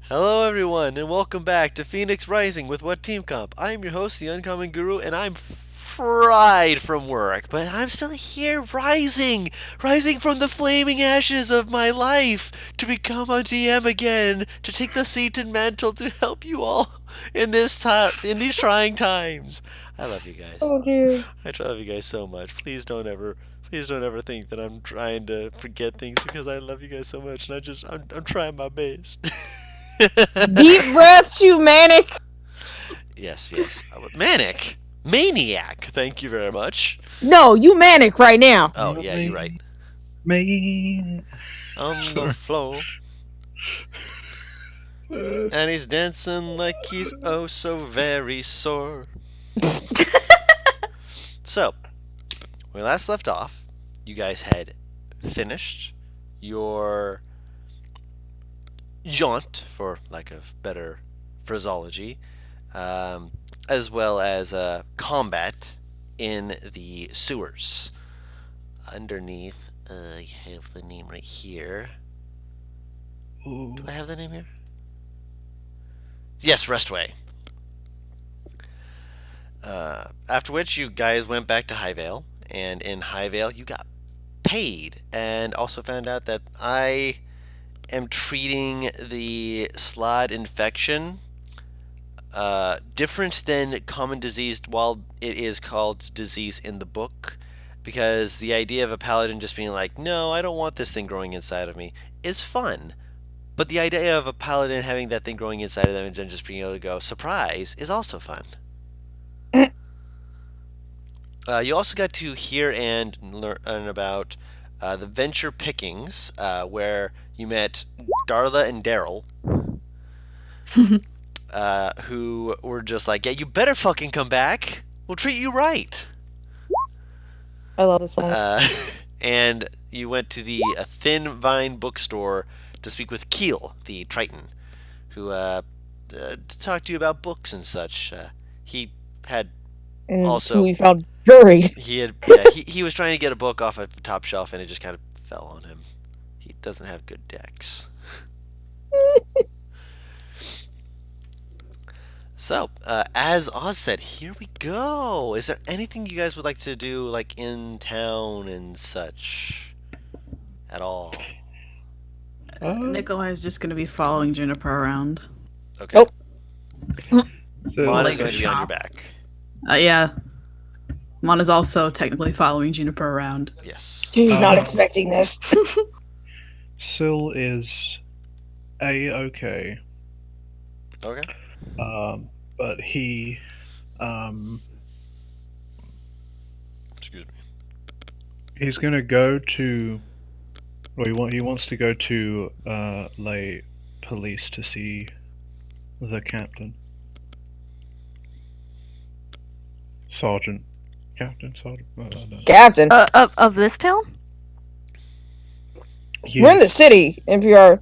Hello, everyone, and welcome back to Phoenix Rising with What Team Comp. I am your host, the Uncommon Guru, and I'm fried from work, but I'm still here rising from the flaming ashes of my life to become a DM again, to take the seat and mantle to help you all in in these trying times. I love you guys. Oh dear. Love you guys so much. Please don't ever think that I'm trying to forget things because I love you guys so much, and I'm trying my best. Deep breaths, you manic. Yes. Manic. Maniac. Thank you very much. No, you manic right now. Oh, yeah, you're right. Me. On the Sorry. floor. And he's dancing like he's oh so very sore. So, when we last left off, you guys had finished your jaunt, for lack of better phraseology, um, as well as combat in the sewers. Underneath, I have the name right here. Ooh. Do I have the name here? Yes, Restway. After which, you guys went back to Highvale, and in Highvale, you got paid, and also found out that I am treating the Slod infection different than common disease while it is called disease in the book. Because the idea of a paladin just being like, no, I don't want this thing growing inside of me, is fun. But the idea of a paladin having that thing growing inside of them and then just being able to go, surprise, is also fun. You also got to hear and learn about the venture pickings, where you met Darla and Daryl, who were just like, yeah, you better fucking come back. We'll treat you right. I love this one. And you went to the Thin Vine bookstore to speak with Keel, the Triton, who to talk to you about books and such. He had And also who we found buried. he was trying to get a book off of the top shelf and it just kind of fell on him. He doesn't have good decks. So, as Oz said, here we go. Is there anything you guys would like to do, like in town and such, at all? Nikolai is just going to be following Juniper around. Okay. Oh. So, Mana's Like going a to be on your shop. back. Yeah. Mana's also technically following Juniper around. Yes. She's not expecting this. Syl is A-okay. Okay. But he, Excuse me. he's gonna go to. Well, he wants to go to Lay Police to see the captain, sergeant, captain, sergeant. I don't know. Captain. Of this town? We're in the Yes. city, NPR.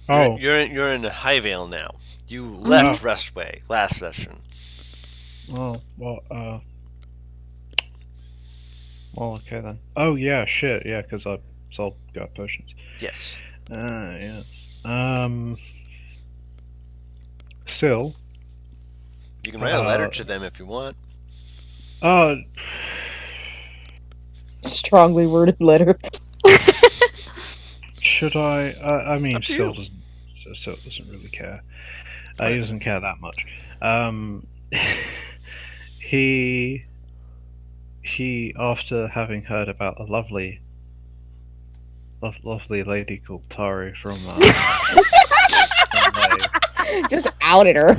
Oh, You're in Highvale now. You left Restway last session. oh, well, okay then. Oh yeah, shit, yeah, because I sold got potions. Yes. Yeah. Syl. You can write a letter to them if you want. Uh, Strongly worded letter. should I? I mean, Up to Syl you. doesn't really care. Right. He doesn't care that much. He after having heard about a lovely lady called Tari from Just outed her.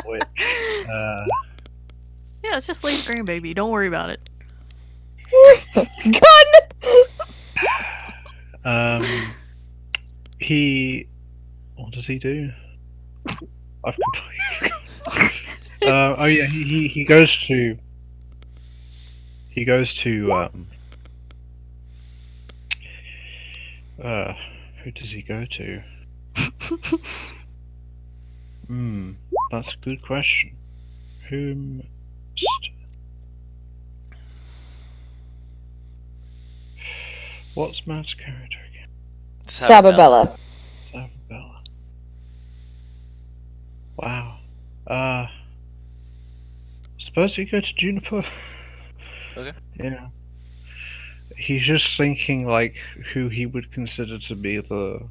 which Yeah, it's just Lady Green, baby. Don't worry about it. Gun. he what does he do? I've completely forgotten. Oh yeah, he goes to who does he go to? That's a good question. Whom? What's Matt's character again? Sababella. Sababella. suppose you go to Juniper. Okay. Yeah. He's just thinking like who he would consider to be the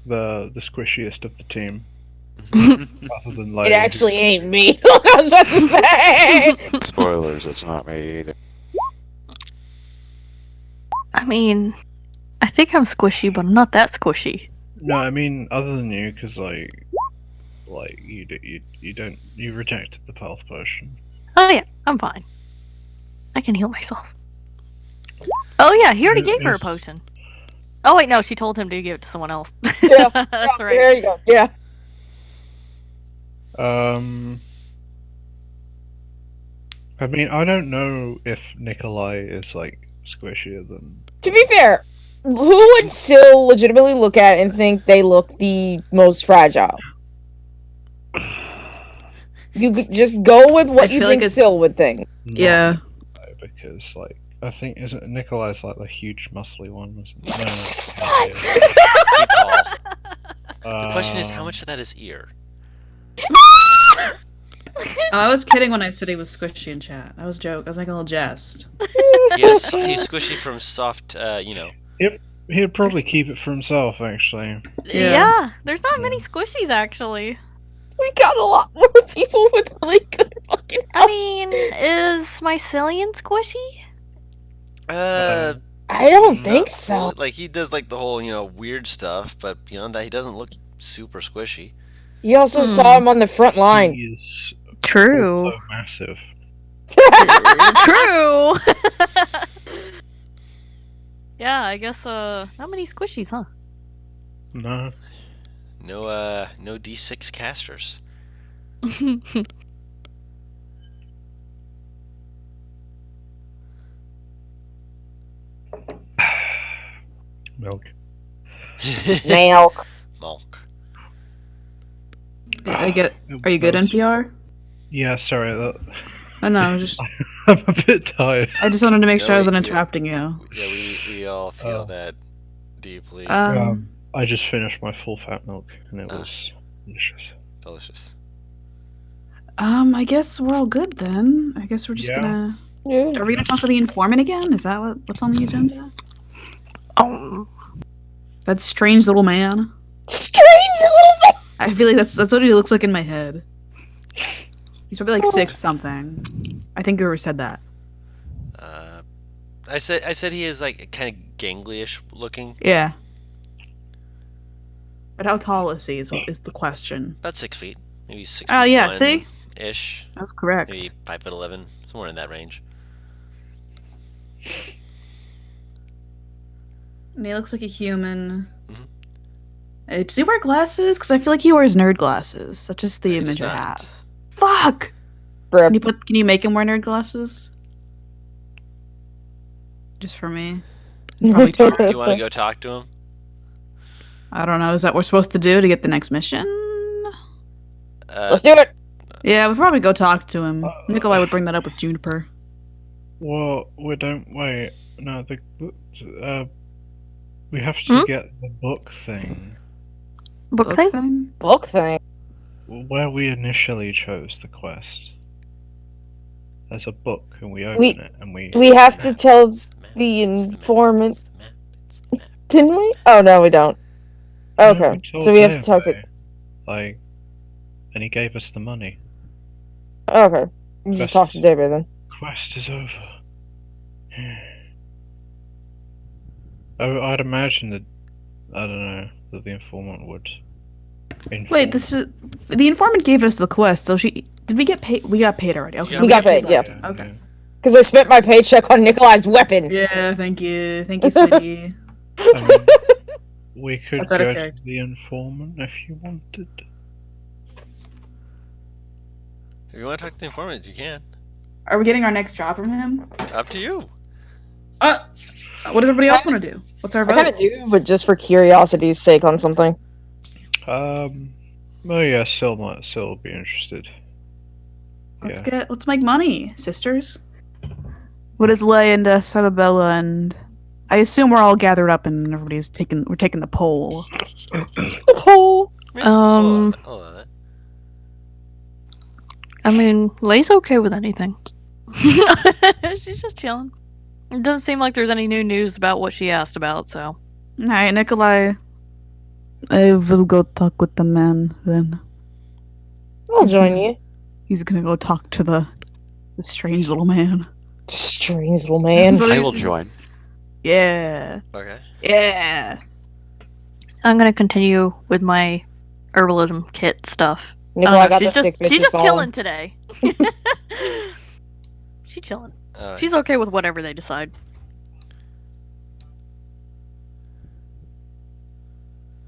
squishiest of the team, rather than like. It actually ain't me. Look, I was about to say. Spoilers, it's not me either. I mean, I think I'm squishy, but I'm not that squishy. No, I mean other than you, because like you don't you rejected the path potion. Oh yeah, I'm fine. I can heal myself. Oh yeah, he already Yeah, gave her a it's- potion. Oh wait, no, she told him to give it to someone else. Yeah, That's right. There you go. Yeah. I mean, I don't know if Nikolai is like squishier than. To be fair, who would Syl legitimately look at and think they look the most fragile? You could just go with what I you feel think like it's- Syl would think. Yeah. Because like I think isn't Nikolai's like the huge muscly one? Isn't He's like 6'5". Be tall. The question is, how much of that is ear? Oh, I was kidding when I said he was squishy in chat. I was joke. I was making a little jest. He's squishy from soft, He'd probably keep it for himself, actually. Yeah. Yeah, there's not many squishies actually. We got a lot more people with really good fucking I health. mean, is Mycelium squishy? I don't think not so. fully- Like, he does, like, the whole, weird stuff, but beyond that, he doesn't look super squishy. You also saw him on the front line. He is True. also massive. True. Yeah, I guess not many squishies, huh? No. No D6 casters. Milk. Milk. Milk. I get. Are you good, NPR? Yeah, sorry. Oh no, I was just. I'm a bit tired. I just wanted to make sure I No, wasn't you- interrupting you. Yeah, we all feel Oh. that deeply. I just finished my full fat milk, and it was delicious. Delicious. I guess we're all good then. I guess we're just Yeah. gonna. Yeah. Are we gonna talk to the informant again? Is that what's on the agenda? Oh, That strange little man. Strange little bit. I feel like that's what he looks like in my head. He's probably like 6 something. I think Guru said that. I said he is like kind of ganglyish looking, Yeah. But how tall is he? Is the question. about 6 feet, maybe 6. Oh, feet yeah, one see? ish, That's correct. maybe 5'11", somewhere in that range. And he looks like a human. Mhm. Does he wear glasses? Because I feel like he wears nerd glasses. That's just the He does image I not. have. Fuck! Bruh. Can you make him wear nerd glasses? Just for me? Probably Do you want to go talk to him? I don't know. Is that what we're supposed to do to get the next mission? Let's do it. Yeah, we'll probably go talk to him. Nikolai would bring that up with Juniper. Well, we don't wait. No, we have to get the book thing book thing? Book thing. where we initially chose the quest. There's a book, and we open We- it, and We have to tell It's the map, the it's the map, informant. it's the map, it's the map. Didn't we? Oh no, we don't. No, Okay, we told so we have to talk to. David, like, and he gave us the money. Okay, you just Best- talk to David then. Quest is over. I'd imagine that I don't know that the informant would. Wait, this is the informant gave us the quest. So did we get paid? We got paid already. Okay, Yeah, We got paid, last yeah. time. Okay. Because I spent my paycheck on Nikolai's weapon. Yeah, thank you, Sadie. I mean, we could That's out of go to character. the informant if you wanted. If you want to talk to the informant, you can. Are we getting our next job from him? Up to you. What does everybody else want to do? What's our I vote? kind of do, but just for curiosity's sake on something. Oh yeah, Sil will be interested. Let's make money, sisters. What is Lay and Sababella and I assume we're all gathered up and we're taking the poll. The poll. Um, Hold on. I mean, Lay's okay with anything. She's just chilling. It doesn't seem like there's any new news about what she asked about, so. Alright, Nikolai. I will go talk with the man then. I'll join you. He's gonna go talk to the strange little man. Strange little man. So I will join. Yeah. Okay. Yeah. I'm gonna continue with my herbalism kit stuff. Nikolai got the she's just, stick she's bitches just phone. chilling today. She's chilling. All right. She's okay with whatever they decide.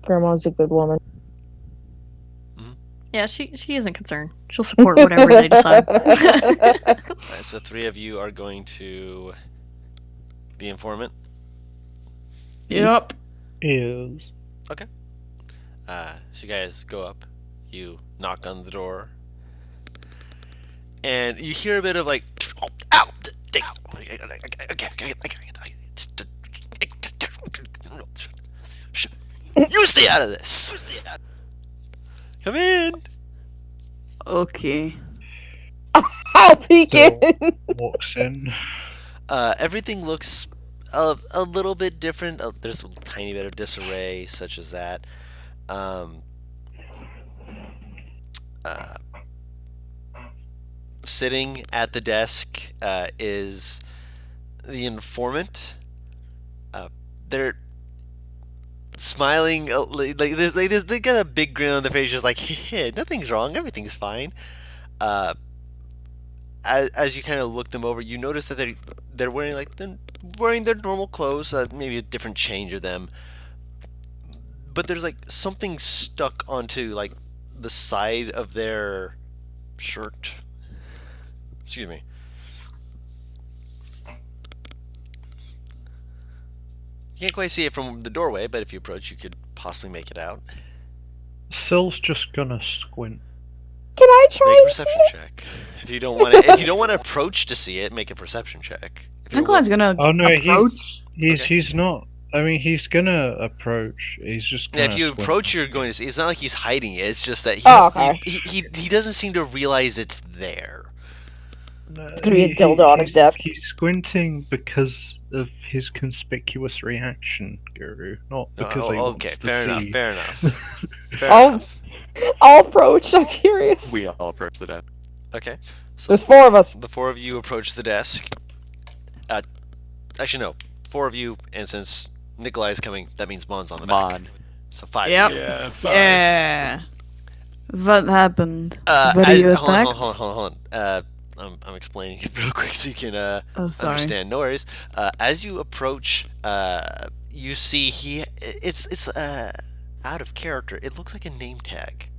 Grandma's a good woman. Yeah, she isn't concerned. She'll support whatever they decide. All right, so 3 of you are going to the informant. Yep. Is So you guys go up. You knock on the door, and you hear a bit of like, ow, ding. You stay out of this. Come in. Okay. I'll peek in. walks in. Everything looks a little bit different. There's a tiny bit of disarray, such as that. Sitting at the desk is the informant. They're smiling, they got a big grin on their face, just like, hey, nothing's wrong, everything's fine. As you kind of look them over, you notice that they're wearing their normal clothes, maybe a different change of them, but there's like something stuck onto like the side of their shirt. Excuse me. You can't quite see it from the doorway, but if you approach, you could possibly make it out. Sill's just gonna squint. Can I Make try a and see perception it? check. If you don't want to approach to see it, make a perception check. If you don't Nikolai's gonna Oh no, approach. he's not. I mean, he's gonna approach. He's just. Yeah, Gonna if you squint. approach, you're going to see. It's not like he's hiding it. It's just that he's, Oh, okay. he doesn't seem to realize it's there. It's gonna be a dildo on his desk. He's squinting because of his conspicuous reaction, Guru, not because he wants Okay, to fair enough. see. Fair enough. Fair Oh. enough. I'll approach. I'm curious. We all approach the desk. Okay. So There's 4 of us. the 4 of you approach the desk. Actually, no. 4 of you, and since Nikolai is coming, that means Mon's on the back. Mon. So 5 Yep. of you. Yeah, Yeah. What happened? What are As, you hold on, attacked? hold on. I'm explaining it real quick so you can Oh, sorry. understand. No worries. As you approach, you see it's out of character. It looks like a name tag,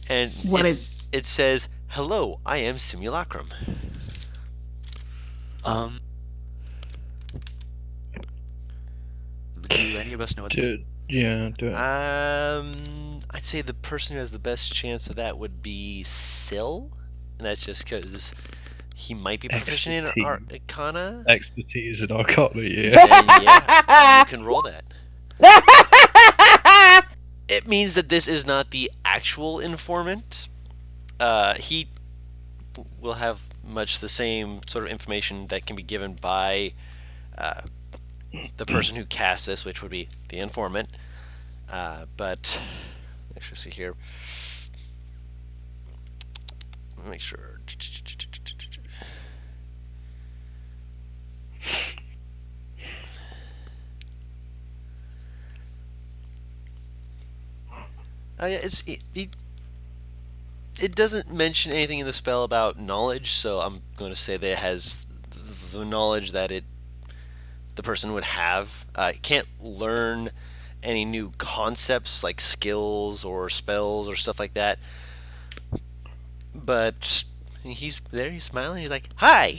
and What it says, "Hello, I am Simulacrum." Do any of us know what? Do it. I'd say the person who has the best chance of that would be Syl, and that's just because he might be proficient in Expertise. Arcana. Expertise in Arcana, yeah. Then, yeah, you can roll that. It means that this is not the actual informant. He will have much the same sort of information that can be given by the person who cast this, which would be the informant. But let's just see here. Let me make sure. Yeah, it doesn't mention anything in the spell about knowledge, so I'm going to say that it has the knowledge that the person would have. It can't learn any new concepts like skills or spells or stuff like that. But he's there, he's smiling, he's like, "Hi!"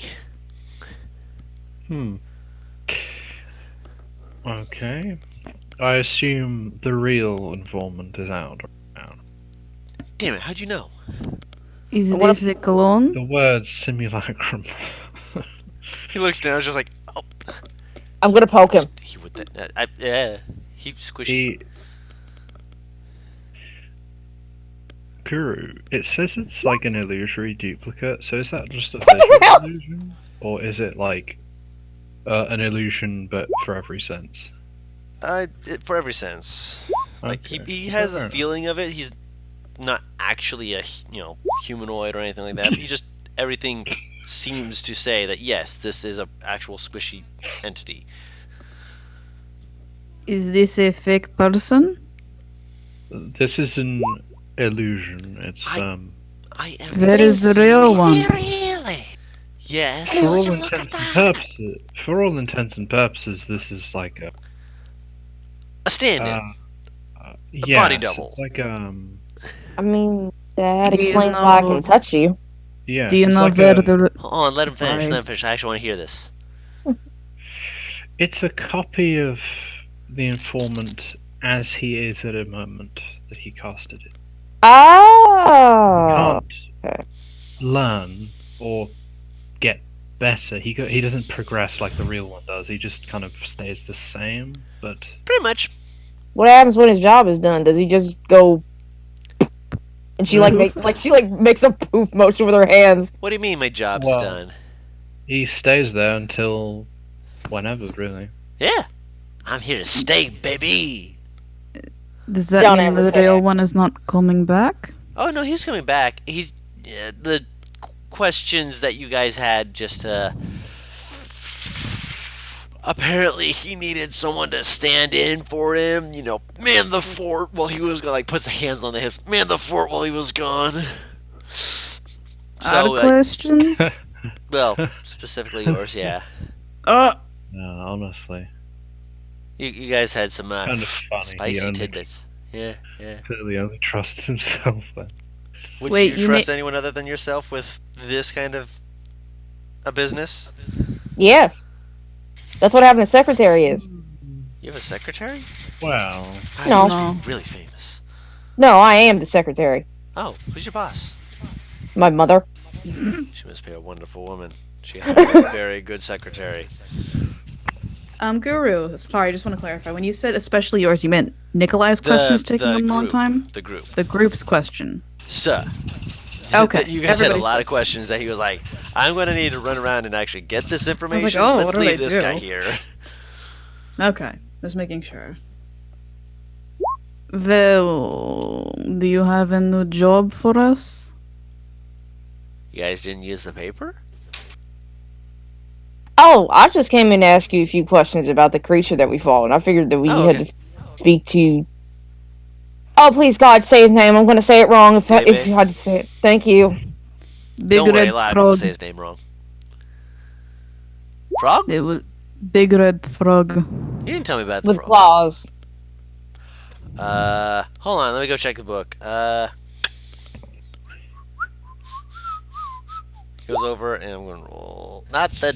Okay. I assume the real informant is out. Damn it, how'd you know? Is What this a cologne? The word simulacrum. He looks down, just like, "Oh." I'm gonna poke him. He would that. Yeah, he squishy. He Guru, it says it's like an illusory duplicate, so is that just a the visual hell? illusion? Or is it like an illusion but for every sense? For every sense. Like he has the feeling of it. He's not actually a humanoid or anything like that. But he just everything seems to say that yes, this is a actual squishy entity. Is this a fake person? This is an illusion. It's I am. Where is the real one? Really? Yes. For all intents and purposes, this is like a stand-in. yeah, body it's double. Like I mean, that Do you explains why I know- can touch you. yeah. Do you it's know like where a- the... Hold on, let him finish. Sorry. Let him finish. I actually want to hear this. It's a copy of the informant as he is at a moment that he casted it. Oh. He can't learn or get better. He doesn't progress like the real one does. He just kind of stays the same. But Pretty much. What happens when his job is done? Does he just go? And she makes a poof motion with her hands. What do you mean my job's Well- done? he stays there until whenever, really. Yeah. I'm here to stay, baby. Does that Don't mean ever the say real that. one is not coming back? Oh no, he's coming back. The questions that you guys had just apparently he needed someone to stand in for him, man the fort while he was gone, puts hands on the hips, man the fort while he was gone. Other questions? Well, specifically yours, yeah. No, honestly, You guys had some kind of funny. spicy he only, tidbits. Yeah. clearly only trusts himself then. Would Wait, you you trust anyone other than yourself with this kind of a business? Yes. That's what having a secretary is. You have a secretary? Well, No. I must be really famous. No, I am the secretary. Oh, who's your boss? My mother. She must be a wonderful woman. She had a very good secretary. Guru, sorry, I just want to clarify. When you said especially yours, you meant Nikolai's question is taking a long group, time? The group. The group's question. Sir. Okay, You guys had a everybody's- lot of questions that he was like, I'm going to need to run around and actually get this information. "Oh, Let's what do leave I this do?" guy here. Okay, just making sure. Well, do you have a new job for us? You guys didn't use the paper? Oh, I just came in to ask you a few questions about the creature that we fought, and I figured that we Oh, had okay. to speak to. Oh, please, God, say his name. I'm going to say it wrong if you had to say it. Thank you. Big Don't worry, red a lot of people frog. say his name wrong. Frog? It was big red frog. You didn't tell me about the With frog. claws. Hold on, let me go check the book. Goes over and I'm gonna roll. Not that.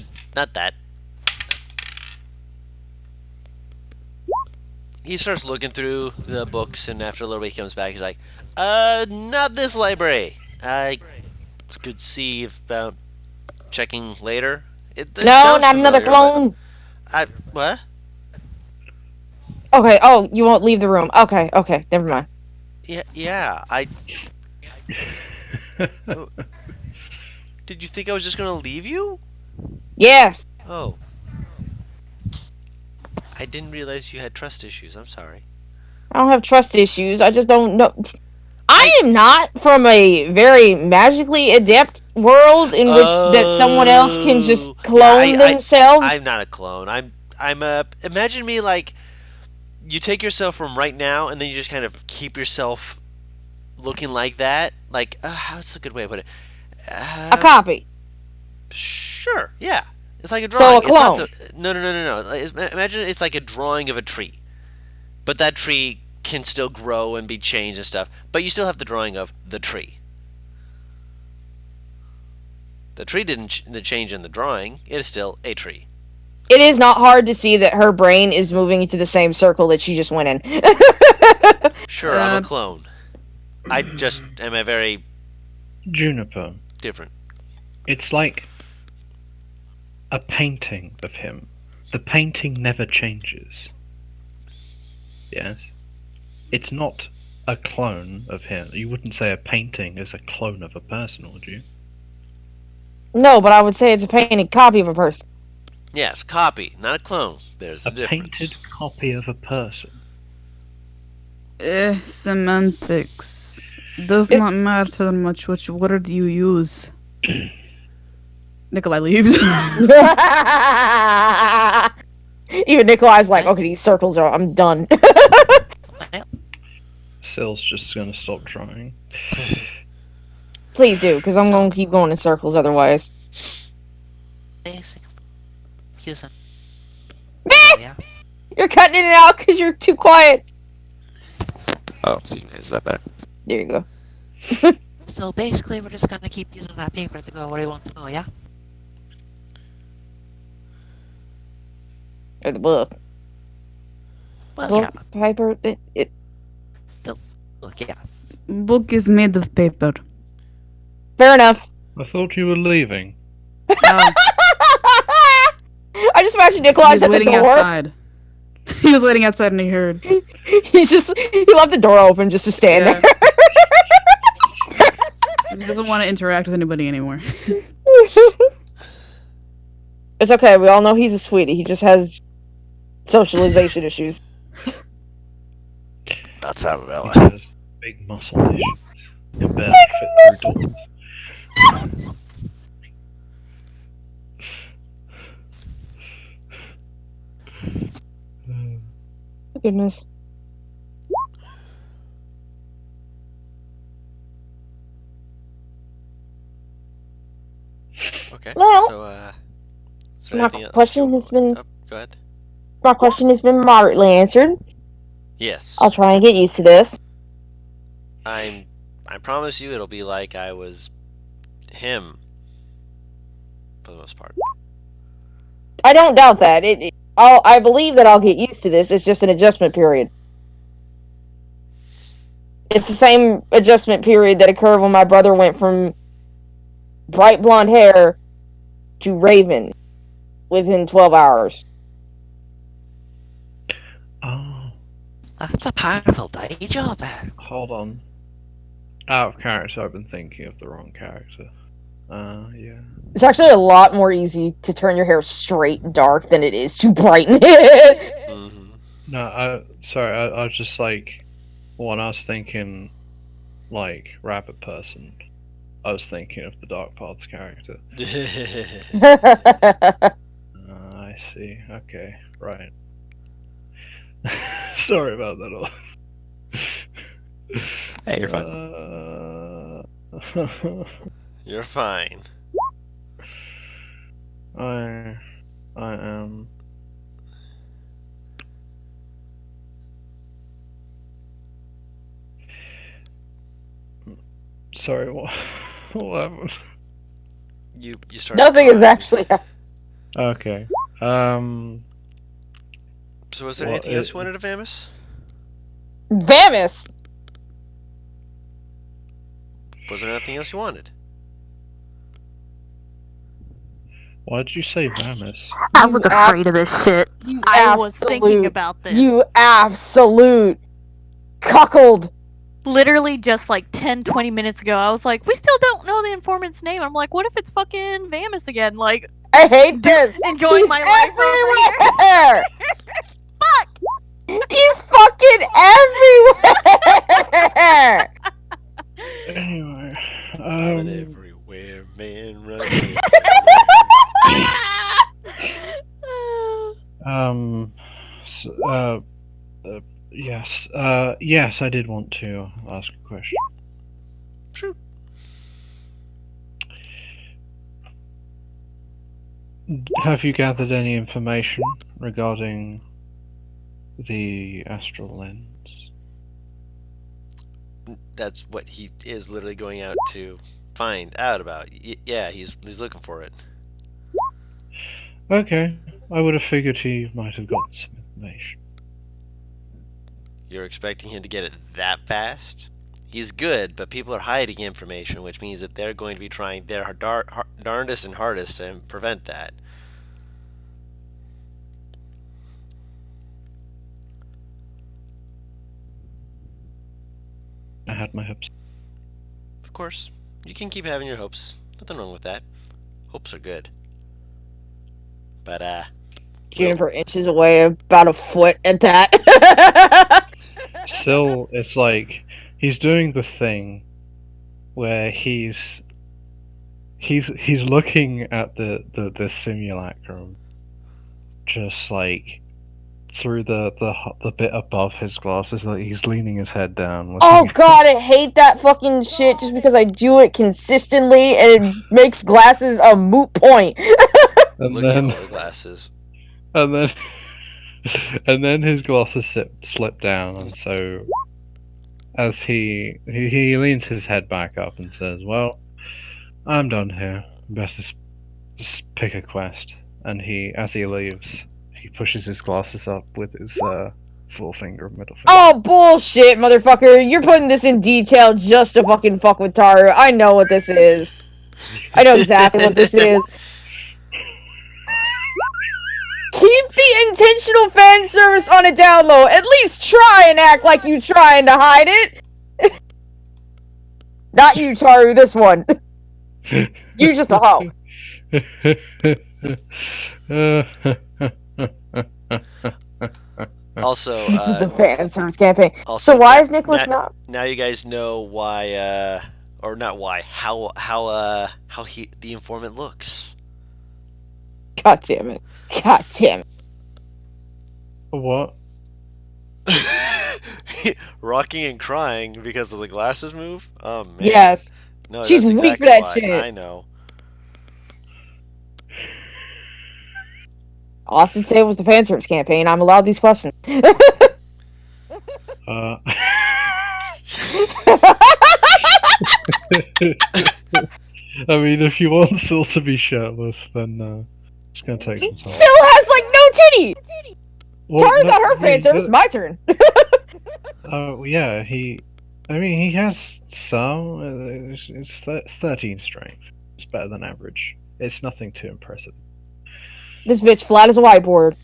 He starts looking through the books, and after a little bit, he comes back. He's like, not this library. I could see if checking later. It No, sounds not another familiar, but clone. what? Okay, oh, you won't leave the room. Okay, never mind. Yeah. Did you think I was just gonna leave you? Yes. Oh. I didn't realize you had trust issues. I'm sorry. I don't have trust issues. I just don't know. I am not from a very magically adept world in which that someone else can just Oh. clone Yeah, themselves. I'm not a clone. I'm a. Imagine me like you take yourself from right now, and then you just kind of keep yourself looking like that. Like, how's a good way to put it? A copy. Sure. Yeah. It's like a So drawing. a It's not clone. No. Imagine it's like a drawing of a tree, but that tree can still grow and be changed and stuff. But you still have the drawing of the tree. The tree didn't change in the drawing. It is still a tree. It is not hard to see that her brain is moving into the same circle that she just went in. Sure, I'm a clone. I just am a very Juniper. different. It's like a painting of him. The painting never changes. Yes? It's not a clone of him. You wouldn't say a painting is a clone of a person, would you? No, but I would say it's a painted copy of a person. Yes, copy, not a clone. There's a difference. Painted copy of a person. Semantics. Does It- not matter much which word you use. Nikolai leaves. Even Nikolai's like, okay, these circles are. I'm done. Sill's just gonna stop trying. Please do, because I'm gonna keep going in circles otherwise. Basically, using. Yeah. You're cutting in and out because you're too quiet. Oh, excuse me, is that better? There you go. So basically, we're just gonna keep using that paper to go where we want to go, yeah? Or the book. Well, Book, yeah. paper. Look, yeah. Book is made of paper. Fair enough. I thought you were leaving. Oh, I just imagine he Nikolai's was at the waiting door. outside. He was waiting outside and he heard. He left the door open just to stand Yeah. there. He doesn't want to interact with anybody anymore. It's okay. We all know he's a sweetie. He just has socialization issues. That's how He Bella. has big muscle issues. You better fit through doors. Goodness. Okay. Well, So, is there my anything else question you has been- oh, go ahead. My question has been moderately answered. Yes. I'll try and get used to this. I promise you it'll be like I was him for the most part. I don't doubt that. I believe that I'll get used to this. It's just an adjustment period. It's the same adjustment period that occurred when my brother went from bright blonde hair to raven within 12 hours. Oh, That's a powerful day job, man. hold on. Out of character, I've been thinking of the wrong character. Yeah. It's actually a lot more easy to turn your hair straight and dark than it is to brighten it. Mm-hmm. No, sorry, I was just like, when I was thinking, like, rabbit person, I was thinking of the Dark Paths character. I see. Okay, right. Sorry about that all. Hey, you're fine. You're fine. I am. Sorry, what happened? You started. Nothing is crying. actually. Okay. So was there Well, anything else you wanted of Vamus? Vamus! Was there anything else you wanted? Why did you say Vamus? I was afraid of this shit. You I was thinking absolute- about this. You absolute cuckold! Literally just like 10-20 minutes ago, I was like, we still don't know the informant's name. I'm like, what if it's fucking Vamus again? Like, I hate this! enjoying He's my life everywhere! Fuck! He's fucking everywhere! Anyway, Running everywhere, man, running. yes, yes, I did want to ask a question. Sure. Have you gathered any information regarding the astral lens? That's what he is literally going out to find out about. Yeah, he's looking for it. Okay, I would have figured he might have gotten some information. You're expecting him to get it that fast? He's good, but people are hiding information, which means that they're going to be trying their darndest and hardest to prevent that. had my hopes. Of course. You can keep having your hopes. Nothing wrong with that. Hopes are good. But, Juniper inches away about a foot at that. Still, it's like he's doing the thing where he's looking at the simulacrum, just like through the bit above his glasses. Like he's leaning his head down. Oh looking- god, I hate that fucking shit just because I do it consistently and it makes glasses a moot point. and look at then all the glasses. and then and then his glasses slip down, and so as he leans his head back up and says, "Well, I'm done here. Better just pick a quest." And as he leaves, he pushes his glasses up with his forefinger and middle finger. Oh bullshit, motherfucker. You're putting this in detail just to fucking fuck with Taru. I know what this is. I know exactly what this is. Keep the intentional fan service on a down low. At least try and act like you trying to hide it. Not you, Taru, this one. You just a hoe. Also, This is the fan service campaign. also, So why is Nicholas now, not? now you guys know why, or not why, how the informant looks. God damn it. God damn it. What? Rocking and crying because of the glasses move? Oh man. Yes. No, She's that's weak exactly for that why. shit. I know. Austin said it was the fan service campaign. I'm allowed these questions. I mean, if you want Syl to be shirtless, then it's gonna take some time. Still has like no titty. Well, Taru no, got her I mean, fan service. My turn. Oh yeah, he has some. It's 13 strength. It's better than average. It's nothing too impressive. This bitch flat as a whiteboard.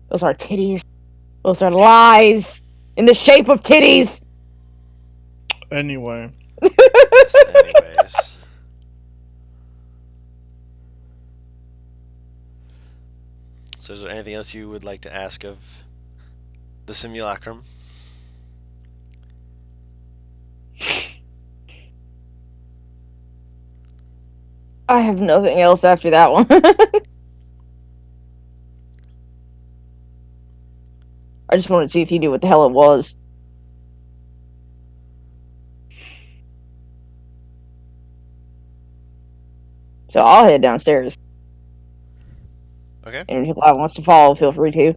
Those are titties. Those are lies in the shape of titties. Anyway, Yes, anyways. So is there anything else you would like to ask of the simulacrum? I have nothing else after that one. I just wanted to see if he knew what the hell it was. So I'll head downstairs. Okay. And if Nikolai wants to follow, feel free to.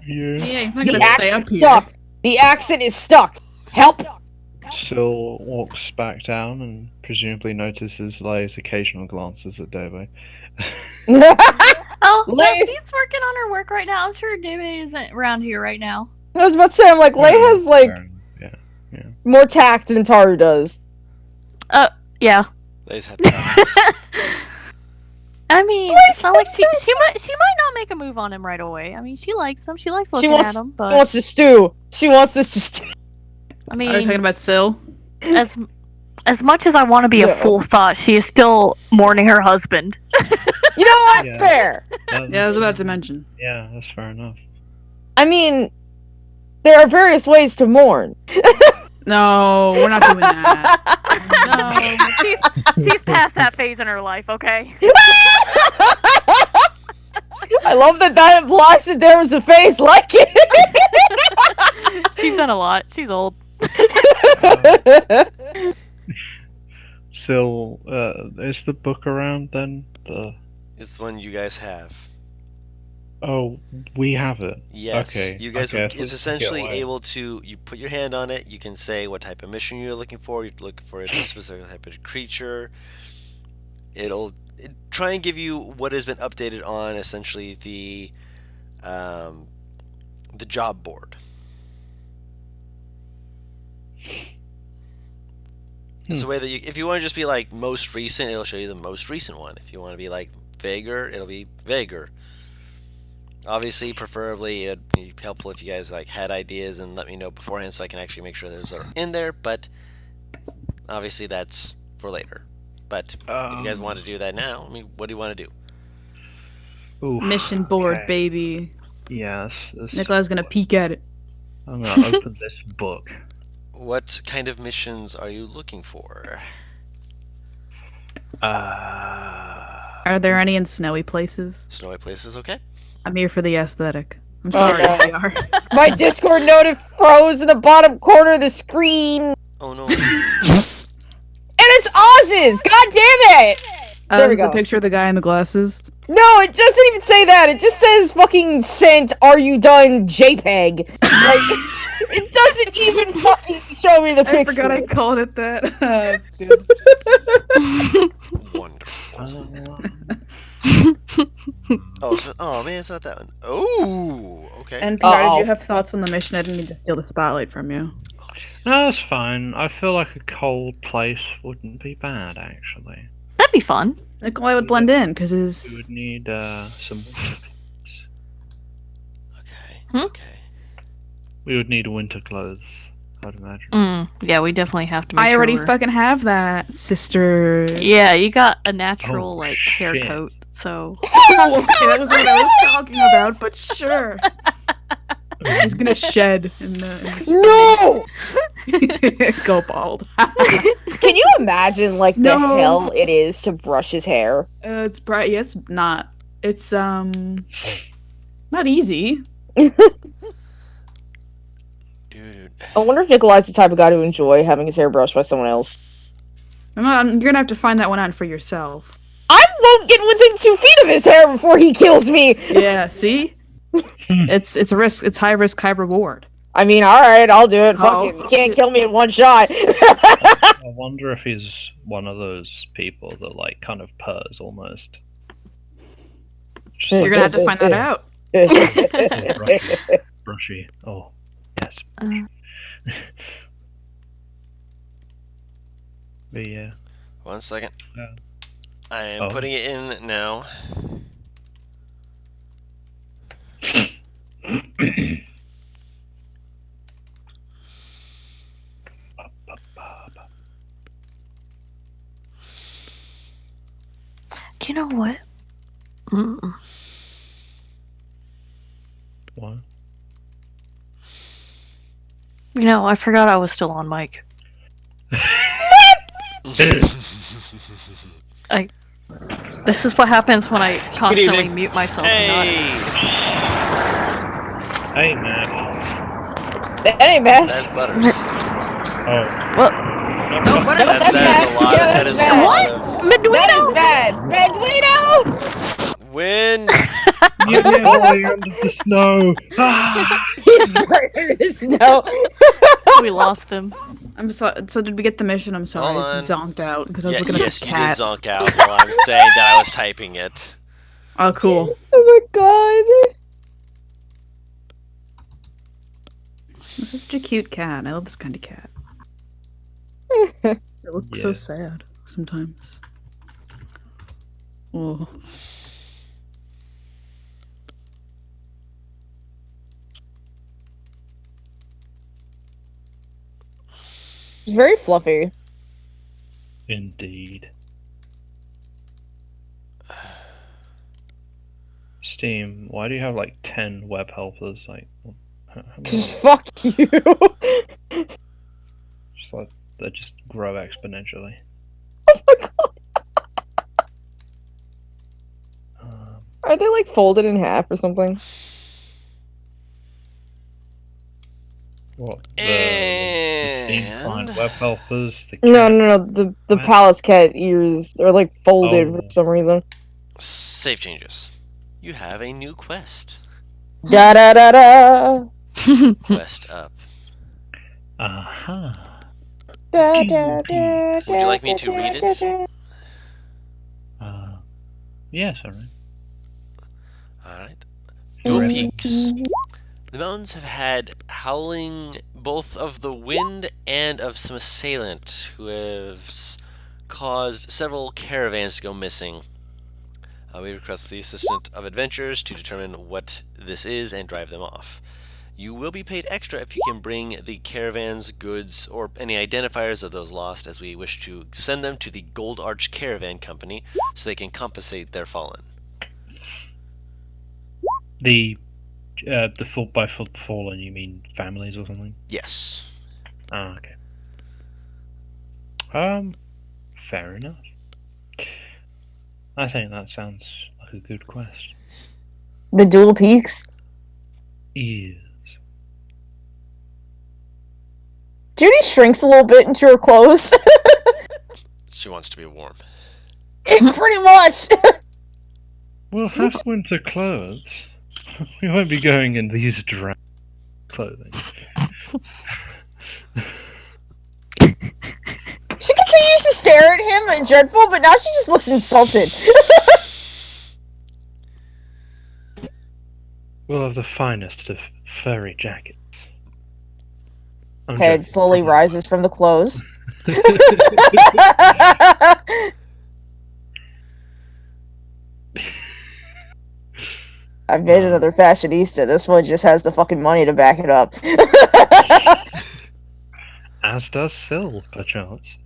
you Yeah, he's not The gonna stay up accent's here. stuck. The accent is stuck. Help! Syl walks back down and presumably notices Leia's occasional glances at Debe. Oh, no, Liz- she's working on her work right now. I'm sure Debe isn't around here right now. I was about to say, I'm like, Lei has like Yeah. more tact than Taru does. Yeah. Leia's had practice. I mean, Liz it's not like she has- might not make a move on him right away. I mean, she likes him. She likes looking wants- at him, She but wants to stew. She wants this to stew. I Are you talking mean, about Syl? as much as I want to be Yeah. a full thought, she is still mourning her husband. You know what? Yeah. Fair. Yeah, I was about to mention. Yeah, that's fair enough. I mean, there are various ways to mourn. No, we're not doing that. No. She's past that phase in her life. Okay. I love that implies that there was a face like it. She's done a lot. She's old. Syl, is the book around then? It's the one you guys have. Oh, we have it. Yes. Okay, You guys okay, are, so it's let's essentially get away. able to, you put your hand on it, you can say what type of mission you're looking for, you're looking for a specific type of creature. It'll try and give you what has been updated on essentially the job board. It's a way that if you want to just be like most recent, it'll show you the most recent one. If you want to be like vaguer, it'll be vaguer. Obviously, preferably, it'd be helpful if you guys like had ideas and let me know beforehand so I can actually make sure those are in there. But obviously, that's for later. But if you guys want to do that now, I mean, what do you want to do? Oof, Mission board, okay. baby. Yes. Nicola's gonna peek at it. I'm gonna open this book. What kind of missions are you looking for? Are there any in snowy places? Snowy places, okay? I'm here for the aesthetic. I'm Oh, sorry, no. we are. My Discord note froze in the bottom corner of the screen. Oh no. And it's Oz's! God damn it! There we The go. picture of the guy in the glasses. No, it doesn't even say that. It just says fucking sent, are you done, JPEG. Like, it doesn't even fucking show me the I picture. forgot I called it that. That's good. Wonderful. Oh man, it's not that one. Oh, okay. And Pilar, did Uh-oh. you have thoughts on the mission? I didn't mean to steal the spotlight from you. Oh, jeez. No, that's fine. I feel like a cold place wouldn't be bad, actually. That'd be fun. Nikolai would blend in because We his. would need some winter clothes. Okay. Hmm? Okay. We would need winter clothes, I'd imagine. Yeah, we definitely have to make I sure already we're- fucking have that, sister. Yeah, you got a natural, Oh, like, shit. hair coat, so... Oh, okay, that was what I was talking about, but sure. He's gonna shed in the No! go bald. Can you imagine, like, the No. hell it is to brush his hair? It's bright. Yeah, it's not. It's not easy. Dude. I wonder if Nikolai's the type of guy to enjoy having his hair brushed by someone else. You're gonna have to find that one out for yourself. I won't get within 2 feet of his hair before he kills me! Yeah, see, it's a risk. It's high risk, high reward. I mean, alright, I'll do it. Fuck Oh, it. You can't shit. kill me in one shot. I wonder if he's one of those people that, like, kind of purrs almost. Just You're like, gonna have to find that out. oh, brushy. Brushy. Oh, yes. But yeah. 1 second. Yeah. I am Oh. putting it in now. Do you know what? What? You know, I forgot I was still on mic. This is what happens when I constantly evening. mute myself and not... Hey, man. That ain't bad. That's Butters. Oh. What? That is a lot. Yeah, That that's is bad. a lot of That is bad. Meduino! wind. You boy under the snow. Ah. He's buried in the snow. We lost him. I'm sorry. So did we get the mission? I'm sorry. Hold I on. zonked out because I was Yeah, looking yes, at you the did cat. zonk out while I'm saying that I was typing it. Oh, cool. Oh my god. This is such a cute cat. I love this kind of cat. It looks so Yeah. sad sometimes. Oh. He's very fluffy. Indeed. Steam, why do you have like 10 web helpers? Like, how many? Cause fuck you. Just like they just grow exponentially. Oh my god. Um, Are they like folded in half or something? what? The Steam client And web helpers? The No, cat- no, no. The What? Palace Cat ears are like folded for Oh. some reason. save changes. You have a new quest. Da da da da. Quest up. Aha. Da, da, da, Would you like me to read it? Yes, alright. Alright. Dual Peaks. The mountains have had howling both of the wind and of some assailant who has caused several caravans to go missing. We request the assistant of adventurers to determine what this is and drive them off. You will be paid extra if you can bring the caravan's goods or any identifiers of those lost, as we wish to send them to the Gold Arch Caravan Company so they can compensate their fallen. The fallen, you mean families or something? Yes. Ah, okay. Fair enough. I think that sounds like a good quest. The dual peaks. Yes. Judy shrinks a little bit into her clothes. She wants to be warm. Pretty much. We'll have winter clothes. We won't be going in these drab clothing. She continues to stare at him and dreadful, but now she just looks insulted. We'll have the finest of furry jackets. I'm Head joking. slowly rises from the clothes. I've made another fashionista. This one just has the fucking money to back it up. As does Syl, perchance.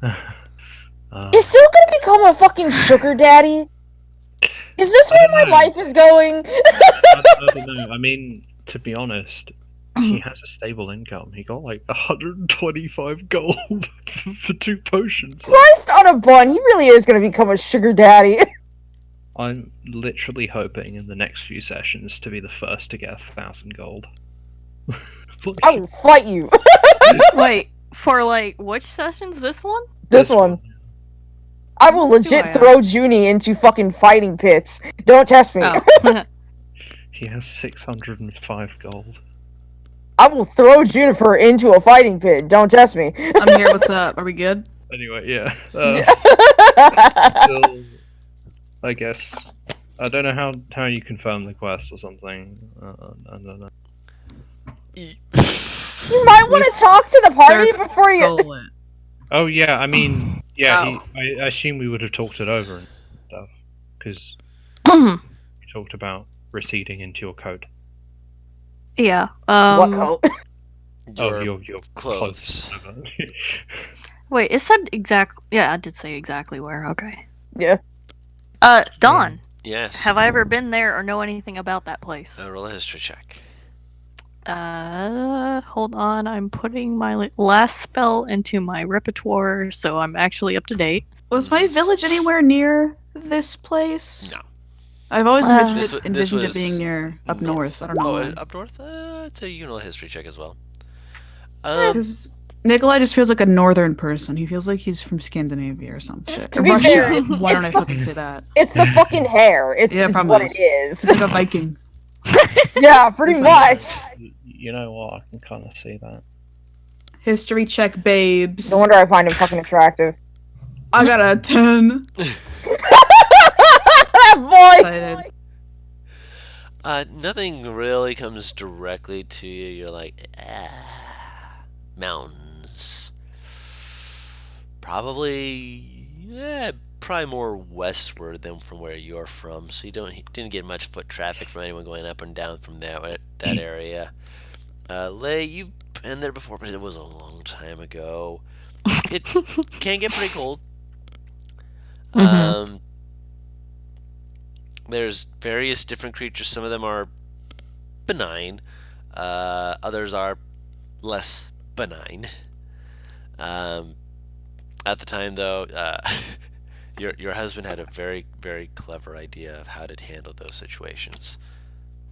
Is Syl gonna become a fucking sugar daddy? Is this where my life is going? I don't know. I mean, to be honest, he has a stable income. He got like 125 gold for 2 potions. Christ on a bun, he really is gonna become a sugar daddy. I'm literally hoping in the next few sessions to be the first to get 1,000 gold. I will fight you. Wait, for like which sessions? This one? This one. I will legit throw Junie into fucking fighting pits. Don't test me. Oh. He has 605 gold. I will throw Juniper into a fighting pit. Don't test me. I'm here. What's up? Are we good? Anyway, yeah. Still, I guess. I don't know how you confirm the quest or something. I don't know. You might want to talk to the party before you. Stolen. Oh yeah, I mean, yeah. Oh. I assume we would have talked it over and stuff because we talked about receding into your coat. Yeah. What coat? Your Your clothes. Wait, it said exact. Yeah, I did say exactly where. Okay. Yeah. Dawn, Yes. have I ever been there or know anything about that place? Roll a history check. Hold on. I'm putting my last spell into my repertoire, so I'm actually up to date. Was my village anywhere near this place? No. I've always envisioned, This envisioned was it being near up north. I don't know. Oh, why. up north? I'd say you can roll a history check as well. Because Nikolai just feels like a northern person. He feels like he's from Scandinavia or some shit. To Or be Russia. fair, Why don't I it's fucking say that? It's the fucking hair. It's Yeah, just probably what it is. It's like a Viking. Yeah, pretty much. You know what? I can kind of see that. History check, babes. No wonder I find him fucking attractive. I got a 10. That voice! Excited. Nothing really comes directly to you. You're like, mountains. Probably more westward than from where you're from. So you didn't get much foot traffic from anyone going up and down from that area. Lay, you've been there before, but it was a long time ago. It can get pretty cold. There's various different creatures. Some of them are benign. Others are less benign. At the time, though, your husband had a very, very clever idea of how to handle those situations.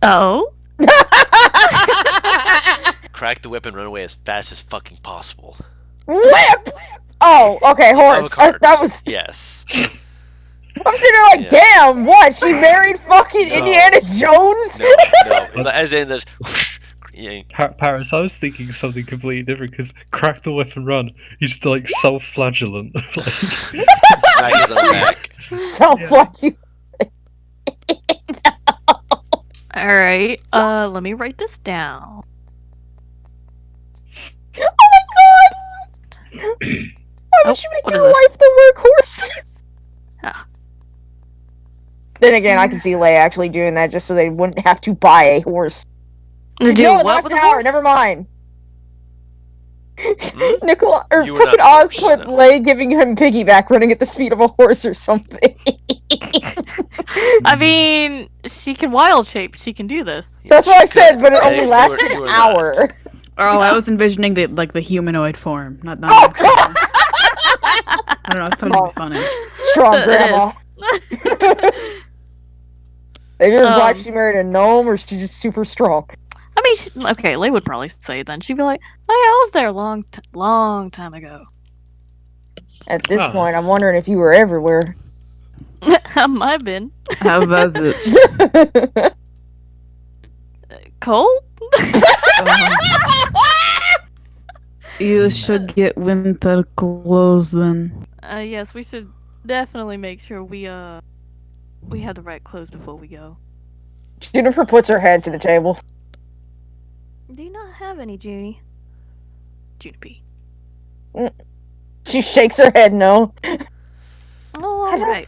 Oh? Crack the whip and run away as fast as fucking possible. Whip! Oh, okay, horse. Of a cart. That was. Yes. I'm sitting there like, damn, what? She married fucking Indiana Jones? No. As in, there's. Paris, I was thinking something completely different because crack the whip and run. He's like self-flagellant. Smack his own back. Self you. Alright, let me write this down. Oh my god! Why would you make what your is this? wife the workhorse? Ah. Then again, I can see Leia actually doing that just so they wouldn't have to buy a horse. Do No, what last with the hour. horse? Never mind. Hmm? Nicola or You were fucking not Oz the put horse, Leia giving him piggyback running at the speed of a horse or something. I mean, she can wild shape. She can do this. That's what I said, but it Hey, only you lasted were an not. hour. Oh, I was envisioning the humanoid form, not. Oh god! I don't know. I thought it'd be funny. Strong It grandma. is. Maybe it's Um, like she married a gnome or she's just super strong. I mean, okay, Lay would probably say it then. She'd be like, "Oh, yeah, I was there long time ago." At this Huh. point, I'm wondering if you were everywhere. I might have been How was it? cold. You should get winter clothes then. Yes, we should definitely make sure we have the right clothes before we go. Jennifer puts her head to the table. Do you not have any, Junie? Junipie. She shakes her head no. Oh, alright.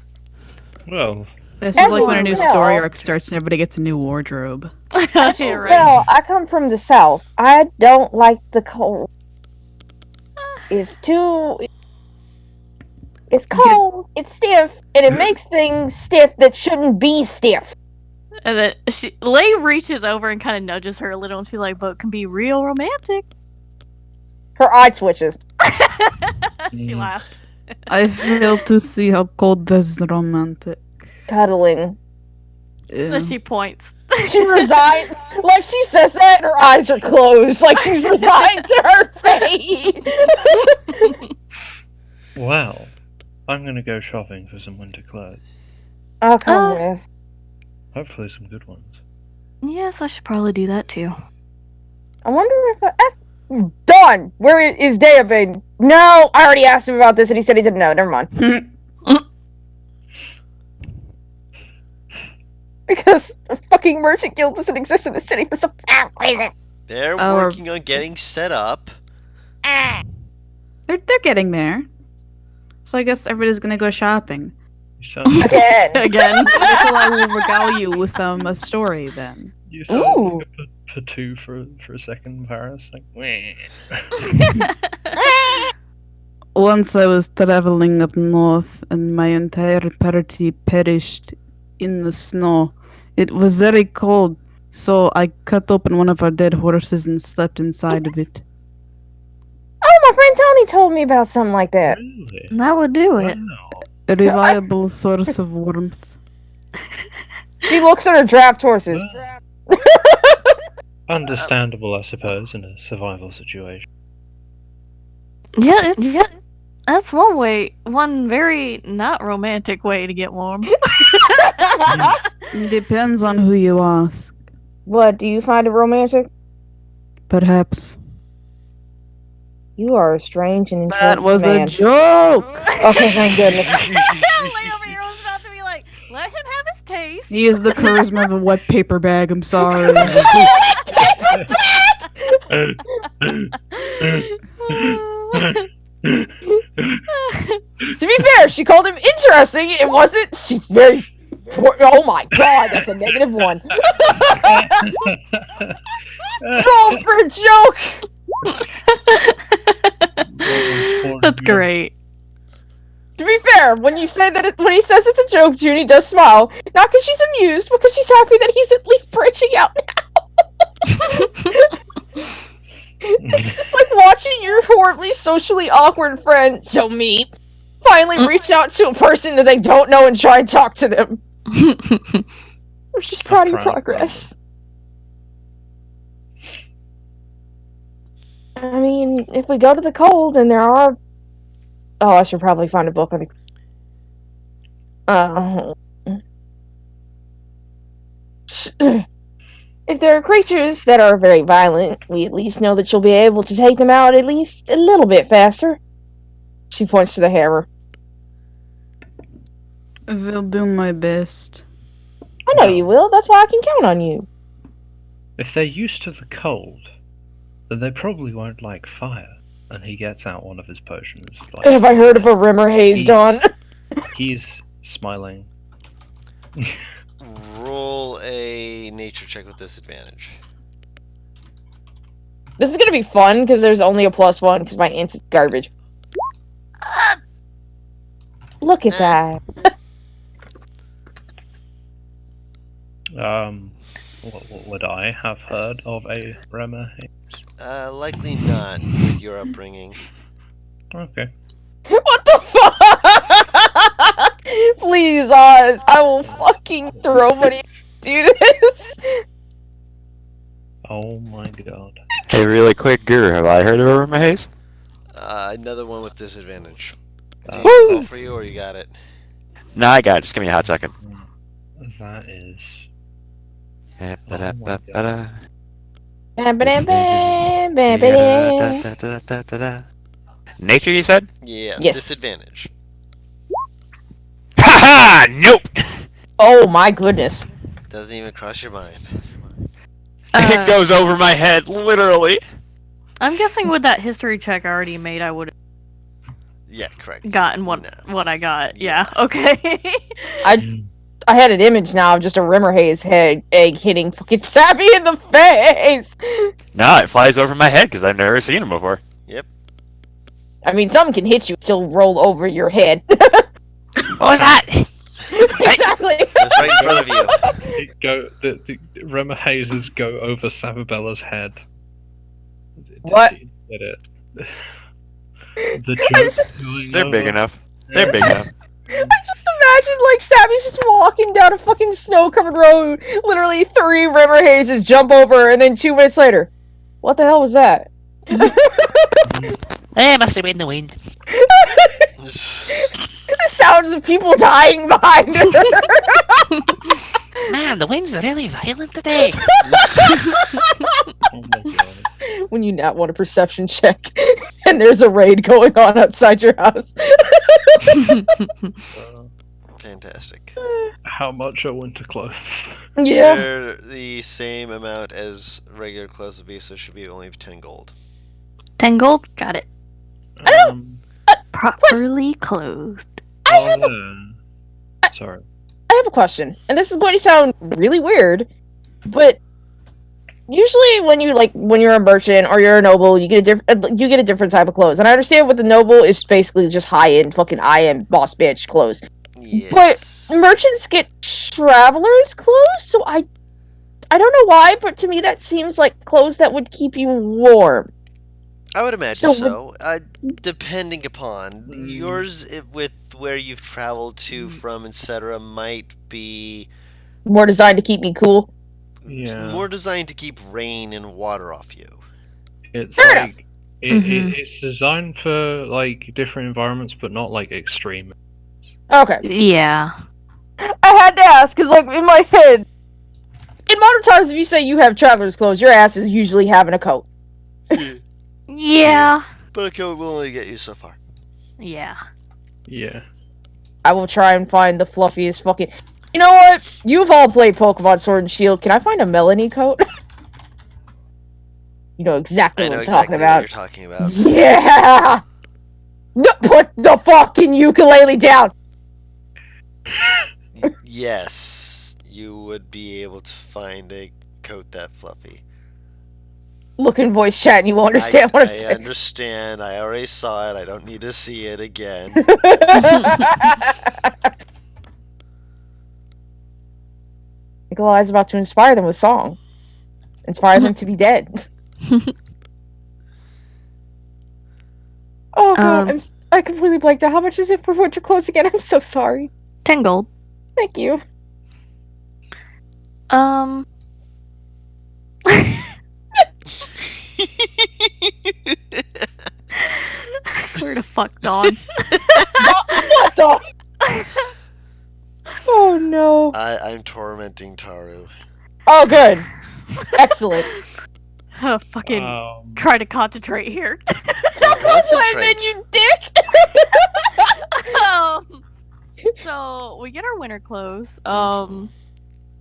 Well, This As is like you when a new can story tell- arc starts and everybody gets a new wardrobe. As Yeah, you right. tell, I come from the south. I don't like the cold. It's too. It's cold. It's stiff, and it makes things stiff that shouldn't be stiff. And then Lay reaches over and kind of nudges her a little, and she's like, "But it can be real romantic." Her eye twitches. She Mm. laughs. I fail to see how cold this is romantic. Cuddling. Then Yeah. she points. She resigned. Like she says that, and her eyes are closed. Like she's resigned to her fate. well, I'm gonna go shopping for some winter clothes. I'll come Uh, with. Hopefully, some good ones. Yes, I should probably do that too. I wonder if Dawn, where is Daabin? No, I already asked him about this, and he said he didn't know. Never mind. Because a fucking merchant guild doesn't exist in the city for some reason. They're Our- working on getting set up. They're getting there. So I guess everybody's gonna go shopping. You sound, Again. Again, Nicola will regale you with a story then. you sound Ooh. like a two for a second, Paris. Like, weh. Once I was traveling up north and my entire party perished in the snow. It was very cold, so I cut open one of our dead horses and slept inside of it. Oh, my friend Tony told me about something like that. Really? That would do it. Wow. A reliable source of warmth. She looks at her draft horses. Well, understandable, I suppose, in a survival situation. Yeah, that's one very not romantic way to get warm. Depends on who you ask. What, do you find it romantic? Perhaps. You are a strange and That interesting was man. a joke! Okay, thank goodness. Lay over here was about to be like, let him have his taste. Use the charisma of a wet paper bag, I'm sorry. To be fair, she called him interesting. It wasn't. She's very. Oh my god, that's a negative one. Roll for a joke. That's great. To be fair, when you say that, when he says it's a joke, Junie does smile. Not because she's amused, because she's happy that he's at least branching out now. It's like watching your horribly socially awkward friend, so me, finally reach out to a person that they don't know and try and talk to them. I'm just proud of your progress. I mean, if we go to the cold and there are... Oh, I should probably find a book on the... If there are creatures that are very violent, we at least know that you'll be able to take them out at least a little bit faster. She points to the hammer. Will do my best. I know you will, that's why I can count on you. If they're used to the cold, then they probably won't like fire. And he gets out one of his potions. Have I heard of a Rimmer Haze Dawn? He's smiling. Roll a nature check with disadvantage. This is gonna be fun because there's only a +1 because my int is garbage. Look at that. What would I have heard of a Rema? Likely not with your upbringing. Okay. What the fuck? Please, Oz. I will fucking throw money to do this. Oh my god. Hey, really quick, Guru, have I heard of a Rema Haze? Another one with disadvantage. Do Woo! you roll for you or you got it? No, I got it. Just give me a hot second. That is. Ba-da-ba-ba-da. Bam, bam, bam, bam, bam. Da-da-da-da-da-da. Nature, you said? Yes, Yes. disadvantage. Ha ha! Nope! Oh my goodness. Doesn't even cross your mind. It goes over my head, literally. I'm guessing with that history check I already made, I would Yeah, correct. have gotten No. what I got. Yeah, okay. I had an image now of just a Rimmerhaze head egg hitting fucking Sappy in the face. No, it flies over my head because I've never seen him before. I mean, something can hit you, still roll over your head. What was that? Exactly. It's right in front of you. The Rema Hazes go over Sababella's head. What? Did you get it? The I just- joke's going They're big over. enough. They're big enough. I just imagine, like, Sappy's just walking down a fucking snow-covered road. Literally 3 Rimmerhazes jump over, and then 2 minutes later, what the hell was that? Eh, must have been the wind. The sounds of people dying behind her. Man, the wind's really violent today. Oh my god. When you not want a perception check, and there's a raid going on outside your house. Fantastic. How much are winter clothes? Yeah. They're the same amount as regular clothes would be, so it should be only 10 gold. 10 gold? Got it. Um, Properly clothed. I have Sorry. I have a question, and this is going to sound really weird, but usually when you're a merchant or you're a noble, you get a different type of clothes. And I understand what the noble is basically just high end fucking I am boss bitch clothes. Yes. Merchants get travelers clothes, so I don't know why, but to me that seems like clothes that would keep you warm. I would imagine So- so. Depending upon yours, with where you've traveled to from, etc., might be More designed to keep me cool. Yeah. more designed to keep rain and water off you. It's Fair like enough. it's designed for like different environments, but not like extreme. Okay. Yeah. I had to ask, because, like, in my head, in modern times, if you say you have traveler's clothes, your ass is usually having a coat. Yeah. But a coat will only get you so far. Yeah. Yeah. I will try and find the fluffiest fucking... You know what? You've all played Pokemon Sword and Shield. Can I find a Melanie coat? You know exactly I what know I'm exactly talking what about. you're talking about. Yeah! No, put the fucking ukulele down! Yes, you would be able to find a coat that fluffy. Look in voice chat and you won't understand what I'm I saying. understand. I already saw it. I don't need to see it again. Nikolai is about to inspire them with song. Inspire them to be dead. Oh god, I completely blanked out. How much is it for winter clothes again? I'm so sorry. 10 gold. Thank you. I swear to fuck, Dawn. What the? Oh no. I'm tormenting Taru. Oh good. Excellent. Fucking try to concentrate here. Stop playing then, you dick! So we get our winter clothes.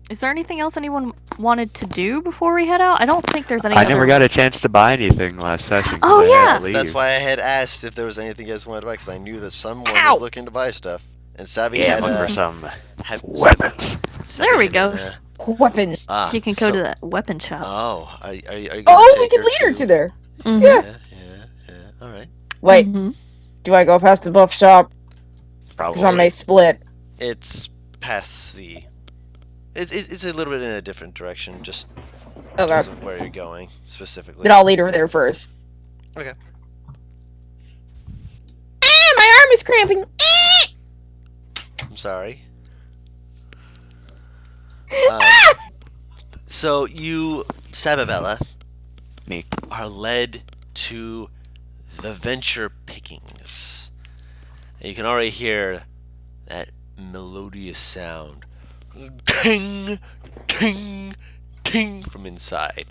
Is there anything else anyone wanted to do before we head out? I don't think there's any. I never got a chance to buy anything last session. 'cause Oh, I had to yeah. That's leave. why I had asked if there was anything you guys wanted to buy, because I knew that someone Ow. was looking to buy stuff. And Sabi Yeah, had I'm looking for some had- weapons. Sabi There we had go. been, Weapon. She can go to that weapon shop. Oh, are you gonna Oh, take we can lead her to there. Mhm. Yeah. All right. Wait, Mhm. do I go past the bookshop? Because I Probably. may split. It's past the. It's a little bit in a different direction, just in Okay. terms of where you're going specifically. Then I'll lead her there first. Okay. Ah, my arm is cramping. I'm sorry. So you, Sababella, Me. are led to the venture pickings. And you can already hear that melodious sound. Ting, ting, ting from inside.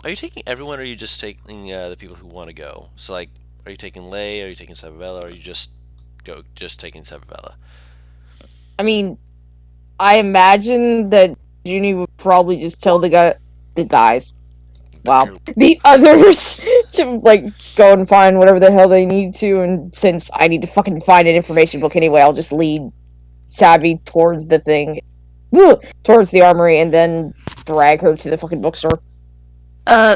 Are you taking everyone, or are you just taking the people who want to go? So, like, are you taking Lay, are you taking Sababella, or are you just taking Sababella? I mean, I imagine that Junie would probably just tell the guys, wow, the others to like go and find whatever the hell they need to. And since I need to fucking find an information book anyway, I'll just lead Savvy towards the thing, towards the armory, and then drag her to the fucking bookstore.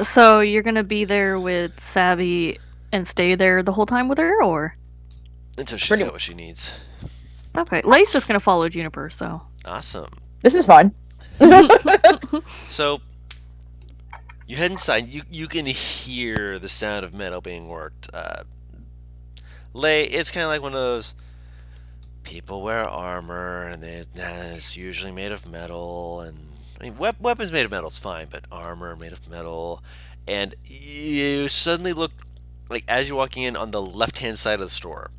So you're gonna be there with Savvy and stay there the whole time with her, or? Until she's Pretty- got what she needs. Okay, Lay's just gonna follow Juniper, so. Awesome. This is fun. So you head inside. You can hear the sound of metal being worked. Lay, it's kind of like one of those people wear armor, and it's usually made of metal. And I mean, weapons made of metal is fine, but armor made of metal. And you suddenly look like as you're walking in on the left-hand side of the store,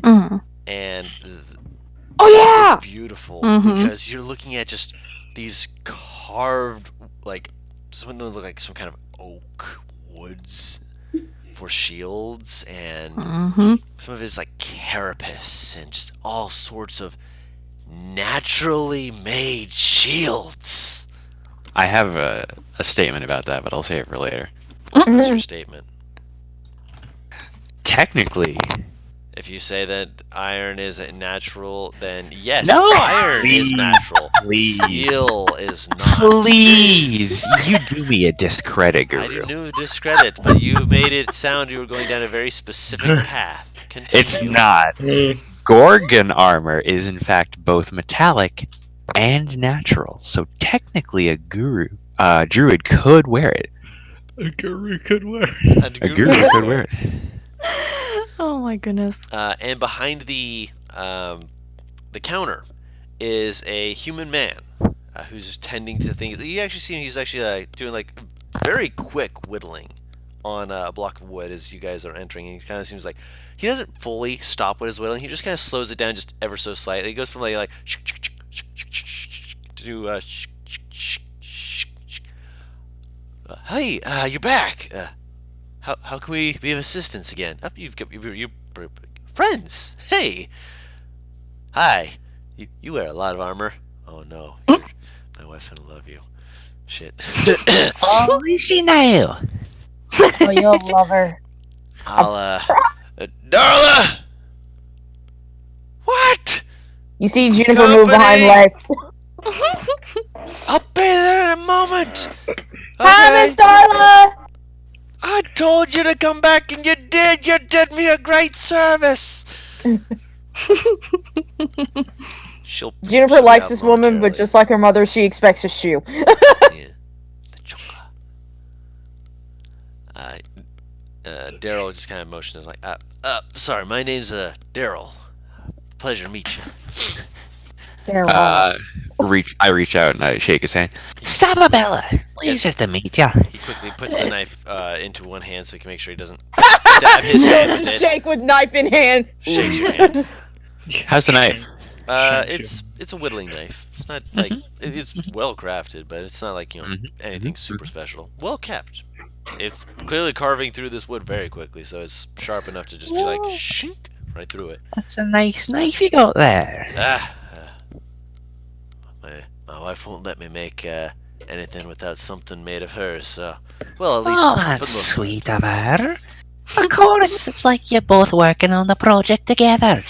Mhm. and Oh yeah! it's beautiful Mhm. because you're looking at just these carved, like, some of them look like some kind of oak woods for shields, and Mhm. some of it is like carapace and just all sorts of naturally made shields. I have a statement about that, but I'll save it for later. What's your statement? Technically, If you say that iron is natural, then yes, No! iron is Please, natural. please. Steel is not. please, you do me a discredit, I Guru. do discredit, but you made it sound you were going down a very specific path. Continue. It's not. Gorgon armor is in fact both metallic and natural, so technically a druid could wear it. A guru could wear. A A guru could wear it. Oh my goodness. And behind the counter is a human man who's tending to things. You actually see him. He's actually doing like very quick whittling on a block of wood as you guys are entering. He kind of seems like he doesn't fully stop what he's whittling. He just kind of slows it down just ever so slightly. He goes from like to hey, you're back. How can we be of assistance again? Oh, you've got your friends. Hey. Hi. You wear a lot of armor. Oh no. My wife's gonna love you. Shit. Oh, is she now? Oh, you'll love her. I'll Darla! What? You see Juniper move behind Company! Lay. I'll be there in a moment. Hi, Okay? Miss Darla! I told you to come back and you did. You did me a great service. she'll Juniper be likes out this woman, but momentarily. just like her mother, she expects a shoe. Yeah. The chunga. Daryl just kind of motions like, sorry, my name's Daryl. Pleasure to meet you. I reach out and I shake his hand. Sababella, pleasure to meet ya. He quickly puts the knife into one hand so he can make sure he doesn't stab his hand with it. Shake with knife in hand. Shakes your hand. How's the knife? It's a whittling knife. It's not like it's well crafted, but it's not like anything super special. Well kept. It's clearly carving through this wood very quickly, so it's sharp enough to just be like shink right through it. That's a nice knife you got there. My wife won't let me make anything without something made of hers. So, well, at least Oh, for the that's most part. sweet of her. Of course, it's like you're both working on the project together.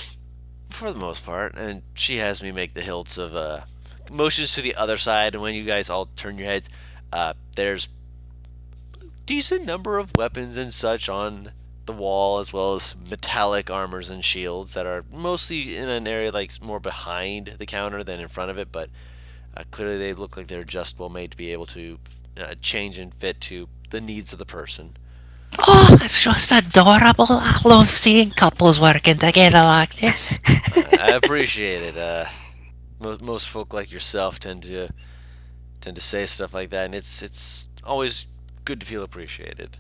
for the most part, and she has me make the hilts of motions to the other side, and when you guys all turn your heads, there's decent number of weapons and such on the wall, as well as metallic armors and shields that are mostly in an area like more behind the counter than in front of it, but clearly they look like they're adjustable, made to be able to change and fit to the needs of the person. Oh, that's just adorable. I love seeing couples working together like this. I appreciate it. Most folk like yourself tend to say stuff like that, and it's always good to feel appreciated.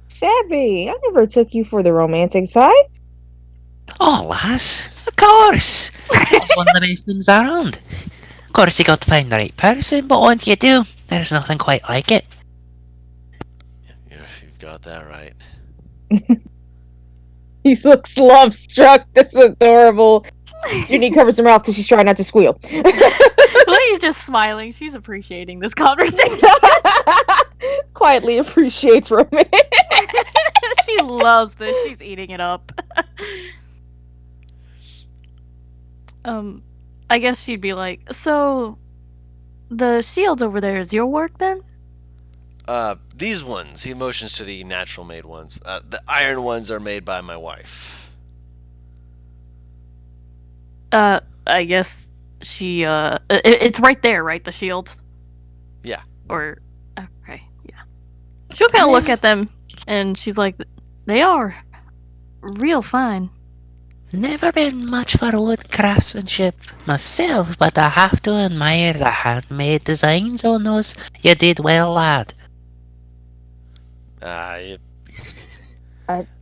Sabby, I never took you for the romantic side. Oh, lass, of course. That's one of the best things around. Of course, you got to find the right person, but once you do, there's nothing quite like it. You've got that right. He looks love struck. This is adorable. Ginny covers her mouth because she's trying not to squeal. Lee's just smiling. She's appreciating this conversation. Quietly appreciates romance. She loves this. She's eating it up. I guess she'd be like, so the shields over there is your work then? These ones, he motions to the natural made ones. The iron ones are made by my wife. I guess she, it's right there, right? The shield? Yeah. Or, okay, yeah. She'll kind of look at them, and she's like, they are real fine. Never been much for wood craftsmanship myself, but I have to admire the handmade designs on those. You did well, lad.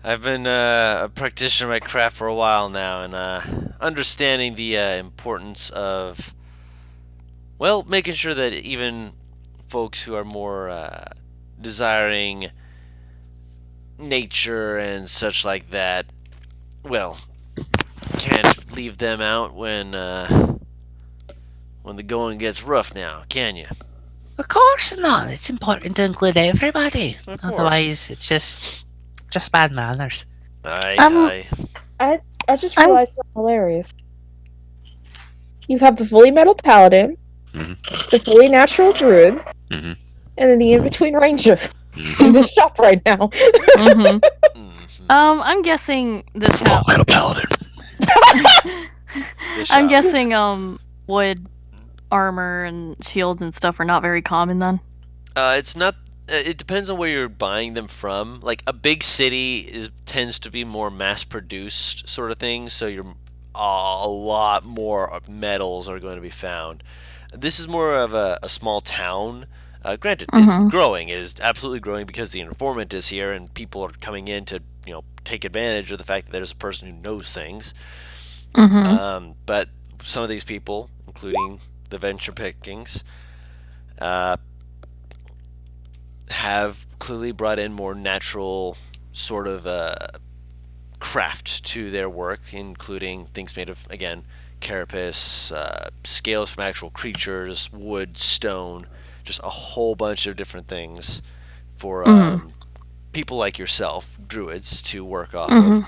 I've been a practitioner of my craft for a while now, and understanding the importance of, well, making sure that even folks who are more desiring nature and such like that, well, can't leave them out when the going gets rough now, can you? Of course not. It's important to include everybody. Of course. Otherwise, it's just bad manners. Aye. I just realized something hilarious. You have the fully metal paladin, the fully natural druid, and then the in-between ranger in this shop right now. Mm-hmm. I'm guessing this kind of... Metal paladin. I'm guessing, wood armor and shields and stuff are not very common then? It's not. It depends on where you're buying them from. Like a big city tends to be more mass-produced sort of thing, so a lot more metals are going to be found. This is more of a small town. Granted, it's growing. It is absolutely growing because the informant is here and people are coming in to take advantage of the fact that there's a person who knows things. But some of these people, including the venture pickings, have clearly brought in more natural sort of craft to their work, including things made of, again, carapace, scales from actual creatures, wood, stone, just a whole bunch of different things for people like yourself, druids, to work off of.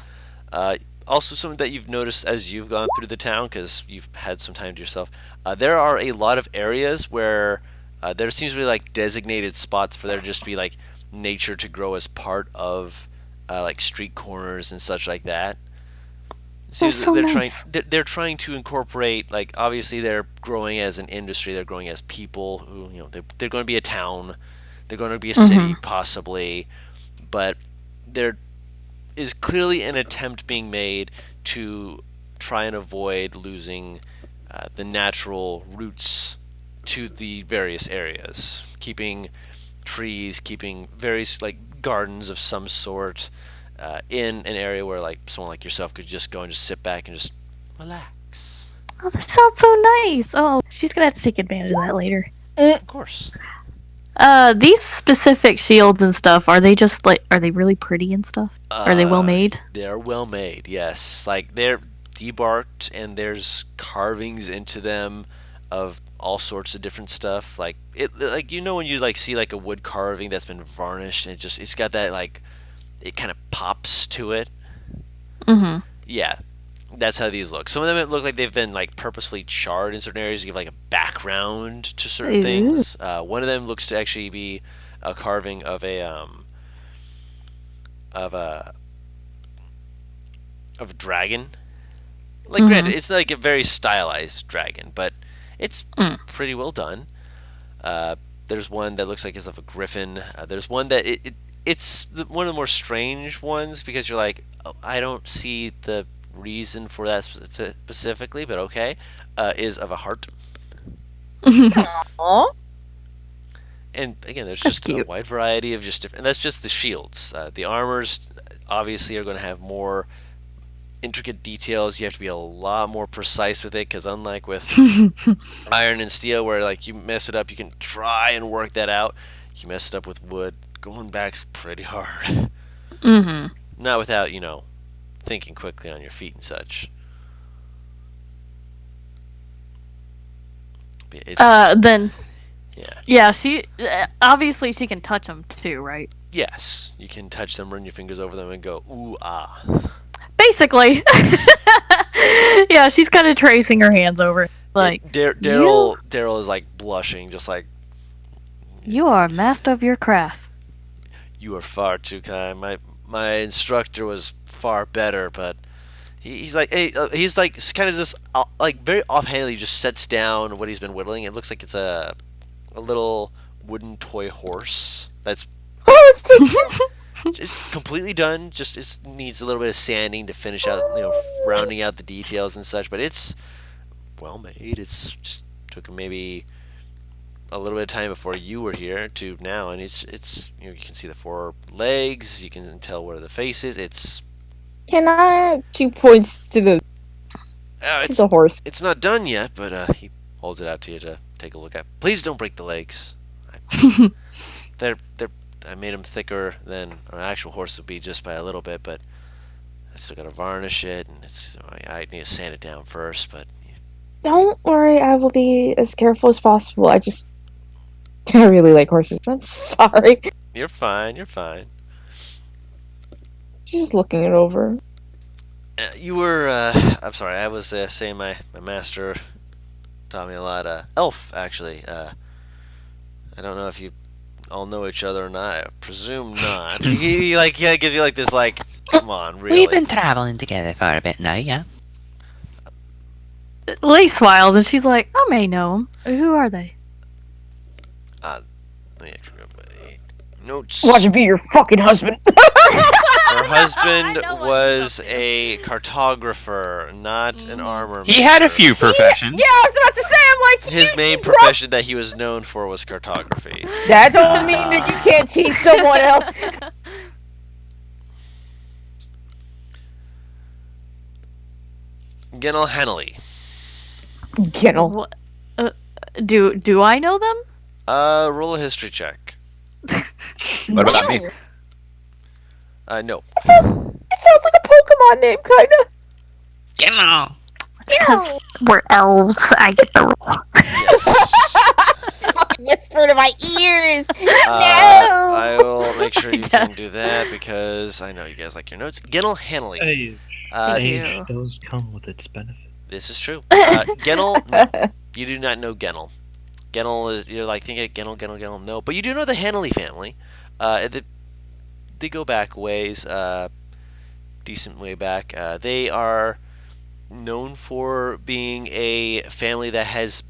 Also, something that you've noticed as you've gone through the town, because you've had some time to yourself, there are a lot of areas where there seems to be like designated spots for there just to be like nature to grow as part of like street corners and such like that. That's so nice. They're trying to incorporate, like, obviously they're growing as an industry, they're growing as people who, they're going to be a town, they're going to be a city possibly, but there is clearly an attempt being made to try and avoid losing the natural roots to the various areas, keeping trees, keeping various like gardens of some sort in an area where like someone like yourself could just go and just sit back and just relax. Oh, that sounds so nice. Oh, she's gonna have to take advantage of that later. Of course. These specific shields and stuff, are they just like, are they really pretty and stuff? Are they well made? They're well made, yes. Like they're debarked and there's carvings into them of all sorts of different stuff. Like it, like when you like see like a wood carving that's been varnished and it's got that like it kind of pops to it. Yeah, That's how these look. Some of them look like they've been like purposefully charred in certain areas to give like a background to certain Ooh. things. One of them looks to actually be a carving of a of a dragon. Like, granted, it's like a very stylized dragon, but it's pretty well done. There's one that looks like it's of a griffin. There's one that it's one of the more strange ones because you're like, oh, I don't see the reason for that specifically, but okay. Is of a heart. Aww. And again, there's That's just a cute. wide variety of just different. And that's just the shields. The armors obviously are going to have more intricate details. You have to be a lot more precise with it because unlike with iron and steel, where like you mess it up, you can try and work that out. You mess it up with wood, going back's pretty hard. Mm-hmm. Not without thinking quickly on your feet and such. But it's Then yeah. yeah, she obviously she can touch them too, right? Yes, you can touch them, run your fingers over them, and go ooh ah. Basically. Yeah, she's kind of tracing her hands over it. Like, Daryl is like blushing, just like, you are a master of your craft. you are far too kind. My instructor was far better, but he's like, hey, he's like kind of just like very offhandedly just sets down what he's been whittling. It looks like it's a little wooden toy horse that's Oh, it's so cute. it's completely done. Just it needs a little bit of sanding to finish out, rounding out the details and such. But it's well made. It's just took him maybe a little bit of time before you were here to now, and it's you can see the four legs. You can tell where the face is. It's Can I? She points to the horse. it's not done yet, but he holds it out to you to take a look at. Please don't break the legs. They're I made them thicker than an actual horse would be just by a little bit, but I still gotta varnish it, and I need to sand it down first. But Don't worry, I will be as careful as possible. I really like horses. I'm sorry. you're fine. You're fine. She's just looking it over. You were. I'm sorry. I was saying my master taught me a lot. Elf, actually. I don't know if you all know each other or not. I presume not. he gives you like this like, come on, really. We've been traveling together for a bit now, yeah. Lee smiles and she's like, I may know them. Who are they? Let me actually grab my notes. Watch it be your fucking husband. Her husband I know what was a cartographer, not an armor. He had a maker. few professions. Yeah, I was about to say, I'm like, His main profession that he was known for was cartography. that don't mean that you can't teach someone else. Gennel Henley. Kennel. What? Do I know them? Roll a history check. What about me? No. It sounds like a Pokemon name, kinda. Get on. Because we're elves, I get the roll. Yes. Fucking whispered in my ears. I will make sure you can do that because I know you guys like your notes. Gennel Henley. Age, Thank age you. does come with its benefits. This is true. Gennel, no, you do not know Gennel. Gennel is, you're like thinking Gennel. No, but you do know the Henley family. They go back ways, decent way back. They are known for being a family that has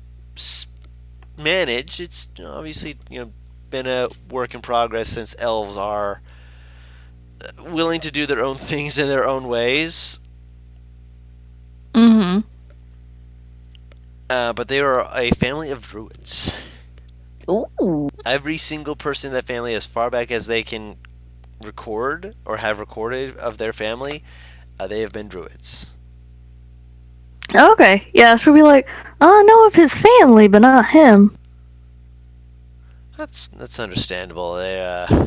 managed. It's obviously been a work in progress since elves are willing to do their own things in their own ways. Mm-hmm. But they are a family of druids. Ooh. Every single person in that family, as far back as they can record or have recorded of their family, they have been druids. Okay, yeah, she'll be like, I know of his family, but not him. That's understandable. They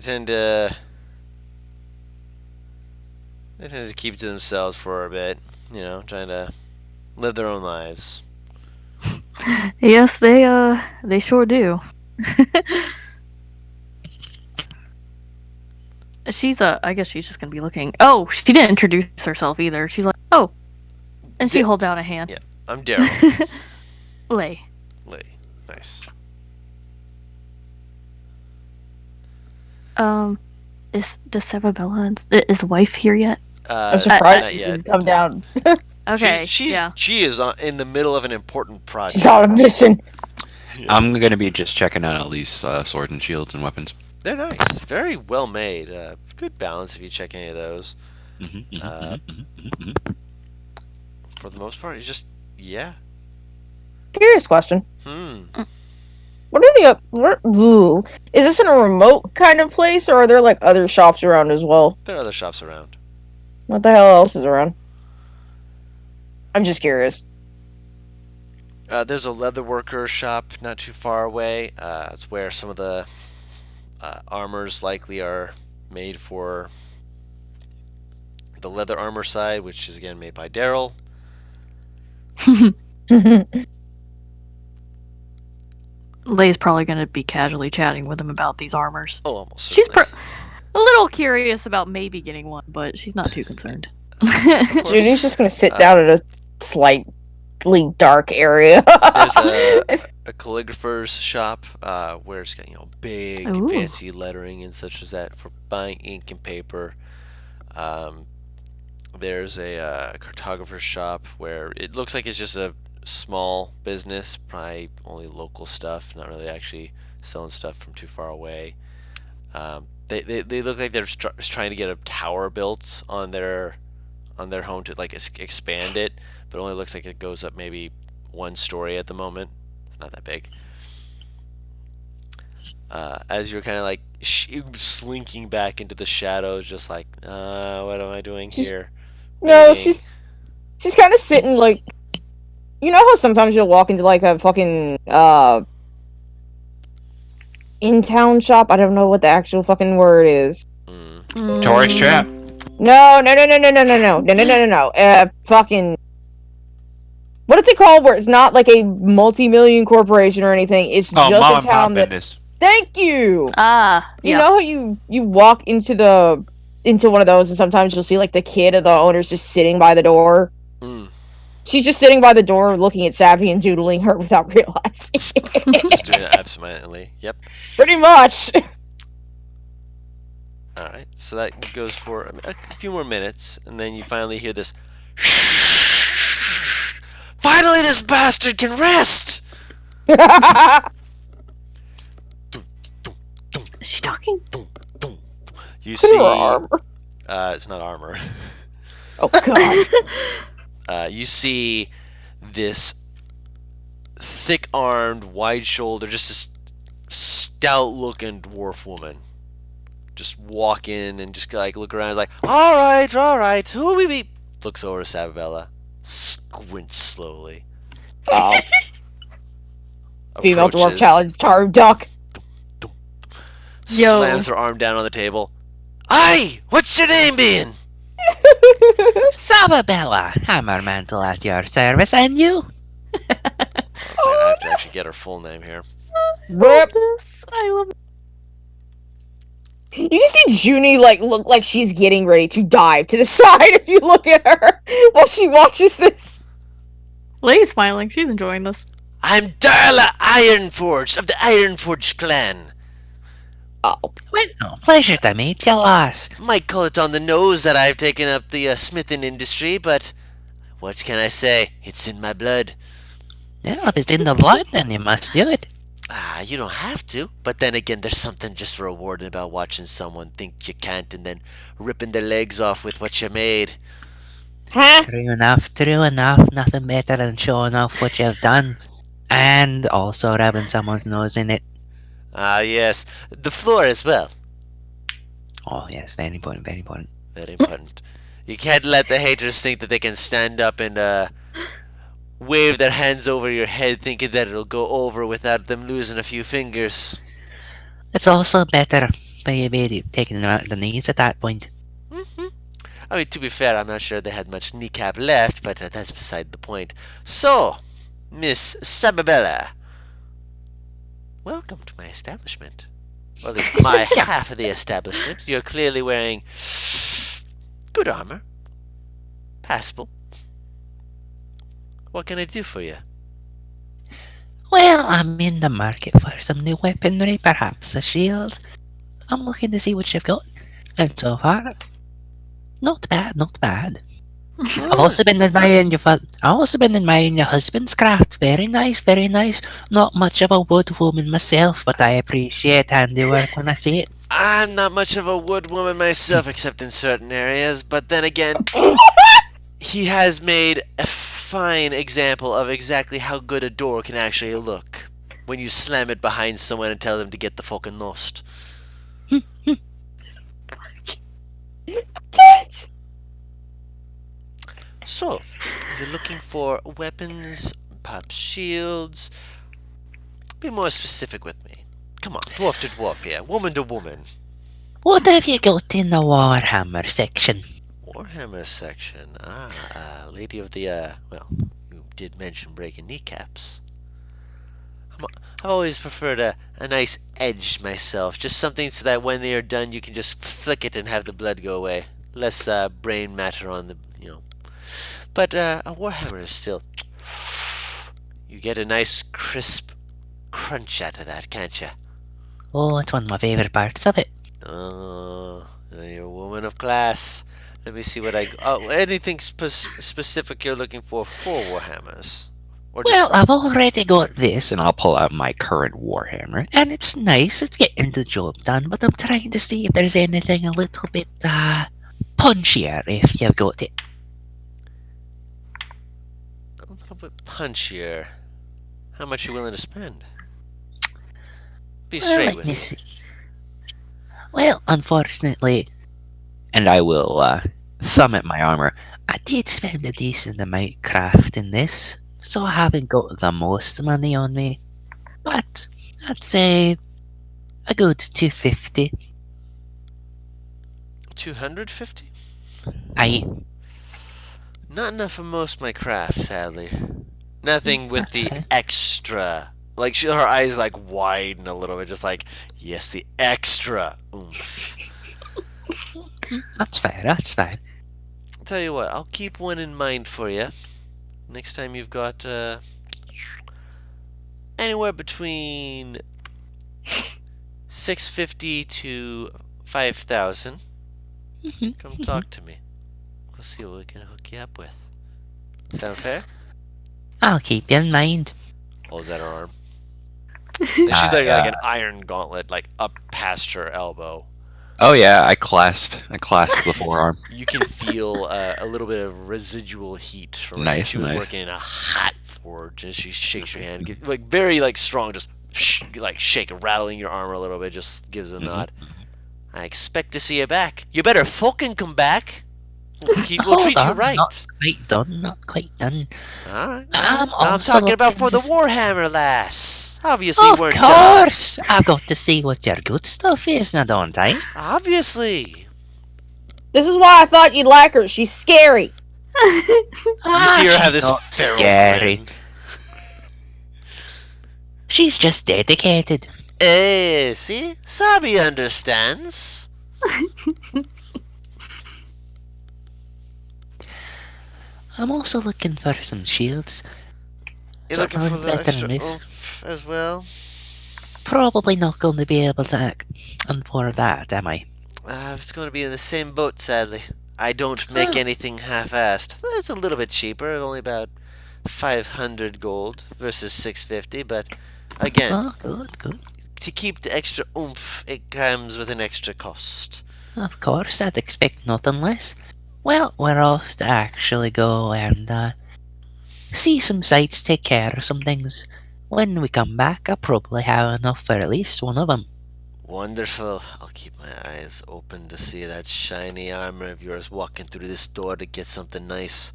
tend to keep to themselves for a bit, trying to live their own lives. Yes, they sure do. I guess she's just gonna be looking. Oh, she didn't introduce herself either. She's like, oh, and she holds out a hand. Yeah, I'm Daryl. Lay. Lee. Nice. Does Sababella is the wife here yet? I'm surprised not she yet. didn't come down. Okay. She is in the middle of an important project. She's on a mission. I'm gonna be just checking out Ellie's sword and shields and weapons. They're nice. Very well made. Good balance if you check any of those. For the most part, it's just, yeah. Curious question. What are ooh. Is this in a remote kind of place, or are there like other shops around as well? There are other shops around. What the hell else is around? I'm just curious. There's a leather worker shop not too far away. It's where some of the armors likely are made for the leather armor side, which is again made by Daryl. Lay's probably gonna be casually chatting with him about these armors. Oh, almost She's certainly. a little curious about maybe getting one, but she's not too concerned. Judy's just gonna sit down at a slightly dark area. There's a calligrapher's shop where it's got big Ooh. fancy lettering and such as that for buying ink and paper. There's a cartographer's shop where it looks like it's just a small business, probably only local stuff, not really actually selling stuff from too far away. They look like they're trying to get a tower built on their home to like expand it, but it only looks like it goes up maybe one story at the moment. It's not that big. As you're kind of like slinking back into the shadows, just like, what am I doing here? No, Waiting. she's kind of sitting like, you know how sometimes you'll walk into like a fucking in-town shop. I don't know what the actual fucking word is. Tourist trap. No. Fucking. What is it called? Where it's not like a multi-million corporation or anything. It's Oh, just mom a and pop town that. business. Thank you. You Yeah. know how you walk into one of those and sometimes you'll see like the kid of the owner's just sitting by the door. She's just sitting by the door looking at Savvy and doodling her without realizing. Just doing it absentmindedly. Yep. Pretty much. Alright, so that goes for a few more minutes, and then you finally hear this. Finally, this bastard can rest! Is she talking? You Her see. armor. It's not armor. Oh god. You see this thick-armed, wide-shouldered, just this stout-looking dwarf woman just walk in and just like look around, like, all right, who we be? Looks over to Sababella, squints slowly. Female dwarf Approaches, challenge Taru Duck. Yo. slams her arm down on the table. Aye, what's your name being? Sababella, Hammermantle at your service, and you? So I have to actually get her full name here. Rip. I love it. You can see Junie like look like she's getting ready to dive to the side if you look at her while she watches this. Lay's smiling. She's enjoying this. I'm Darla Ironforge of the Ironforge clan. Well, pleasure to meet you, lass. Might call it on the nose that I've taken up the smithing industry, but what can I say? It's in my blood. Well, if it's in the blood, then you must do it. You don't have to. But then again, there's something just rewarding about watching someone think you can't and then ripping their legs off with what you made. Huh? True enough. Nothing better than showing off what you've done. And also rubbing someone's nose in it. Yes. The floor as well. Oh, yes, very important, very important. Very important. You can't let the haters think that they can stand up and wave their hands over your head thinking that it'll go over without them losing a few fingers. It's also better for you be taking them out the knees at that point. I mean, to be fair, I'm not sure they had much kneecap left, but that's beside the point. So, Miss Sababella, welcome to my establishment. Well, at least my half of the establishment. You're clearly wearing good armor. Passable. What can I do for you? Well, I'm in the market for some new weaponry, perhaps a shield. I'm looking to see what you've got. And so far, not bad, not bad. I've also been admiring your husband's craft. Very nice, very nice. Not much of a wood woman myself, but I appreciate handiwork when I see it. I'm not much of a wood woman myself, except in certain areas, but then again, he has made a fine example of exactly how good a door can actually look when you slam it behind someone and tell them to get the fucking lost. So, you're looking for weapons, perhaps shields. Be more specific with me. Come on, dwarf to dwarf here, woman to woman. What have you got in the Warhammer section? Warhammer section. Lady of the, well, you did mention breaking kneecaps. I've always preferred a nice edge myself. Just something so that when they are done, you can just flick it and have the blood go away. Less brain matter on the, But a Warhammer is still... You get a nice crisp crunch out of that, can't you? Oh, it's one of my favourite parts of it. Oh, you're a woman of class. Let me see what I... Oh, anything specific you're looking for Warhammers? Or Well, just... I've already got this, and I'll pull out my current Warhammer, and it's nice, it's getting the job done, but I'm trying to see if there's anything a little bit, punchier, if you've got it. A little bit punchier. How much you willing to spend? Be straight Let with me me. see. Well, unfortunately, and I will, thumb at my armor, I did spend a decent amount crafting this, so I haven't got the most money on me, but I'd say a good 250. 250? Aye. Not enough for most of my crafts, sadly. Nothing with That's the fair. extra. Like, her eyes, like, widen a little bit, just like, yes, the extra oomph. That's fair, that's fine. I'll tell you what, I'll keep one in mind for you. Next time you've got, anywhere between 650 to 5,000. Come talk to me. We'll see what we can hook you up with. Sound fair? I'll keep you in mind. Oh, is that her arm? And she's like an iron gauntlet, like up past her elbow. Oh yeah, I clasp the forearm. You can feel a little bit of residual heat from her. Nice, She was nice. working in a hot forge, and she shakes your hand, like very like strong, just like shaking, rattling your arm a little bit, just gives a nod. I expect to see you back. You better fucking come back. We'll treat you right. Not quite done. All right. I'm I'm also talking about looking for the to- Warhammer lass. Obviously, Of we're done. course! I've got to see what your good stuff is now, don't I? Obviously. This is why I thought you'd like her. She's scary. You see her have this not feral scary. grin. She's just dedicated. Eh, see? Sabi understands. I'm also looking for some shields. You're looking for Something the better extra than this. oomph as well? Probably not going to be able to afford that, am I? It's going to be in the same boat, sadly. I don't make anything half-assed. It's a little bit cheaper, only about 500 gold versus 650, but again, Oh, good. to keep the extra oomph, it comes with an extra cost. Of course, I'd expect nothing less. Well, we're off to actually go and see some sights, take care of some things. When we come back, I'll probably have enough for at least one of them. Wonderful. I'll keep my eyes open to see that shiny armor of yours walking through this door to get something nice.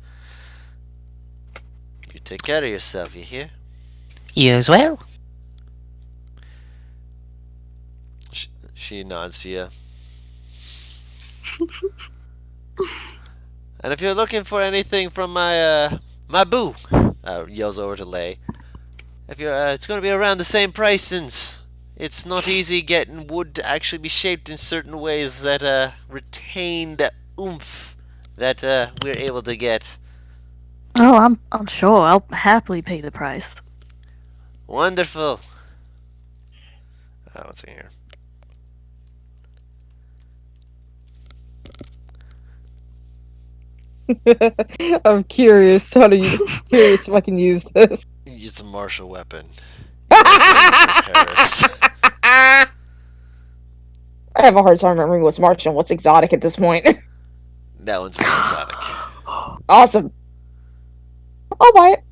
You take care of yourself, you hear? You as well. She nods to you. And if you're looking for anything from my boo, yells over to Lay. If you're, it's gonna be around the same price since it's not easy getting wood to actually be shaped in certain ways that retain the oomph that we're able to get. Oh, I'm sure. I'll happily pay the price. Wonderful. What's in here? I'm curious. Curious if I can use this. It's a martial weapon. Paris. I have a hard time remembering what's martial and what's exotic at this point. That one's not exotic. Awesome. I'll buy it.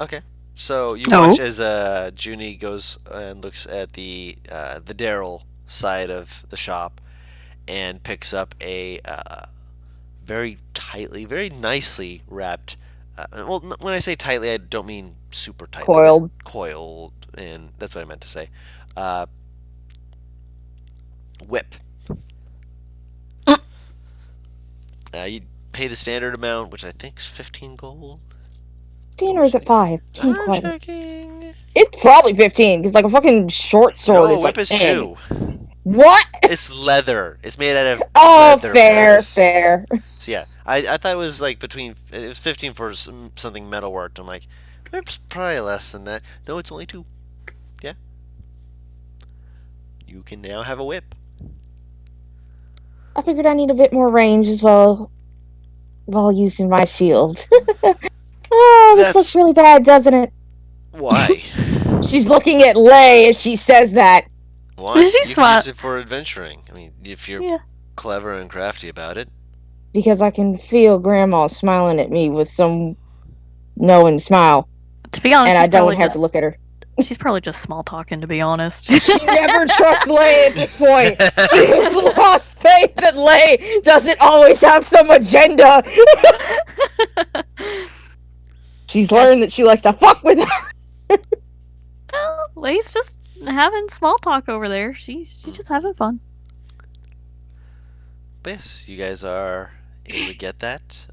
Okay. So you No. watch as Junie goes and looks at the Daryl side of the shop and picks up a very tightly, very nicely wrapped. Well, when I say tightly, I don't mean super tightly. Coiled. Coiled, and that's what I meant to say. Whip. You pay the standard amount, which I think is 15 gold. 15 or is it 5? Can't I'm quite. checking. It's probably 15 because like a fucking short sword No, is whip like is 10. 2. What? It's leather. It's made out of Oh, leather. fair, Paris. fair. So yeah, I thought it was like it was 15 for something metalworked. I'm like, whip's probably less than that. No, it's only 2. Yeah. You can now have a whip. I figured I need a bit more range as well while using my shield. Oh, this That's- looks really bad, doesn't it? Why? She's looking at Lay as she says that. Why? She's You can smart. use it for adventuring. I mean, if you're Yeah. clever and crafty about it. Because I can feel Grandma smiling at me with some knowing smile. To be honest, And she's I don't probably have just, to look at her. She's probably just small talking, to be honest. She never trusts Lay at this point. She has lost faith that Lay doesn't always have some agenda. She's learned that she likes to fuck with her. Well, Lay's just having small talk over there. She's just having fun. But yes, you guys are able to get that.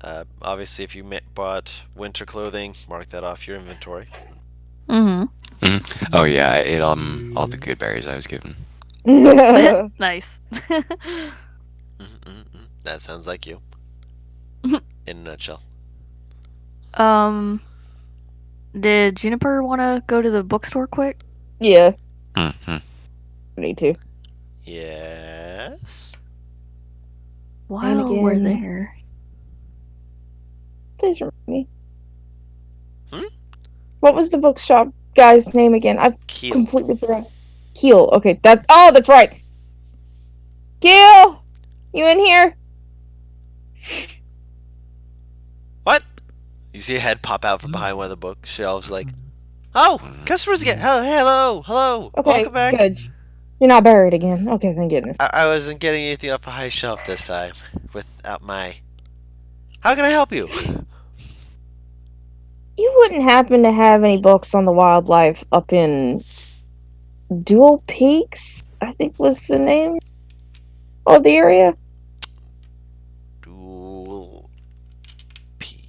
Obviously, if you bought winter clothing, mark that off your inventory. Mm-hmm. Oh yeah, I ate all the good berries I was given. Nice. That sounds like you. In a nutshell. Did Juniper want to go to the bookstore quick? Yeah, Mm-hmm. I need to. Yes. While we're again. there. Please remind me. Hmm? What was the bookshop guy's name again? I've Keel. completely forgot. Keel. Okay, that's right. Keel, you in here? What? You see a head pop out from behind one of the bookshelves, like, oh, customers again. Hello. Okay, Welcome back. good. You're not buried again. Okay, thank goodness. I wasn't getting anything off a high shelf this time without my. How can I help you? You wouldn't happen to have any books on the wildlife up in Dual Peaks? I think was the name of the area. Dual Peaks.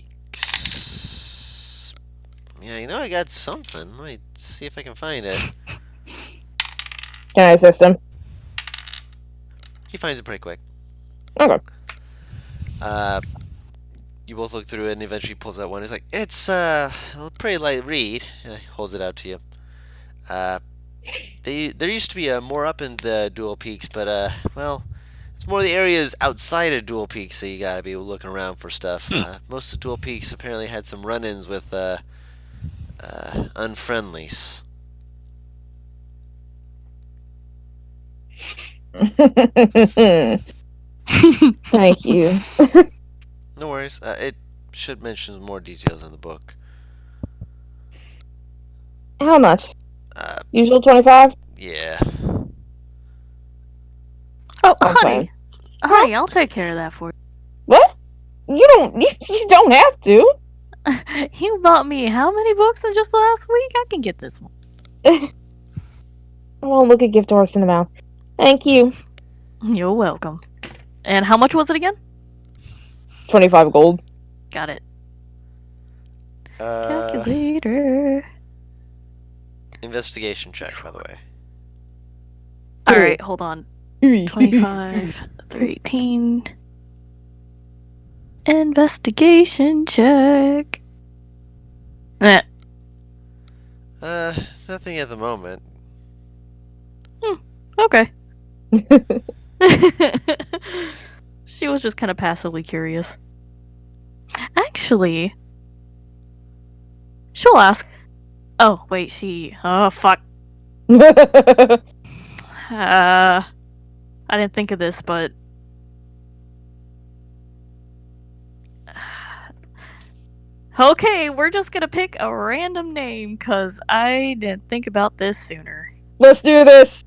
Yeah, I got something. Let me see if I can find it. Can I assist him? He finds it pretty quick. Okay. You both look through it, and eventually pulls out one. He's like, "It's a pretty light read." And he holds it out to you. There used to be more up in the Dual Peaks, but well, it's more the areas outside of Dual Peaks, so you gotta be looking around for stuff. Most of Dual Peaks apparently had some run-ins with unfriendlies. Thank you. No worries. It should mention more details in the book. How much? Uh, Usual 25? yeah. Oh, Okay. honey, I'll take care of that for What? You don't have to. you. You bought me how many books in just the last week? I can get this one. I won't look at gift horse in the mouth. Thank you. You're welcome. And how much was it again? 25 gold. Got it. Uh, Calculator. investigation check, by the way. Alright, hold on. 25 through 18. Investigation check. Eh. Nothing at the moment. Okay. She was just kind of passively curious. Actually, she'll ask. Oh, wait, oh, fuck. I didn't think of this, but okay, we're just gonna pick a random name because I didn't think about this sooner. Let's do this.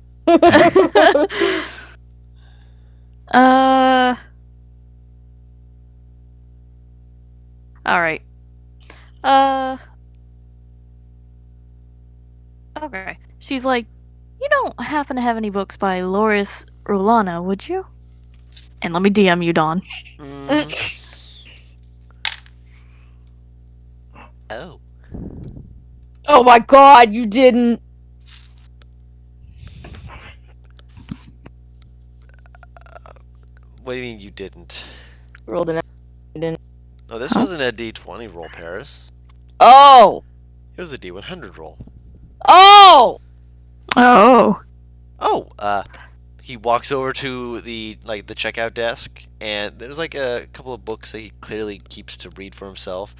Alright. Okay. She's like, you don't happen to have any books by Loris Rulana, would you? And let me DM you, Dawn. Oh. Oh my god, you didn't. What do you mean you didn't? Rolled an. No, this wasn't a D20 roll, Paris. Oh. It was a D100 roll. Oh. Oh. Oh, he walks over to the checkout desk, and there's like a couple of books that he clearly keeps to read for himself.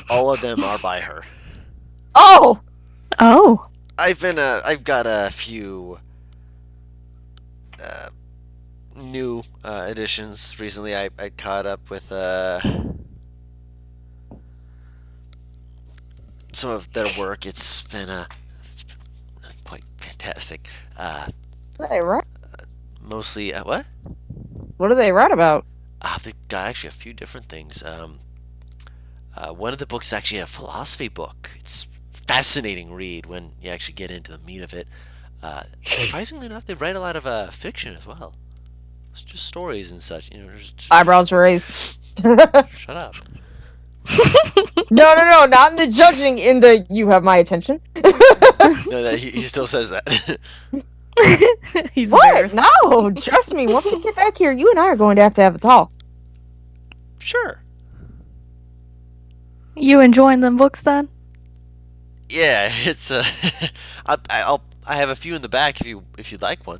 All of them are by her. Oh. Oh. I've got a few new editions recently. I caught up with some of their work. It's been quite fantastic. What do they write? Mostly what? What do they write about? They've got actually a few different things. One of the books is actually a philosophy book. It's a fascinating read when you actually get into the meat of it. Surprisingly enough, they write a lot of fiction as well. It's just stories and such. Just Eyebrows raised. shut up. No, not in the judging. In the you have my attention. No, he still says that. He's What? embarrassed. No, trust me. Once we get back here, you and I are going to have a talk. Sure. You enjoying them books then? Yeah, it's I have a few in the back if you'd like one.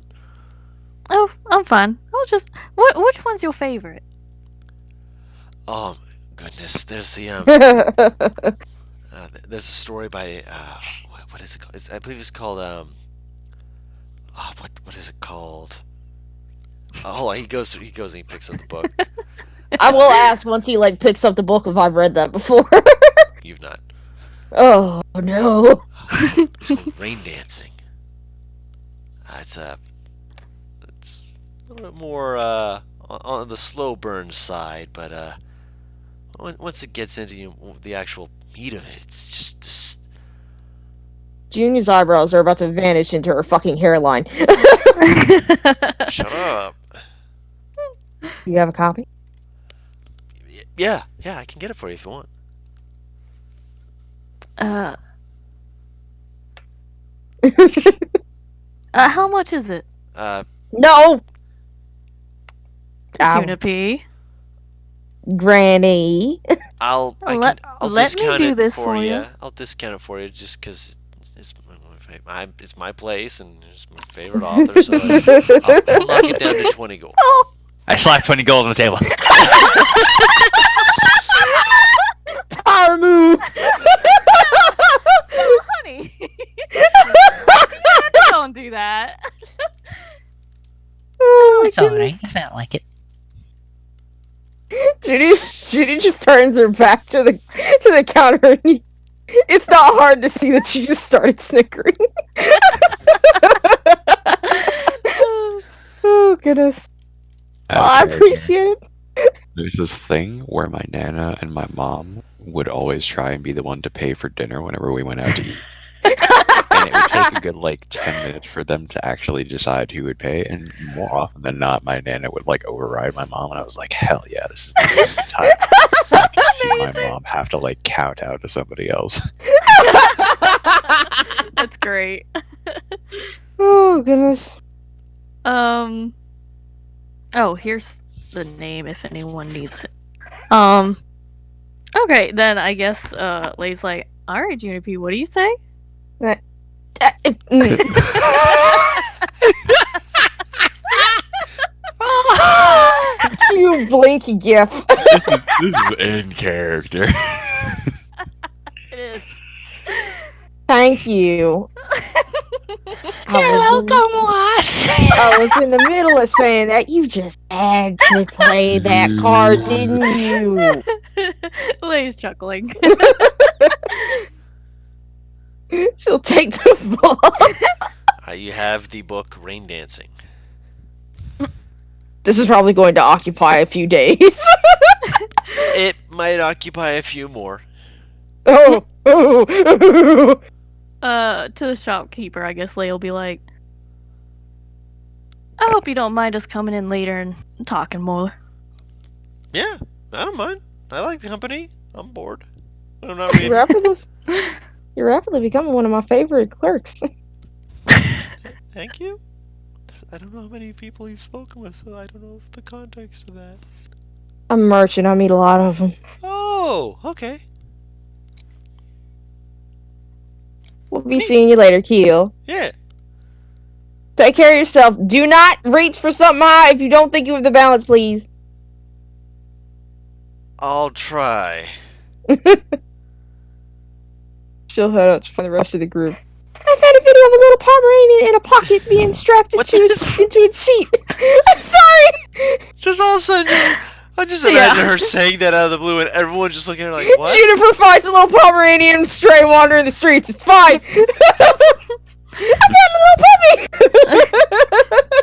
Oh, I'm fine. Which one's your favorite? Oh goodness, there's the there's a story by what is it called? I believe it's called what is it called? Oh, he goes and he picks up the book. I will ask once he picks up the book if I've read that before. You've not. Oh no. It's called Rain Dancing. It's a little bit more on the slow burn side, but once it gets into the actual meat of it, it's just Junior's eyebrows are about to vanish into her fucking hairline. shut up. You have a copy? Yeah, I can get it for you if you want. How much is it? No. Ow. Juniper. Granny. I'll Let me discount do it this for for you. you. I'll discount it for you just because it's my place and it's my favorite author, so I'll knock it down to 20 gold. Oh, I slapped 20 gold on the table. Power move. honey. Don't do that. Oh, It's alright. I felt like it. Judy just turns her back to the counter and it's not hard to see that she just started snickering. Oh goodness. Well, I appreciate it. There's this thing where my nana and my mom would always try and be the one to pay for dinner whenever we went out to eat. And it would take a good 10 minutes for them to actually decide who would pay, and more often than not my nana would override my mom, and I was like, hell yeah, this is the only time I can see my mom have to count out to somebody else. That's great. Oh goodness. Oh, here's the name if anyone needs it. Okay, then I guess Lay's like, all right, Junipie, what do you say? You blinky gif. This is in character. It is. Thank you. You're welcome, lass. I was in the middle of saying that. You just had to play that card, didn't you? Lay's chuckling. She'll take the book. You have the book Rain Dancing. This is probably going to occupy a few days. It might occupy a few more. Oh. To the shopkeeper, I guess Lay will be like, I hope you don't mind us coming in later and talking more. Yeah, I don't mind. I like the company. I'm bored. I'm not reading. You're rapidly becoming one of my favorite clerks. Thank you. I don't know how many people you've spoken with, so I don't know the context of that. I'm a merchant. I meet a lot of them. Oh, okay. We'll be seeing you later, Keel. Yeah. Take care of yourself. Do not reach for something high if you don't think you have the balance, please. I'll try. She'll head out to find the rest of the group. I found a video of a little Pomeranian in a pocket being strapped What into its seat. I'm sorry! Just all of a sudden, I just Yeah. imagine her saying that out of the blue and everyone just looking at her like, what? Jennifer finds a little Pomeranian stray wandering the streets. It's fine. I found a little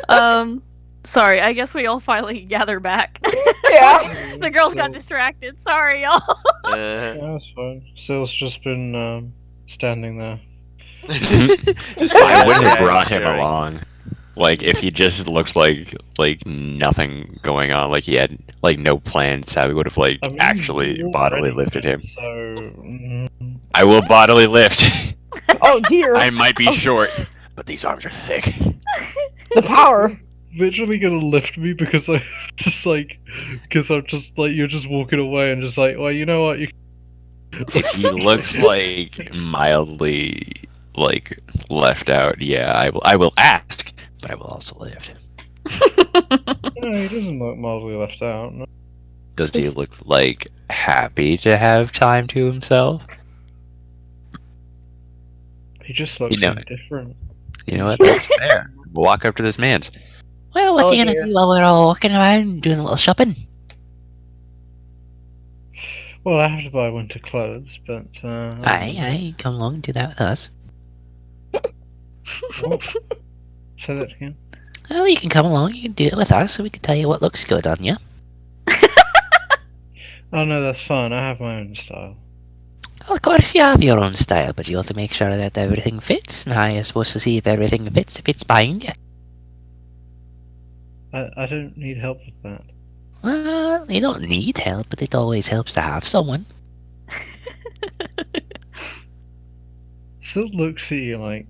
puppy. Sorry, I guess we all finally gather back. Yeah. The girls got distracted. Sorry, y'all. Uh, Yeah, that's fine. Sill's just been standing there. just I wouldn't have staring. brought him along. Like if he just looked like nothing going on, like he had like no plans. I would have like I mean, actually you're bodily ready, lifted him. So I will bodily lift. Oh dear. I might be short, but these arms are thick. The power. literally gonna lift me because I'm just like you're just walking away and just like, well, you know what? You If he looks like mildly like left out, yeah, I will ask, but I will also lift. No, he doesn't look mildly left out. No. Does he look like happy to have time to himself? He just looks You know- indifferent. You know what? That's fair. We'll walk up to this man's. Well, what's Oh, he gonna dear. do while we're all walking around doing a little shopping? Well, I have to buy winter clothes, but Aye, come along and do that with us. What? Say that again. Well, you can come along, you can do it with us, so we can tell you what looks good on you. Oh no, that's fine. I have my own style. Well, of course you have your own style, but you have to make sure that everything fits, and how you're supposed to see if everything fits if it's behind you. I don't need help with that. Well, you don't need help, but it always helps to have someone. Still looks at you like,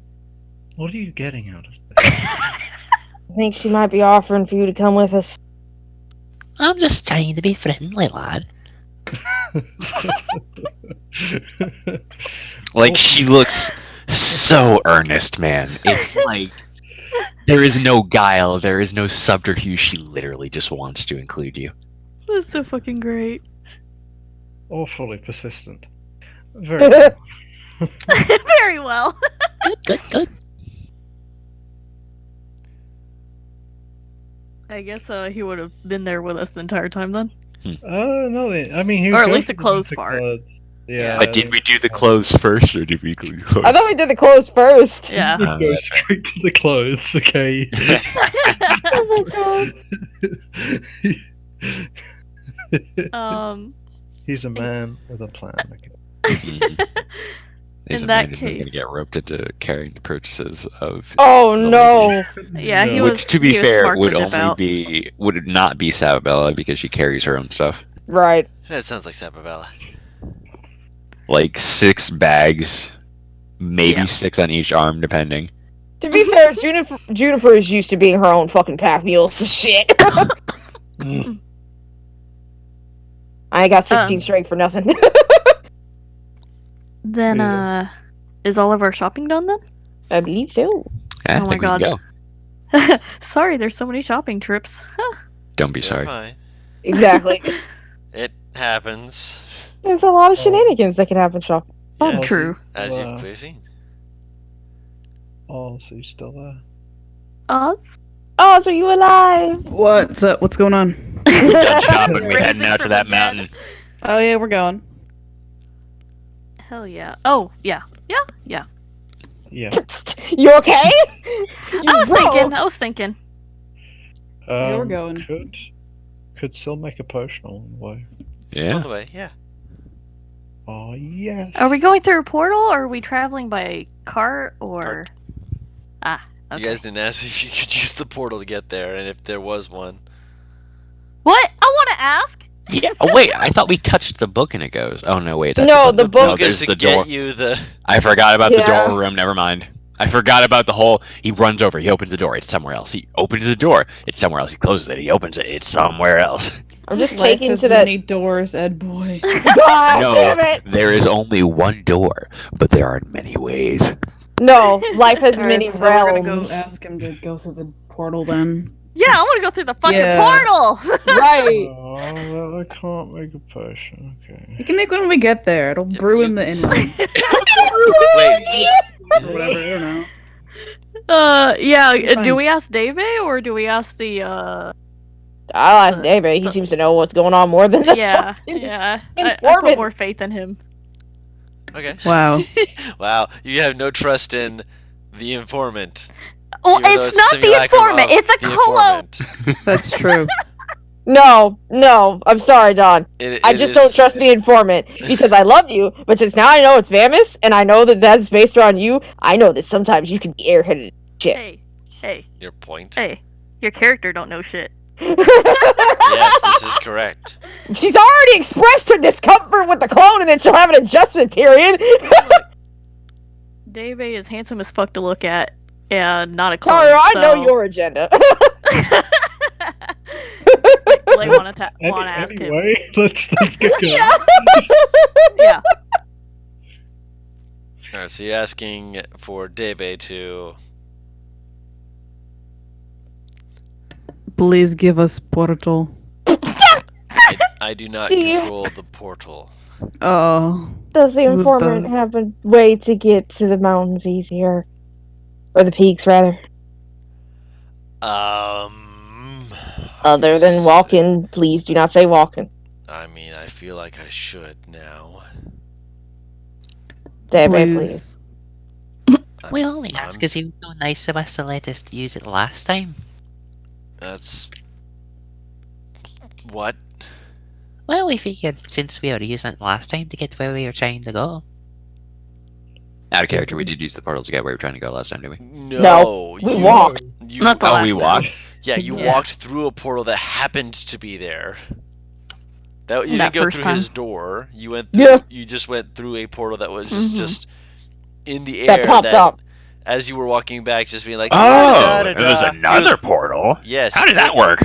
what are you getting out of this? I think she might be offering for you to come with us. I'm just trying to be friendly, lad. Like she looks so earnest, man. It's like there is no guile, there is no subterfuge. She literally just wants to include you. That's so fucking great. Awfully persistent. Very well. Very well. Good. I guess he would have been there with us the entire time then. No, I mean, he Or at goes least the to clothes winter part. clothes. Yeah. But did we do the clothes first, or did we do the clothes? I thought we did the clothes first. Yeah. We Oh, go that's right. straight to the clothes, okay? Oh my god. He's a man with a plan. Okay. Is In a that man who's not gonna case- get roped into carrying the purchases of. Oh the no. ladies. Yeah, he No. was. Which, to be he was fair, smart to would dip only out. would not be Sababella because she carries her own stuff. Right. That sounds like Sababella. Like 6 bags, maybe Yeah. 6 on each arm, depending. To be fair, Juniper is used to being her own fucking pack mule, so shit. I got 16 strength for nothing. Then, Yeah. is all of our shopping done then? I believe so. Yeah, I Oh my think we can God. go. Sorry, there's so many shopping trips. Don't be You're sorry. fine. Exactly. It happens. There's a lot of shenanigans that can happen shopping. Oh, Yes, true. As Wow. you've clearly seen. Oh, so you're still there? Oz? Oh, so you alive? What's up? What's going on? Done shopping. We're Raising heading out to from that the dead. mountain. Oh yeah, we're going. Hell yeah. Oh, yeah. Yeah, yeah. Yeah. You okay? I was thinking. Yeah, we're going. Could still make a potion on the way. On Yeah. the way, yeah. Oh yes. Are we going through a portal, or are we traveling by cart, or... Cart. Ah, okay. You guys didn't ask if you could use the portal to get there, and if there was one. What? I want to ask! Yeah. Oh wait, I thought we touched the book and it goes. Oh no, wait. That's No, the book Book is there's to the get door. you the... I forgot about Yeah. the door room. Never mind. I forgot about the whole. He runs over. He opens the door. It's somewhere else. He opens the door. It's somewhere else. He closes it. He opens it. It's somewhere else. I'm just Life taking has to that. many doors, Ed boy. God No, damn it! there is only one door, but there are many ways. No, life has Alright, many so we're gonna go realms. ask him to go through the portal then. Yeah, I want to go through the fucking Yeah. portal! Right. Oh, well, I can't make a potion. Okay. You can make one when we get there. It'll brew in the inroom. Wait, Or whatever, I don't know. Yeah, do Fine. we ask Dave, or do we ask the, I'll ask David. He seems to know what's going on more than that. Yeah, yeah. I put Informant. more faith in him. okay. Wow. Wow, you have no trust in the informant. Oh, even though it's not the simulacrum informant, of it's a the clone! informant. That's true. No, I'm sorry, Don. I It just is- don't trust the informant because I love you, but since now I know it's Vamus and I know that that's based around you, I know that sometimes you can be airheaded. Hey, Your point. hey. Your character don't know shit. Yes, this is correct. She's already expressed her discomfort with the clone, and then she'll have an adjustment period. Dave is handsome as fuck to look at, and not a clone. Tara, I know so- your agenda. Blay wanna ask him. Anyway, let's get going. Yeah. Alright, so you're asking for Debe to... Please give us portal. I do not Do you- control the portal. Oh. Does the Who informant does? have a way to get to the mountains easier? Or the peaks, rather? Other than walking, please do not say walking. I mean, I feel like I should now. David, please. We only asked I'm- because he was so nice of us to let us use it last time. That's... What? Well, we figured since we were using it last time to get where we were trying to go. Out of character, we did use the portal to get where we were trying to go last time, did we? No. we you- walked. You, Not the Oh, last we time. walked. Yeah, you Yeah. walked through a portal that happened to be there. That you That didn't go first through his time. door. You went through. Yeah. You just went through a portal that was Mhm. just in the air. That popped up. As you were walking back, just being like, Oh, "Da-da-da-da." it was another portal. Yes. How did that work?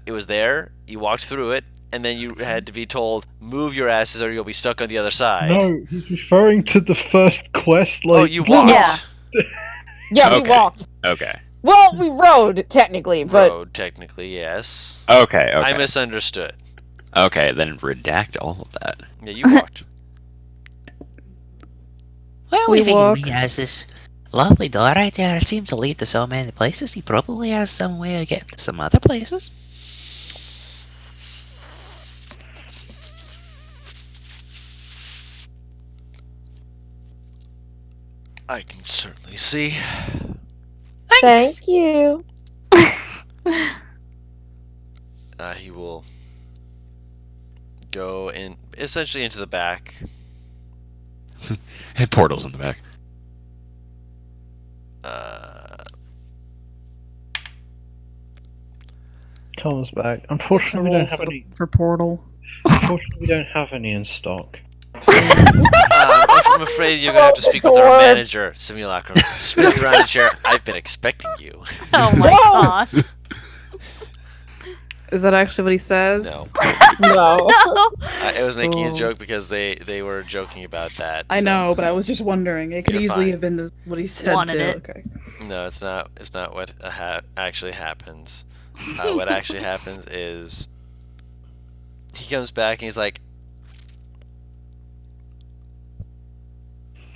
It was there. You walked through it, and then you had to be told, "Move your asses, or you'll be stuck on the other side." No, he's referring to the first quest. Like, Oh, you walked. Yeah. Yeah, we Okay. walked. Okay. Well, we rode, technically, but Road, technically, yes. Okay. I Okay. misunderstood. Okay, then redact all of that. Yeah, you walked. Well, We we figured walk. he has this lovely door right there. It seems to lead to so many places. He probably has some way of getting to some other places. I can certainly see. Thanks. thank you. He will go in, essentially into the back. And portals in the back. comes back. Unfortunately, we don't have any. for portal. Unfortunately, we don't have any in stock. I'm afraid you're gonna have to speak with our manager, Simulacrum. Spins around the chair. I've been expecting you. Oh my Whoa! god. Is that actually what he says? No. No. I was making a Oh. joke because they were joking about that. I so- know, but I was just wondering. It could You're easily fine. have been what he said Wanted too. it. Okay. No, it's not. It's not what actually happens. What actually happens is he comes back and he's like,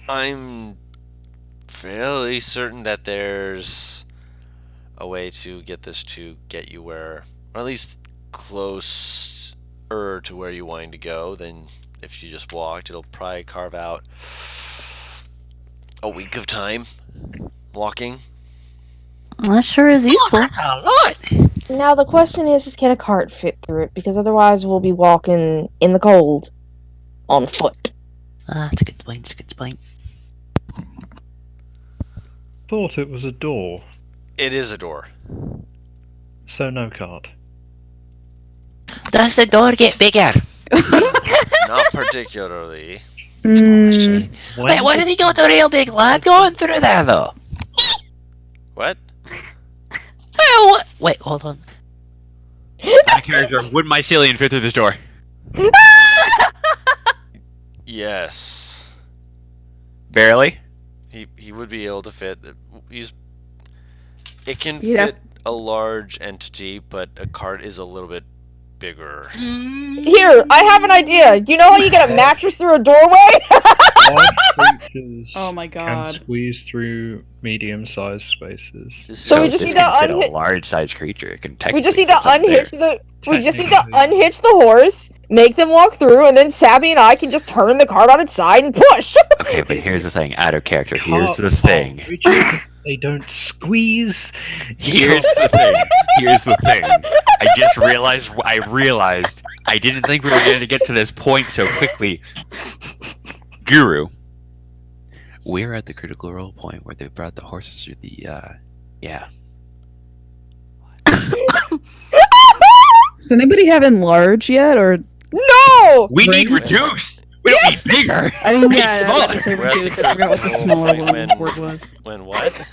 "I'm fairly certain that there's a way to get this to get you where, or at least closer to where you're wanting to go than if you just walked. It'll probably carve out a week of time walking." That sure is useful. That's a lot. Now the question is can a cart fit through it? Because otherwise we'll be walking in the cold on foot. That's a good point. That's a good point. Thought it was a door, It is a door. so no card. Does the door get bigger? Not particularly. Mm, Wait, what if you got a real big lad going through there, though? What? Well, what? Wait, hold on. Out of character, would mycelium fit through this door? Yes. Barely. He would be able to fit. It can Yeah. fit a large entity, but a cart is a little bit bigger. Here, I have an idea. You know how you get a mattress through a doorway? Large creatures oh my can god. squeeze through medium-sized spaces. This So we is- just this need to can fit a unhit- large-sized creature. It can We just need to technically fit unhitch there. the we just need to Technically. unhitch the horse, make them walk through, and then Sabby and I can just turn the cart on its side and push. Okay, but here's the thing. Out of character. Here's the Carts thing. are rigid, they don't squeeze. Here's the thing. Here's the thing. I just realized. I realized. I didn't think we were going to get to this point so quickly. Guru. We're at the critical role point where they brought the horses through the. Yeah. Does anybody have enlarge yet, or No! We need Ring? reduced. We don't need bigger. I mean, We need yeah, I smaller. meant to say We're at the reduced. I forgot what the critical smaller point one when- word was. When what?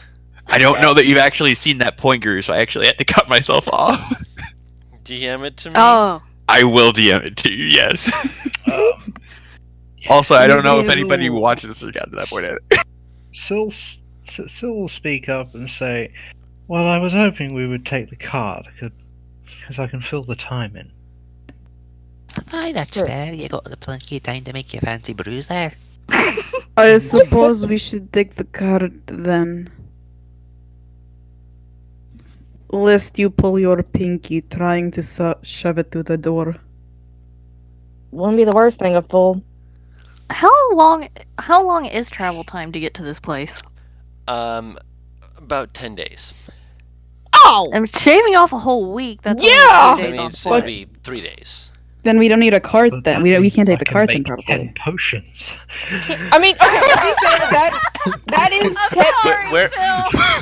I don't know that you've actually seen that point, Guru, so I actually had to cut myself off. DM it to me. Oh. I will DM it to you. Yes. Also, I don't know if anybody Ew. watches this or got to that point. Syl will speak up and say, "Well, I was hoping we would take the card, because I can fill the time in." Aye, that's Sure. fair. You got plenty of time to make your fancy brews there. I suppose we should take the card then. Lest you pull your pinky trying to shove it through the door. Wouldn't be the worst thing of full. How long is travel time to get to this place? About 10 days. Oh! I'm shaving off a whole week. That's Yeah! only 3 That days on means foot. it'll be 3 days. Then we don't need a cart But then. that We means can't take I the can cart then, make probably. 10 potions. I mean, okay, to be fair, that is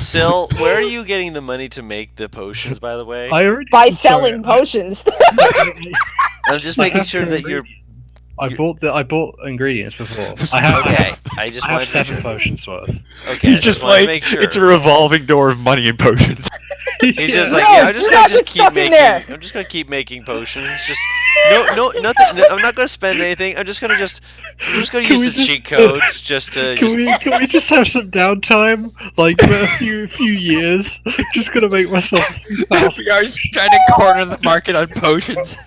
Syl, where are you getting the money to make the potions, by the way? I already by I'm sorry, selling potions. I'm just I making have sure some that you're... ingredients. I bought ingredients before. I have Okay, I just I wanted have to make 7 sure. potions worth. Okay, I just wanted to make sure. it's a revolving door of money and potions. He's just like, No, yeah, I'm just do gonna not just get keep stuck in making. there. I'm just gonna keep making potions. Just nothing. I'm not gonna spend anything. I'm just gonna use Can the we just- cheat codes just to. Can we just have some downtime? Like a few years? Just gonna make myself We are just trying to corner the market on potions.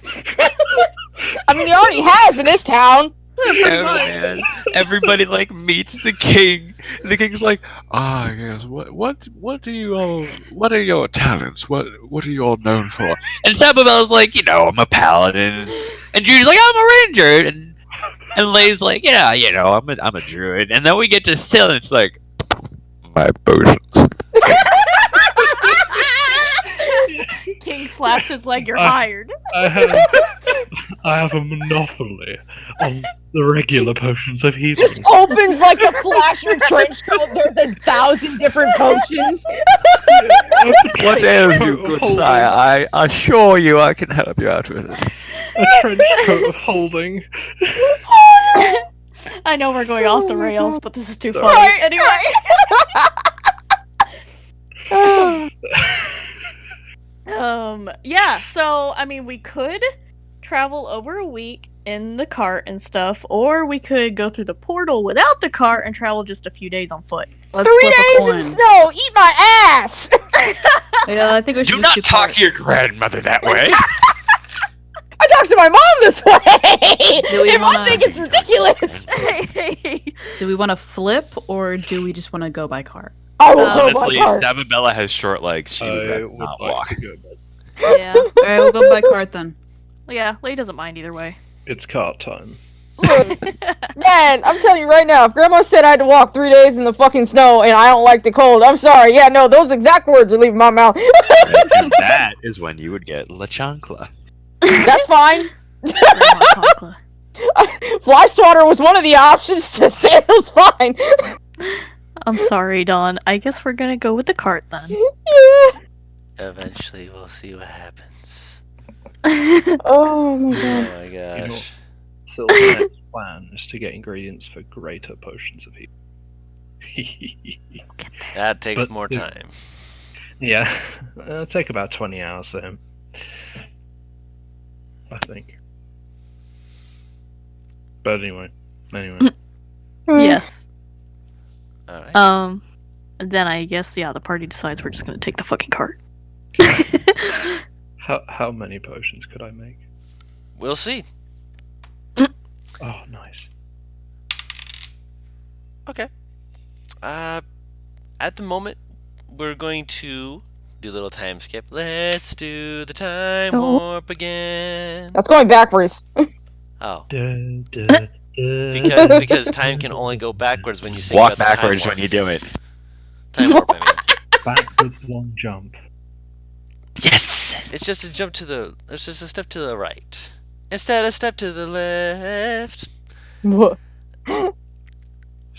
I mean, he already has in this town. Oh, man. Everybody like meets the king. The king's like, yes. What are your talents? What are you all known for? And Sababel's like, I'm a paladin. And Jude's like, I'm a ranger. And Lay's like, yeah, I'm a druid. And then we get to Syl, and it's like, my potions. King slaps his leg. You're Uh, hired. I have a monopoly on the regular potions of healing. Just opens like the Flasher trench coat. There's 1,000 different potions. What ails you, good sire? I assure you I can help you out with it. A trench coat of holding. I know we're going off the rails, but this is too funny. Right, Anyway. Yeah, so I mean we could travel over a week in the cart and stuff, or we could go through the portal without the cart and travel just a few days on foot. Let's 3 flip a days in coin. snow. Eat my ass. Yeah, I think we should Do just not do talk part. to your grandmother that way. I talk to my mom this way. Do we Your mom wanna- think it's ridiculous. Do we want to flip or do we just want to go by cart? I will go by Honestly, cart. Sababella has short legs. She would I rather would not like walk. to go, but Yeah. Alright, we'll go by cart then. Yeah, Lay doesn't mind either way. it's cart time. Man, I'm telling you right now, if Grandma said I had to walk 3 days in the fucking snow and I don't like the cold, I'm sorry. Yeah, no, those exact words are leaving my mouth. And that is when you would get La Chancla. That's fine. Grandma Conqula. Fly swatter was one of the options. Sandals fine. I'm sorry, Dawn. I guess we're gonna go with the cart then. Yeah. Eventually, we'll see what happens. Oh my Oh god. my gosh. So the next plan is to get ingredients for greater potions of healing. That takes But more the- time. Yeah, it'll take about 20 hours for him. I think. But anyway. Yes. Alright. Then I guess the party decides we're just gonna take the fucking cart. How many potions could I make? We'll see. Oh, nice. Okay. At the moment, we're going to do a little time skip. Let's do the time Oh. warp again. That's going backwards. Oh, Because because time can only go backwards when you say Walk backwards when you do it. Time warp, I mean. backwards long jump. Yes! It's just a jump to the. It's just a step to the right instead of a step to the left.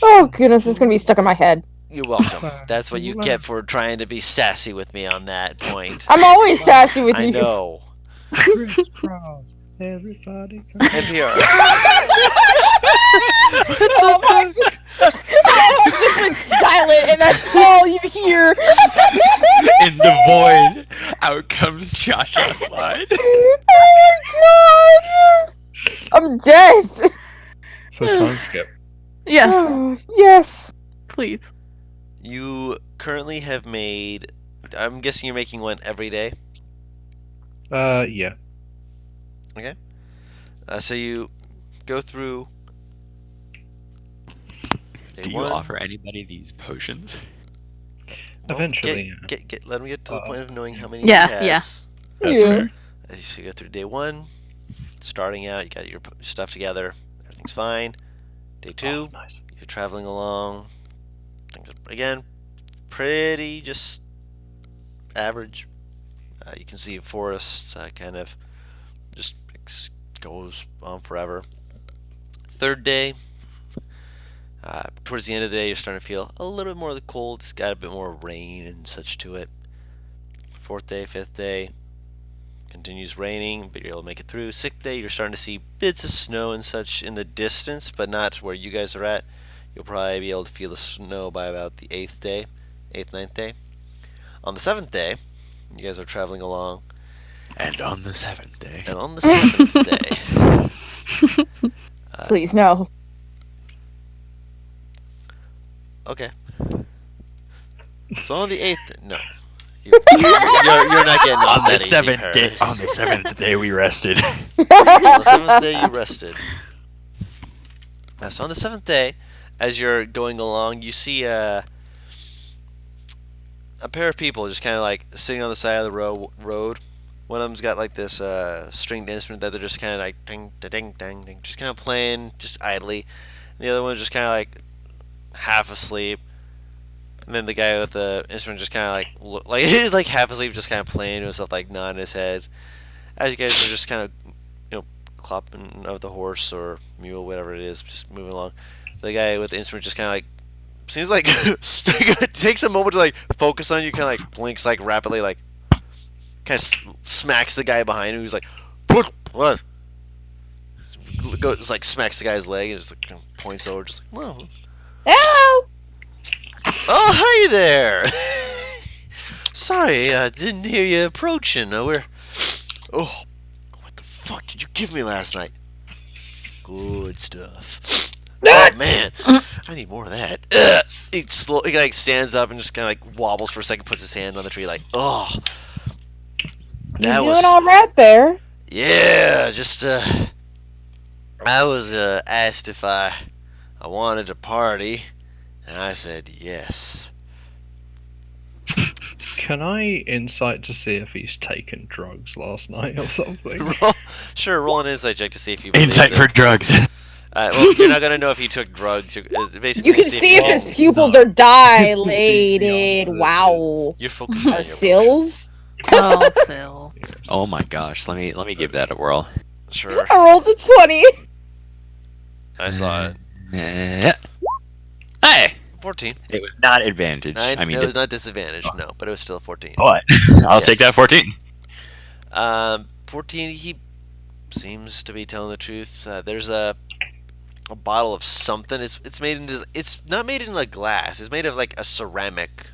Oh goodness, it's gonna be stuck in my head. You're welcome. That's what you get for trying to be sassy with me on that point. I'm always sassy with I you. know. Crisscross. Everybody. NPR. Oh my god. I just went silent and that's all you hear. In the void, out comes Cha-Cha Slide. Oh my god. I'm dead. So time skip. Yes, Oh, yes. please. You currently have made. I'm guessing you're making one every day. Yeah. So you go through. Day Do you one. offer anybody these potions? No, Eventually, yeah. Let me get to the point of knowing how many. Yeah, he yeah. has. That's Yeah. fair. So you go through day one, starting out. You got your stuff together. Everything's fine. Day two, Oh, nice. you're traveling along. Things again, pretty just average. You can see forests kind of just goes on forever. Third day, towards the end of the day, you're starting to feel a little bit more of the cold. It's got a bit more rain and such to it. Fourth day, fifth day, continues raining, but you're able to make it through. Sixth day, you're starting to see bits of snow and such in the distance, but not where you guys are at. You'll probably be able to feel the snow by about the eighth, ninth day. On the seventh day, you guys are traveling along, And on the seventh day. and on the seventh day, Please no. okay. So on the eighth, no, you're not getting off On the that easy, seventh day. Paris. On the seventh day, we rested. On the seventh day, you rested. So on the seventh day, as you're going along, you see a pair of people just kind of like sitting on the side of the road. One of them's got like this stringed instrument that they're just kind of like ding, da, ding, ding, ding, just kind of playing just idly. And the other one's just kind of like half asleep. And then the guy with the instrument just kind of like he's like half asleep, just kind of playing to himself, like nodding his head. As you guys are just kind of clopping of the horse or mule, whatever it is, just moving along. The guy with the instrument just kind of like seems like takes a moment to like focus on you, kind of like blinks like rapidly, like kind of smacks the guy behind him who's like, what? goes like smacks the guy's leg and just like kind of points over, just like, "Whoa, Hello. oh hey there! Sorry, I didn't hear you approaching. Oh, what the fuck did you give me last night? Good stuff. Oh man, I need more of that." He like stands up and just kind of like wobbles for a second, puts his hand on the tree, like, "Oh, You're that doing was all right there. yeah." Just I was asked if I wanted to party, and I said yes. Can I insight to see if he's taken drugs last night or something? Roll an insight check to see if you believe Insight it. for drugs. Well, you're not gonna know if he took drugs. Basically, You can see if his pupils are dilated. Wow. You're focusing on your Sills. Oh, Phil. Oh my gosh, let me give that a whirl. Sure, I rolled a 20. I saw it. Hey, 14. it was not advantage. I I mean, it was not disadvantage, no, but it was still 14. but I'll take Yes. that 14. 14. He seems to be telling the truth. There's a bottle of something. It's made into. It's not made in like glass. It's made of like a ceramic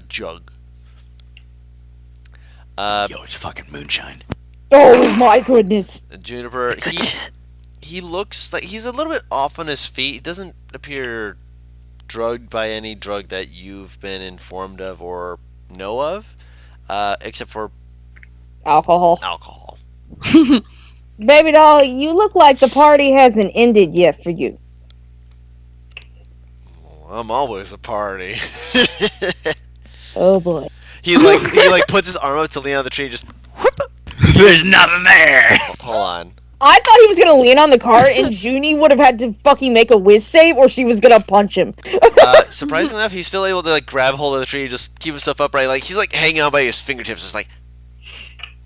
jug. Yo, it's fucking moonshine. Oh my goodness. Juniper. He looks like he's a little bit off on his feet. He doesn't appear drugged by any drug that you've been informed of or know of, except for Alcohol. alcohol. Baby doll, you look like the party hasn't ended yet for you. Well, I'm always a party. Oh boy. he puts his arm up to lean on the tree and just whoop. There's nothing there. Hold on. I thought he was gonna lean on the cart and Junie would have had to fucking make a whiz save or she was gonna punch him. Surprisingly enough, he's still able to like grab hold of the tree and just keep himself upright. Like he's like hanging on by his fingertips, just like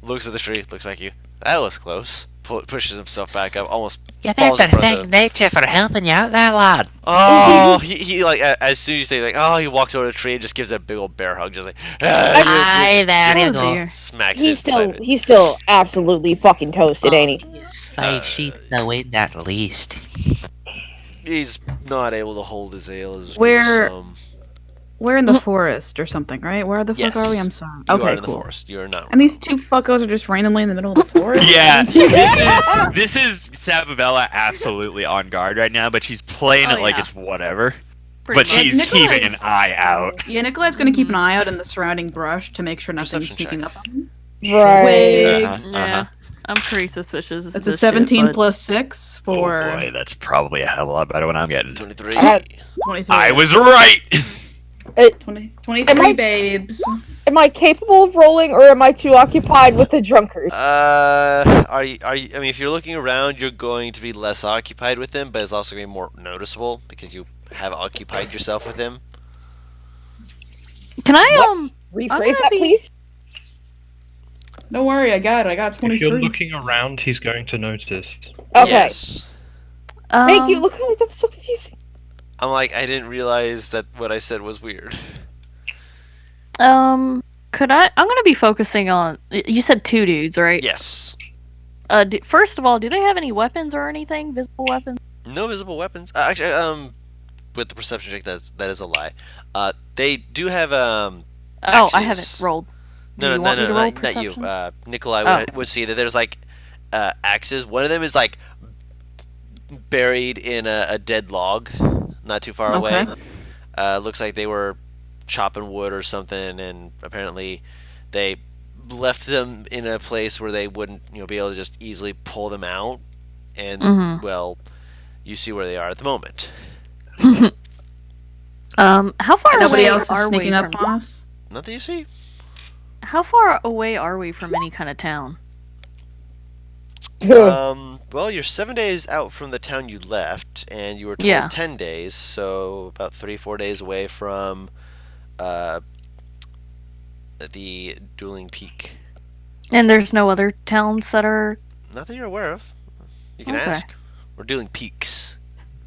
looks at the tree, looks like you. That was close. Pushes himself back up, almost You falls better in front of thank nature for helping you out there, lad. Oh, he like as soon as you say like, oh, he walks over to the tree and just gives that big old bear hug, just like, Aye, there you Oh, go. dear. smacks He's it. still absolutely fucking toasted, ain't he? He's 5 sheep in the wind at least. He's not able to hold his ale as Where- good as some. We're in the forest or something, right? Where the Yes. fuck are we? I'm sorry. You Okay, are in the cool. forest. You are not. And these two fuckos are just randomly in the middle of the forest? Yeah, this is Sababella absolutely on guard right now, but she's playing Oh, it like yeah. it's whatever. Pretty But much. she's Nicholas- keeping an eye out. Yeah, Nicolette's gonna keep an eye out in the surrounding brush to make sure nothing's Perception sneaking check. up on him. Right. Wait. Yeah. I'm pretty suspicious. of That's a this 17 shit, but- plus 6 for Oh boy, that's probably a hell of a lot better than I'm getting. 23. I got 23. I was right! 23 Am I- babes. Am I capable of rolling, or am I too occupied with the drunkard? Are you? I mean, if you're looking around, you're going to be less occupied with him, but it's also going to be more noticeable because you have occupied yourself with him. Can I What? I'm Rephrase gonna that, be- please. Don't worry, I got it. I got If 23. you're looking around, he's going to notice. Okay. Yes. Thank you. Look, that was so confusing. I'm like, I didn't realize that what I said was weird. Could I? I'm gonna be focusing on. You said 2 dudes, right? Yes. First of all, do they have any weapons or anything? Visible weapons? No visible weapons. Actually, with the perception check, that is a lie. They do have Oh, I axes. haven't rolled. Do No, you no, want no, me to no, roll not you. perception? Nikolai Oh. would see that there's like axes. One of them is like buried in a dead log, not too far away. Looks like they were chopping wood or something, and apparently they left them in a place where they wouldn't, be able to just easily pull them out. And Mhm. well, you see where they are at the moment. How far Nobody away else is are sneaking we up from? on us? Not that you see. How far away are we from any kind of town? Well, you're 7 days out from the town you left, and you were told Yeah. 10 days, so about 3-4 days away from the Dueling Peak. And there's no other towns that are. Not that you're aware of. You can Okay. ask. We're Dueling Peaks.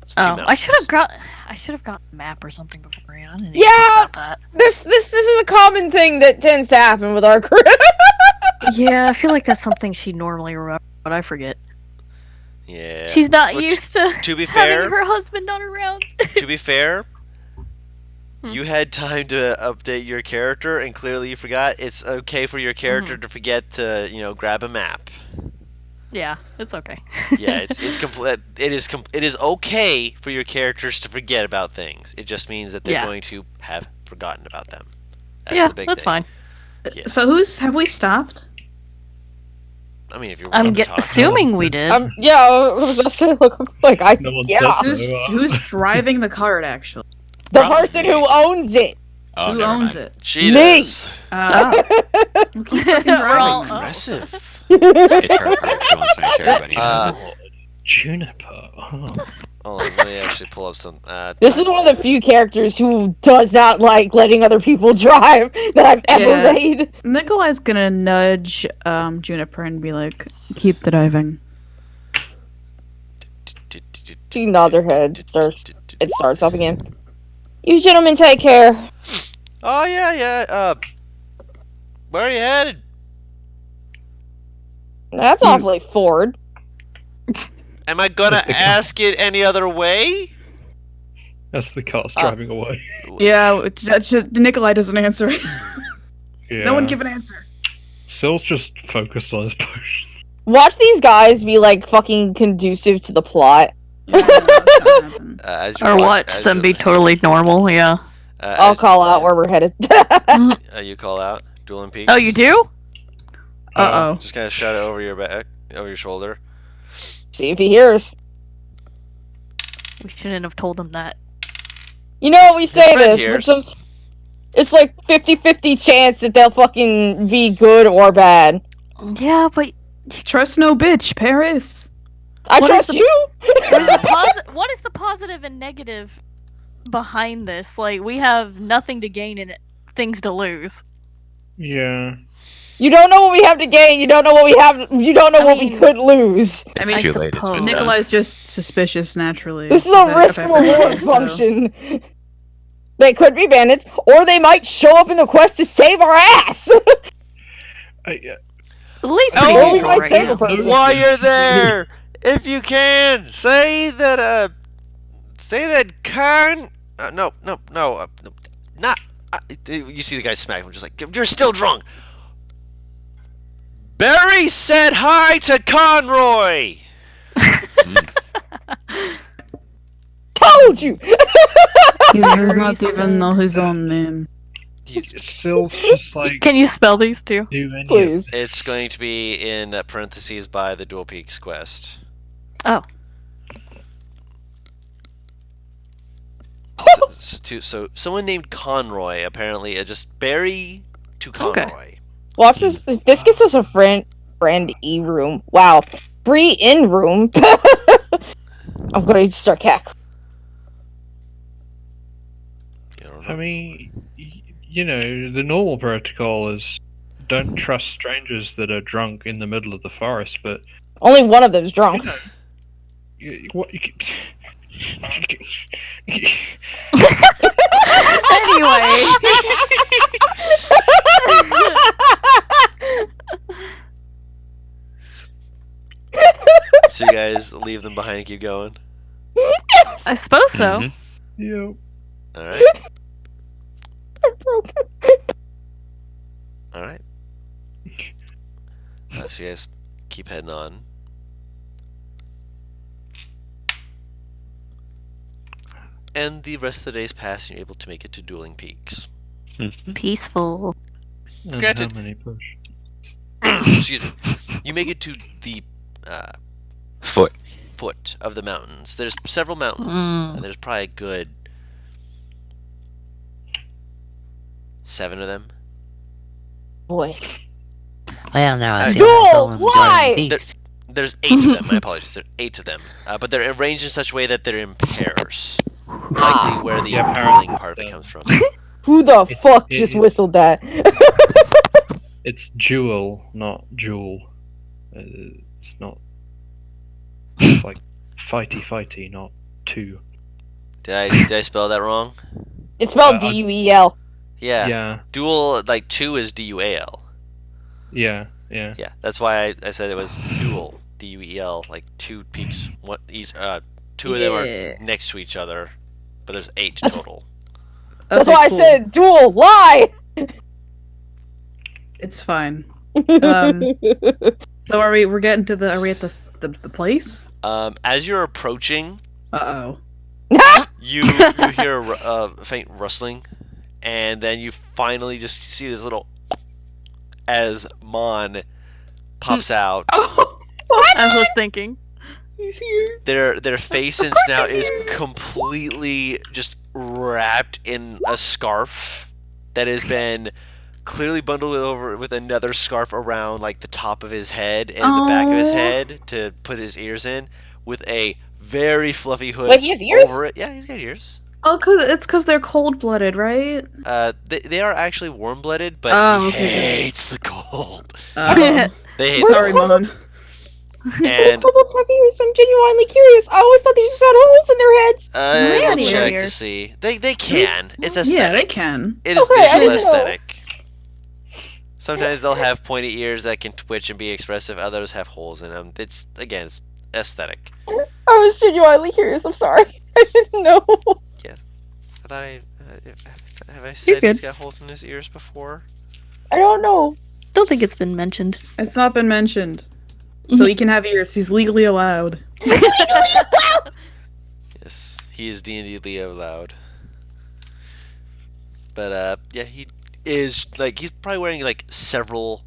It's a few Oh, I mountains. should have got. I should have got a map or something beforehand. I didn't even Yeah! think about This is a common thing that tends to happen with our crew. that. Yeah, I feel like that's something she normally remembers, but I forget. Yeah. She's not Well, used to to be having fair, her husband not around. to be fair, Hmm. you had time to update your character, and clearly you forgot. It's okay for your character to forget to, grab a map. Yeah, it's okay. Yeah, it's complete. It is okay for your characters to forget about things. It just means that they're Yeah. going to have forgotten about them. That's Yeah, the big that's thing. fine. Yes. So have we stopped? I mean, if you're I'm willing to talk. assuming we did. Yeah, I was about to say, look, like, No one yeah, said so. Who's driving the cart actually? the Probably person me. who owns it. Oh, Who never owns mind. it? She Me. does. We'll keep fucking We're all- driving. Aggressive. It's her card. She wants to make sure everybody knows it. Juniper. Oh. Hold on, let me actually pull up some. This is one of the few characters who does not like letting other people drive that I've ever Yeah. made. Nikolai's gonna nudge Juniper and be like, keep driving. She nods her head. It starts up again. You gentlemen take care. Oh yeah. Where are you headed? That's awfully forward. Am I gonna That's the- ask it any other way? As the cart's Ah. driving away. Yeah, Nikolai doesn't answer. Yeah. No one give an answer. Sill's just focused on his potion. Watch these guys be like fucking conducive to the plot. Yeah, that's gonna happen. As Or watch as them you- be totally normal, yeah. I'll as- call out where we're headed. You call out Dueling Peaks. Oh, you do? Uh-oh. Just kind of shout it over your back, over your shoulder. See if he hears. We shouldn't have told him that. You know, we His say friend this, hears. but it's like 50-50 chance that they'll fucking be good or bad. Yeah, but Trust no bitch, Paris. I What is trust the- you. what is the positive and negative behind this? Like, we have nothing to gain and things to lose. Yeah. You don't know what we have to gain. You don't know what we have. You don't know I what we mean- could lose. I It's mean, too late. It's been suppose. done. Nikolai's just suspicious naturally. This is of a of risk reward everything, so- function. They could be bandits, or they might show up in the quest to save our ass. I, At least Oh, pretty or we neutral might right save now. a person. While you're there, if you can, say that Karn. No, not. You see the guy smack him, just like you're still drunk. Barry said hi to Conroy. Told you. He does not Very even know his own name. He's, Sill's just like, Can you spell these two? do any of Please. it's going to be in parentheses by the Dual Peaks quest. Oh. So someone named Conroy apparently just Barry to Conroy. Okay. Watch this. If this gets us a friend E room. Wow. Free in room. I'm going to start cack. You don't I know. mean, you know, the normal protocol is don't trust strangers that are drunk in the middle of the forest, but Only one of them's drunk. what Anyway. So you guys leave them behind and keep going. I suppose so. Mhm. Yep. All right. I'm broken. All right. So you guys keep heading on. And the rest of the days pass, and you're able to make it to Dueling Peaks. Peaceful. And Granted. how many push? Excuse me. You make it to the Foot. foot of the mountains. There's several mountains, Mm. and there's probably a good 7 of them. Boy. Well, now I see Duel, why I call 'em why? Dueling Peaks. There's 8 of them. My apologies. There are 8 of them, but they're arranged in such a way that they're in pairs. Likely where the Yeah, dueling part of it comes from. Who the It's- fuck it- just it- whistled that? It's jewel, not jewel. It's not. It's like fighty, not two. Did I spell that wrong? It's spelled I- D-U-E-L. Yeah. Yeah, Dual, like 2 is D-U-A-L. yeah. Yeah, that's why I said it was dual, DUEL, like 2 peaks, one each. 2 of them are next to each other, but there's 8 total. That's Okay, why I cool. said duel. Lie. It's fine. So are we? We're getting to the. Are we at the place? As you're approaching, Uh you hear a faint rustling, and then you finally just see this little as Mon pops out. oh. I was thinking. He's here. Their face and snout is completely just wrapped in a scarf that has been clearly bundled over with another scarf around like the top of his head and the back of his Aw. head to put his ears in, with a very fluffy hood Wait, he has ears? over it. Yeah, he's got ears. Oh, it's because they're cold-blooded, right? They are actually warm-blooded, but Oh, he okay. hates the cold. Oh. They hate Sorry, the cold. Mom. And Kobolds have ears. I'm genuinely curious. I always thought they just had holes in their heads. They we'll had check to ears. see. They can. It's aesthetic. Yeah, they can. It is Okay, I visual didn't know. aesthetic. Sometimes they'll have pointy ears that can twitch and be expressive. Others have holes in them. It's aesthetic. I was genuinely curious. I'm sorry. I didn't know. I thought have I said good. he's got holes in his ears before? I don't know. Don't think it's been mentioned. It's not been mentioned. So he can have ears. He's legally allowed. Yes, he is D&D Leo loud. But yeah, he is he's probably wearing like several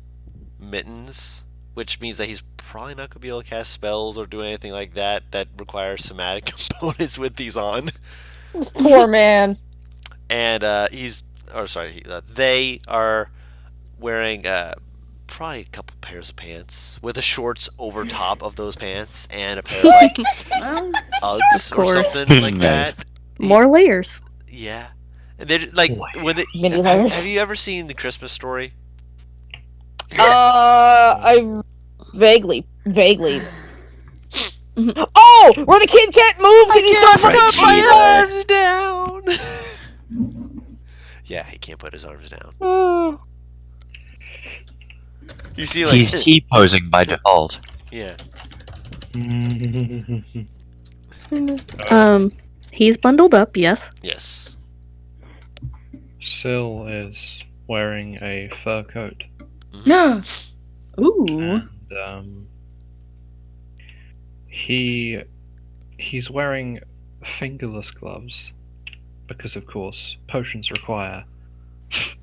mittens, which means that he's probably not gonna be able to cast spells or do anything like that requires somatic components with these on. This poor man. And they are wearing probably a couple pairs of pants with the shorts over top of those pants and a pair of like Well, Uggs or course. something like Nice. that. More layers. Yeah, and they're like when they, Mini have, layers. have you ever seen The Christmas Story? I vaguely. Oh, where the kid can't move because he's so Put fucking my tired. arms down. Yeah, he can't put his arms down. Oh. You see, like He's T-posing by default. yeah. He's bundled up, yes. Yes. Syl is wearing a fur coat, yeah. Ooh. and he's wearing fingerless gloves because, of course, potions require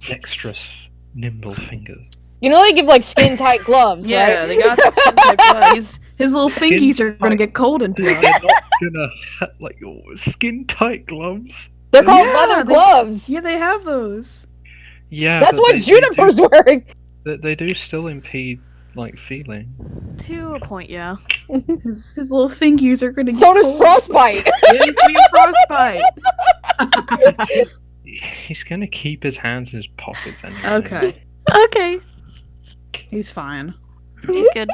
dexterous, nimble fingers. You know they give like skin tight gloves, Yeah, right? they got the skin type gloves. His little fingies are gonna get cold and be They're on. not gonna like skin tight gloves. They're called Yeah, leather they- gloves. Yeah, they have those. Yeah, That's but what Juniper's wearing. they do still impede like feeling. To a point, yeah. His little fingies are gonna get So does cold. frostbite. Yeah, it's me frostbite. He's gonna keep his hands in his pockets anyway. Okay. Okay. He's fine. He's good.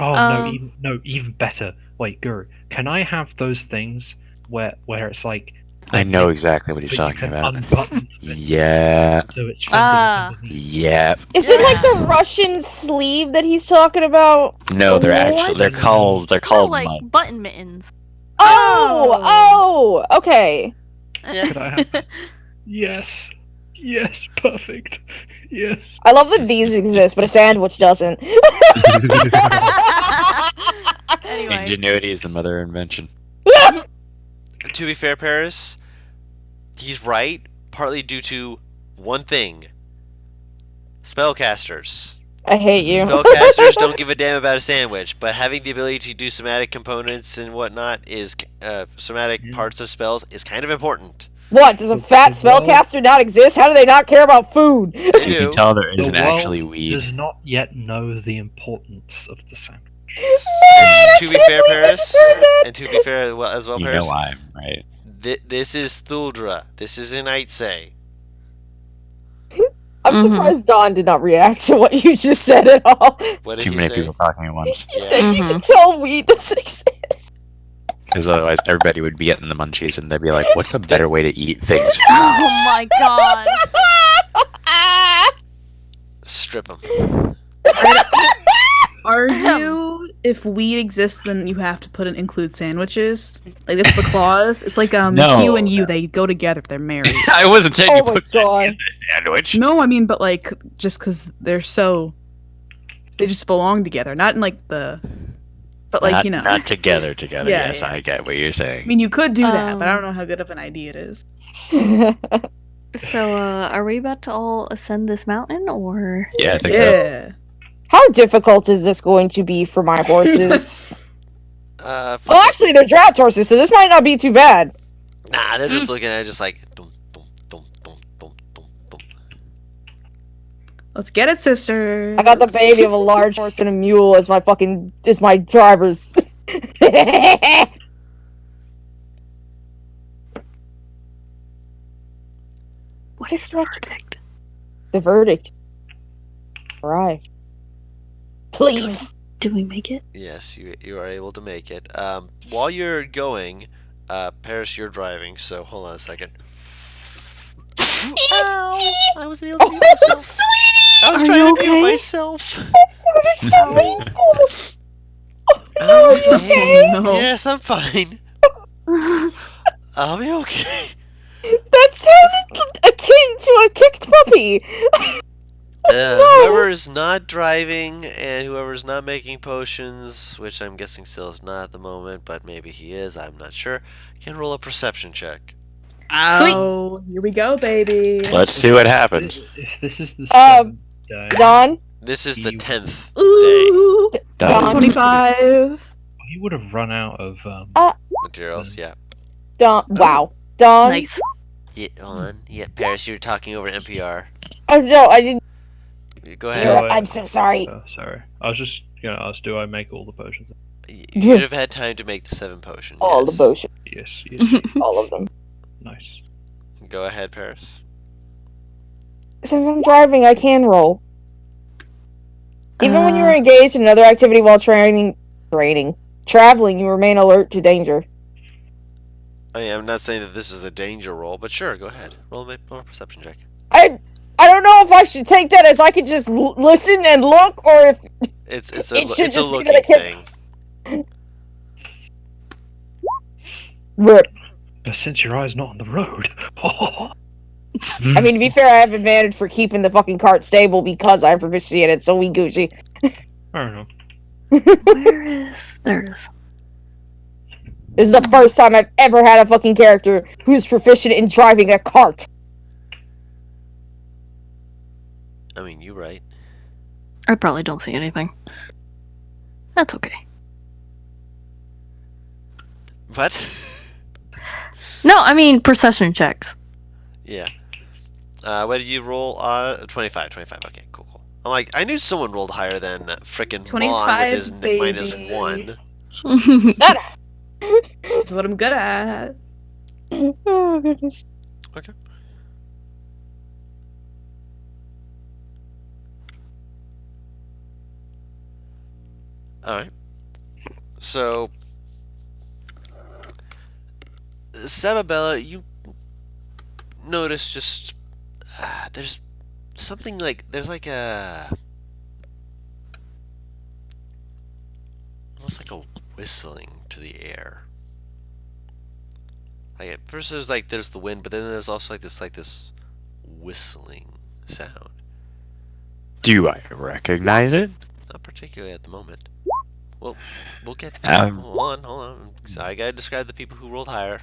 Oh Um, even better. Wait, Guru, can I have those things where it's like I know exactly what he's that you talking can about. unbutton Yeah. so it's Ah. Yep. Is it like the Russian sleeve that he's talking about? No, they're What? actually they're called No, like mud. button mittens. Oh, okay. Could I have Yes. Yes, perfect. Yes. I love that these exist, but a sandwich doesn't. Anyway. Ingenuity is the mother of invention. To be fair, Paris, he's right, partly due to one thing. Spellcasters. I hate you. Spellcasters don't give a damn about a sandwich, but having the ability to do somatic components and whatnot is somatic parts of spells is kind of important. What, does a fat Well- spellcaster not exist? How do they not care about food? They You do. can tell there The isn't world actually weed. does not yet know the importance of the sandwich. To be fair, Paris, and to be fair as well, You Paris, know I'm right. this is Thuldra. This is an Aitse. I'm Mhm. surprised Don did not react to what you just said at all. What did Too he many say? people talking at once. You Yeah. said you can tell weed doesn't exist. Because otherwise everybody would be getting the munchies and they'd be like, what's a better way to eat things? Oh my god. Strip him. argue if weed exists, then you have to include sandwiches. Like that's the clause. It's like No. Q and U, they go together. They're married. I wasn't saying Oh you my put god. in the sandwich. No, I mean, but like just because they just belong together. Not in like the, but like not, not together. Yeah, Yes, yeah. I get what you're I saying. mean, you could do that, but I Um, don't know how good of an idea it is. So, are we about to all ascend this mountain, or? Yeah, I think so. Yeah. How difficult is this going to be for my horses? Fuck Well, it. actually, they're draft horses, so this might not be too bad. Nah, they're just looking at it, just like. Boom, boom, boom, boom, boom, boom, boom. Let's get it, sister. I got the baby of a large horse and a mule as my drivers. What is the verdict? The verdict. Arrive. Please. Did we make it? Yes, you are able to make it. While you're going, Paris, you're driving. So hold on a second. Ow! I wasn't able to mute myself. Sweetie! I was Are trying you to mute okay? myself. That sounded so painful. Oh no, are you okay? No. Yes, I'm fine. I'll be okay. That sounded akin to a kicked puppy. Whoever's not driving and whoever's not making potions, which I'm guessing still is not at the moment, but maybe he is, I'm not sure, can roll a perception check. Oh, here we go, baby. Let's see what happens. If this is the Um, 7th day, Don? This is the 10th day. Ooh, Done. 25. he would have run out of. Materials, yeah. Don. Wow. Don? Nice. Yeah, hold on. Yeah, Paris, you're talking over NPR. Oh no, I didn't. Go ahead. I'm so sorry. Sorry, I was just gonna ask. Do I make all the potions? You'd have had time to make the 7 potion. All yes. the potion. Yes. Yes. All of them. Nice. Go ahead, Paris. Since I'm driving, I can roll. Even when you are engaged in another activity while traveling, you remain alert to danger. I mean, I'm not saying that this is a danger roll, but sure, go ahead. Roll a perception check. I don't know if I should take that as I could just listen and look, or if It's It a should it's a just be looking that I can't- thing. rip. But since your eye's not on the road. I mean, to be fair, I have advantage for keeping the fucking cart stable because I have proficiency in it, so we Gucci. Fair enough. Where is? There it is. This is the first time I've ever had a fucking character who's proficient in driving a cart. I mean, you right. I probably don't see anything. That's okay. What? No, I mean perception checks. Yeah. What did you roll? 25. Okay, cool. I'm like, I knew someone rolled higher than frickin' Mon with his 25, minus baby. 1. That's what I'm good at. Oh, goodness. Okay. Alright. So, Sababella, you notice just there's something like there's like a almost like a whistling to the air. Like at first there's the wind, but then there's also like this whistling sound. Do I recognize it? Not particularly at the moment. Well, we'll get. Um, Hold on. So I gotta describe the people who rolled higher.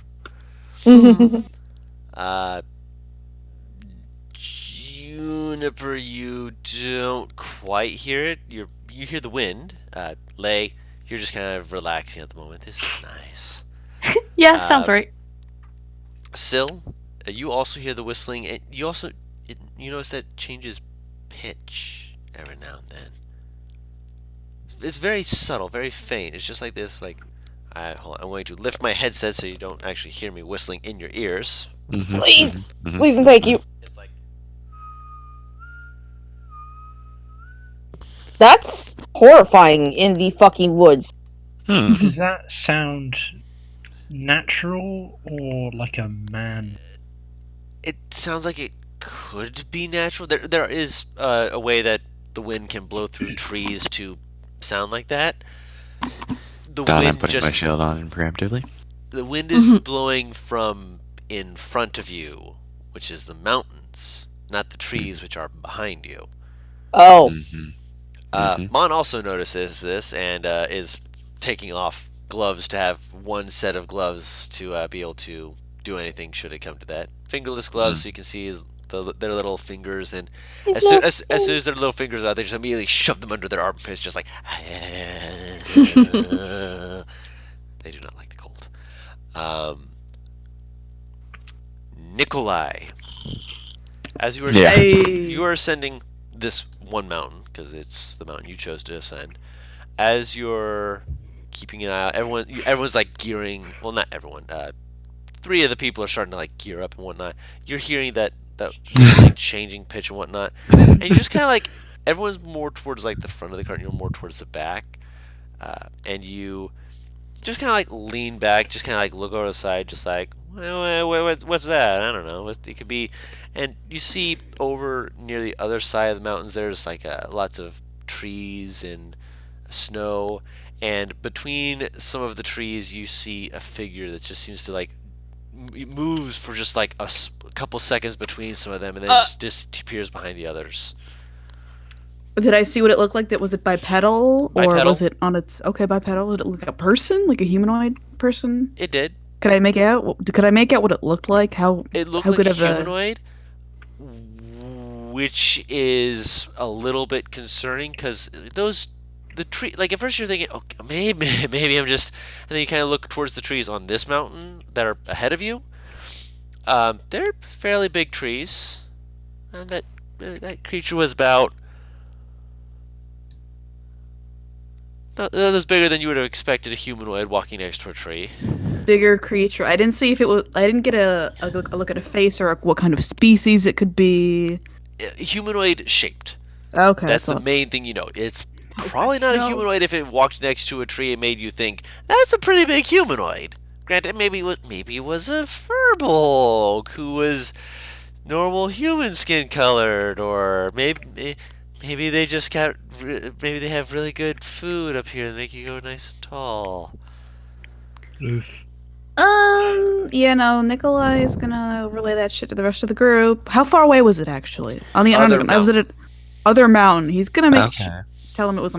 Juniper, you don't quite hear it. You hear the wind. Lay, you're just kind of relaxing at the moment. This is nice. Yeah, sounds right. Syl, you also hear the whistling, and you notice that it changes pitch every now and then. It's very subtle, very faint. It's just like this, like, hold on, I'm going to lift my headset so you don't actually hear me whistling in your ears. Please. Mhm. Please and thank you. It's like, That's horrifying in the fucking woods. Does that sound natural or like a man? it sounds like it could be natural. There is a way that the wind can blow through trees to sound like that. The Don, I'm wind putting my just shield on preemptively. the wind is blowing from in front of you, which is the mountains, not the trees which are behind you. Oh. Mhm. Mon also notices this and is taking off gloves to have one set of gloves to be able to do anything should it come to that. Fingerless gloves, so you can see their little fingers, and as soon as their little fingers are out, they just immediately shove them under their armpits, just like. They do not like the cold. Nikolai, as you are Yeah. you are ascending this one mountain because it's the mountain you chose to ascend. As you're keeping an eye out, everyone's like gearing. Well, not everyone. 3 of the people are starting to like gear up and whatnot. You're hearing that like changing pitch and whatnot, and you just kind of like everyone's more towards like the front of the cart, and you're more towards the back, and you just kind of like lean back, just kind of like look over the side, just like, what's that? I don't know. It could be, and you see over near the other side of the mountains, there's like lots of trees and snow, and between some of the trees, you see a figure that just seems to like moves for just like a couple seconds between some of them, and then just disappears behind the others. Did I see what it looked like? Was it bipedal, or Bipedal. was it on its bipedal? Did it look like a person, like a humanoid person? It did. Could I make out? Could I make out what it looked like? How It looked how like good a of a humanoid, which is a little bit concerning because the tree, like at first you're thinking, okay, maybe I'm just, and then you kind of look towards the trees on this mountain that are ahead of you. They're fairly big trees, and that creature was about. That was bigger than you would have expected a humanoid walking next to a tree. bigger creature? I didn't see if it was. I didn't get a look at a face or what kind of species it could be. Humanoid shaped. Okay, That's so the main thing you know. It's probably not a No. humanoid if it walked next to a tree and made you think that's a pretty big humanoid. Granted, maybe it was a Furbolg who was normal human skin colored, or maybe they just maybe they have really good food up here that make you go nice and tall. Oof. Yeah, no. Nikolai is gonna relay that shit to the rest of the group. How far away was it actually? On the Other I was at a other mountain. He's gonna make Okay. tell him it was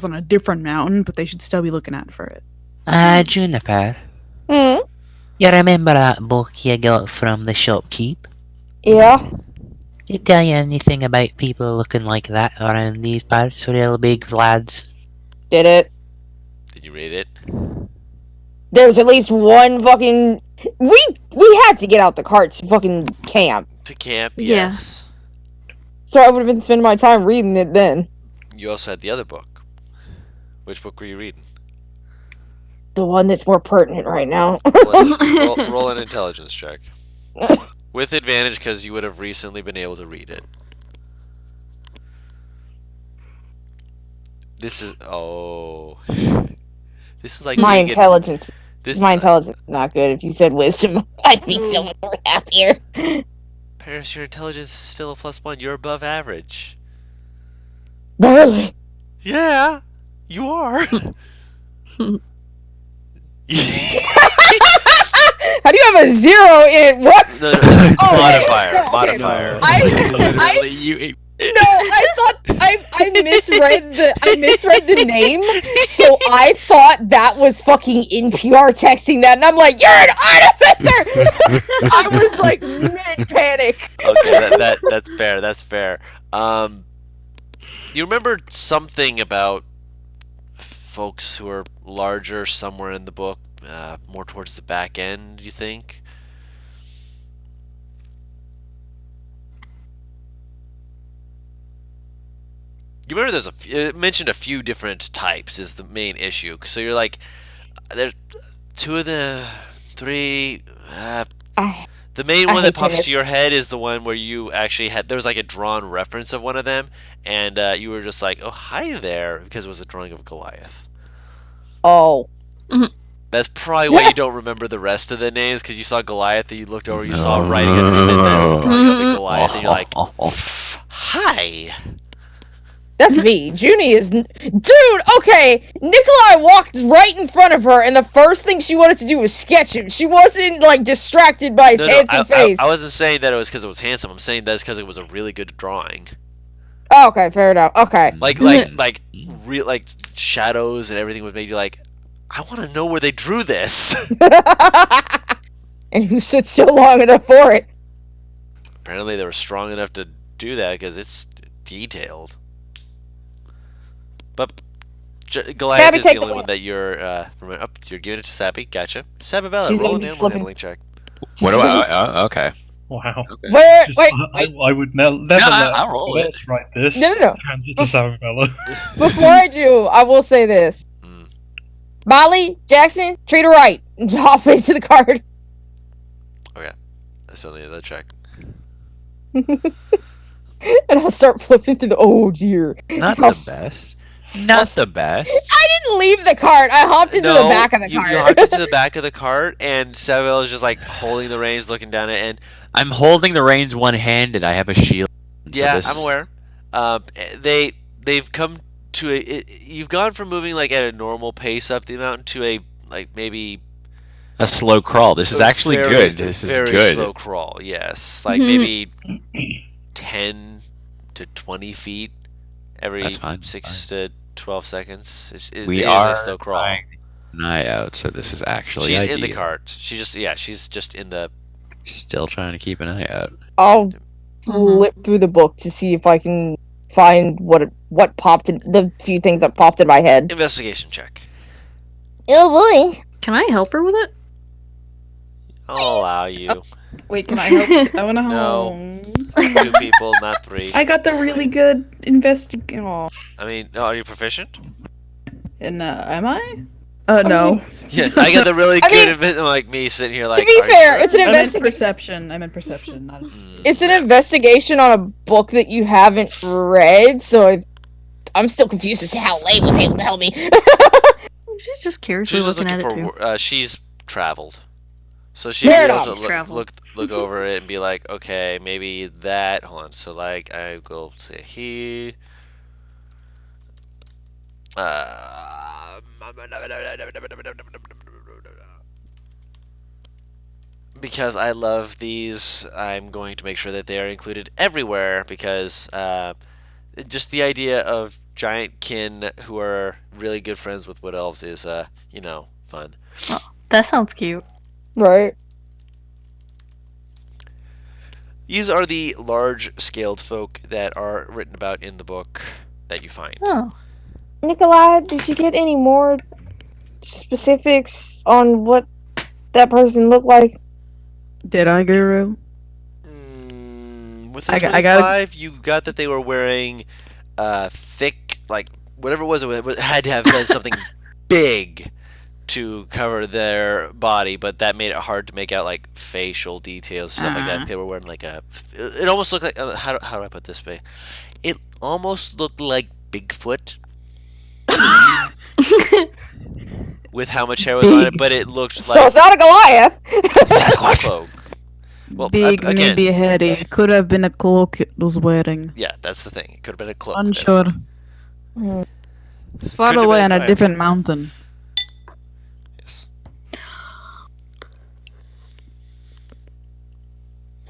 on a different mountain, but they should still be looking out for it. Juniper, Hmm? you remember that book you got from the shopkeep? Yeah. Did it tell you anything about people looking like that around these parts, real big lads? Did it? Did you read it? There's at least one fucking. We had to get out the cart to fucking camp. To camp, Yeah. yes. So I would have been spending my time reading it then. You also had the other book. Which book were you reading? The one that's more pertinent right now. Roll an intelligence check. With advantage because you would have recently been able to read it. This is This is like my being in- intelligence. This My intelligence is not good. If you said wisdom, I'd be so much more happier. Paris, your intelligence is still a +1. You're above average. Barely. Yeah, you are. How do you have a 0 in what? No, Oh, modifier. no, okay. Modifier. I you. no, I thought I misread the name, so I thought that was fucking NPR texting that, and I'm like, you're an artificer. I was like mid panic. Okay, that's fair. That's fair. You remember something about folks who are larger somewhere in the book, more towards the back end? You think? You remember it mentioned a few different types is the main issue. So you're like, there's 2 of the 3. The main I one hate that pops tennis. to your head is the one where you actually there was like a drawn reference of one of them, and you were just like, oh, hi there, because it was a drawing of Goliath. Oh, That's probably why you don't remember the rest of the names, because you saw Goliath and you looked over, you saw writing underneath it that was a drawing of the Goliath, and you're like, hi. That's me. Junie is... Dude, okay. Nikolai walked right in front of her, and the first thing she wanted to do was sketch him. She wasn't, like, distracted by his handsome face. I wasn't saying that it was because it was handsome. I'm saying that it's because it was a really good drawing. Oh, okay, fair enough. Okay. Like shadows and everything would make you like, I want to know where they drew this. And who stood still long enough for it? Apparently they were strong enough to do that because it's detailed. But Goliath Sabby, is take the the only wheel. one that you're you're giving it to Sabby. Gotcha. Sababella, She's roll gonna an be animal flipping. handling check. What do I? Okay. Wow. Okay. Wait, Just- wait, I, I would never No, let I'll roll it. Goliath write this. No. Hands it to Sababella. Before I do, I will say this. Mm. Molly, Jackson, treat her right. Hop into the card. I still need that check. And I'll start flipping through the... Oh, dear. Not I'll the best. Not the best. I didn't leave the cart. I hopped into the back of the cart. You hopped into the back of the cart, and Sababella is just like holding the reins, looking down at it, and I'm holding the reins one-handed. I have a shield. So yeah, this- I'm aware. They've come to you've gone from moving like at a normal pace up the mountain to a like maybe A slow crawl. This is actually very, good. This is very good. slow crawl. Yes, like Mhm. maybe 10 to 20 feet every That's fine. 6 to 12 seconds. It We is are a slow crawl. trying an eye out, so this is actually She's ideal. in the cart. She's just in the. Still trying to keep an eye out. I'll flip through the book to see if I can find what popped in... The few things that popped in my head. Investigation check. Oh, boy. Can I help her with it? I'll allow you. Wait, can I help? I want to No. help. 2 people, not 3. I got the really good investigation. Oh, I mean, are you proficient? and am I? No. Yeah, I got the really I good. mean, Like me sitting here, like. to be are you fair, sure? it's an I'm in investigation. perception. I'm in perception. Not. It's an investigation on a book that you haven't read, so I'm still confused as to how Lay was able to help me. She's just curiously She's just looking looking at it too. for. She's traveled, so she Fair be able enough. to Traveled. look over it and be like, okay, maybe that. Hold on. So like, I go say here. Because I love these, I'm going to make sure that they are included everywhere because just the idea of giant kin who are really good friends with wood elves is, fun. That sounds cute. Right. These are the large-scaled folk that are written about in the book that you find. Oh. Nikolai, did you get any more specifics on what that person looked like? Did I, Guru? With the I got- 25, you got that they were wearing thick, like, whatever it was had to have been something big to cover their body, but that made it hard to make out, like, facial details, stuff like that. They were wearing, like, it almost looked like, how do I put this way? It almost looked like Bigfoot. With how much hair was on it, but it looked So like it's not a Goliath. a cloak. Well, Big, again, maybe hairy. Could have been a cloak it was wearing. yeah, that's the thing. It could have been a cloak. Unsure. Hmm. It's far Could have away been on a fine. different mountain. Yes.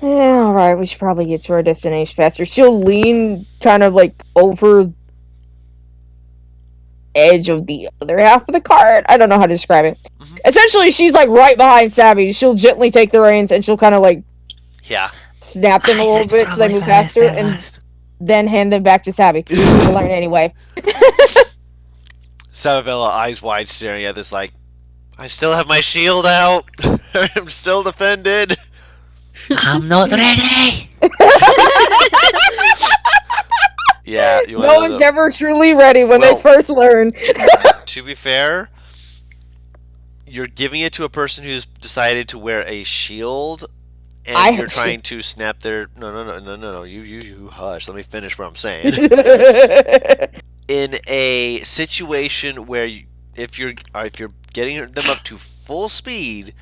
Yeah, alright, we should probably get to our destination faster. She'll lean kind of like over edge of the other half of the cart. I don't know how to describe it. Mhm. Essentially, she's like right behind Savvy. She'll gently take the reins and she'll kind of like Yeah. snap them a little bit so they move faster and then hand them back to Savvy. To learn anyway. Sababella, eyes wide, staring at this like, I still have my shield out. I'm still defended. I'm not ready. Yeah. You No one's ever truly ready when Well- they first learn. To be fair, you're giving it to a person who's decided to wear a shield, and I you're have trying to snap their. No. You hush. Let me finish what I'm saying. In a situation where if you're getting them up to full speed,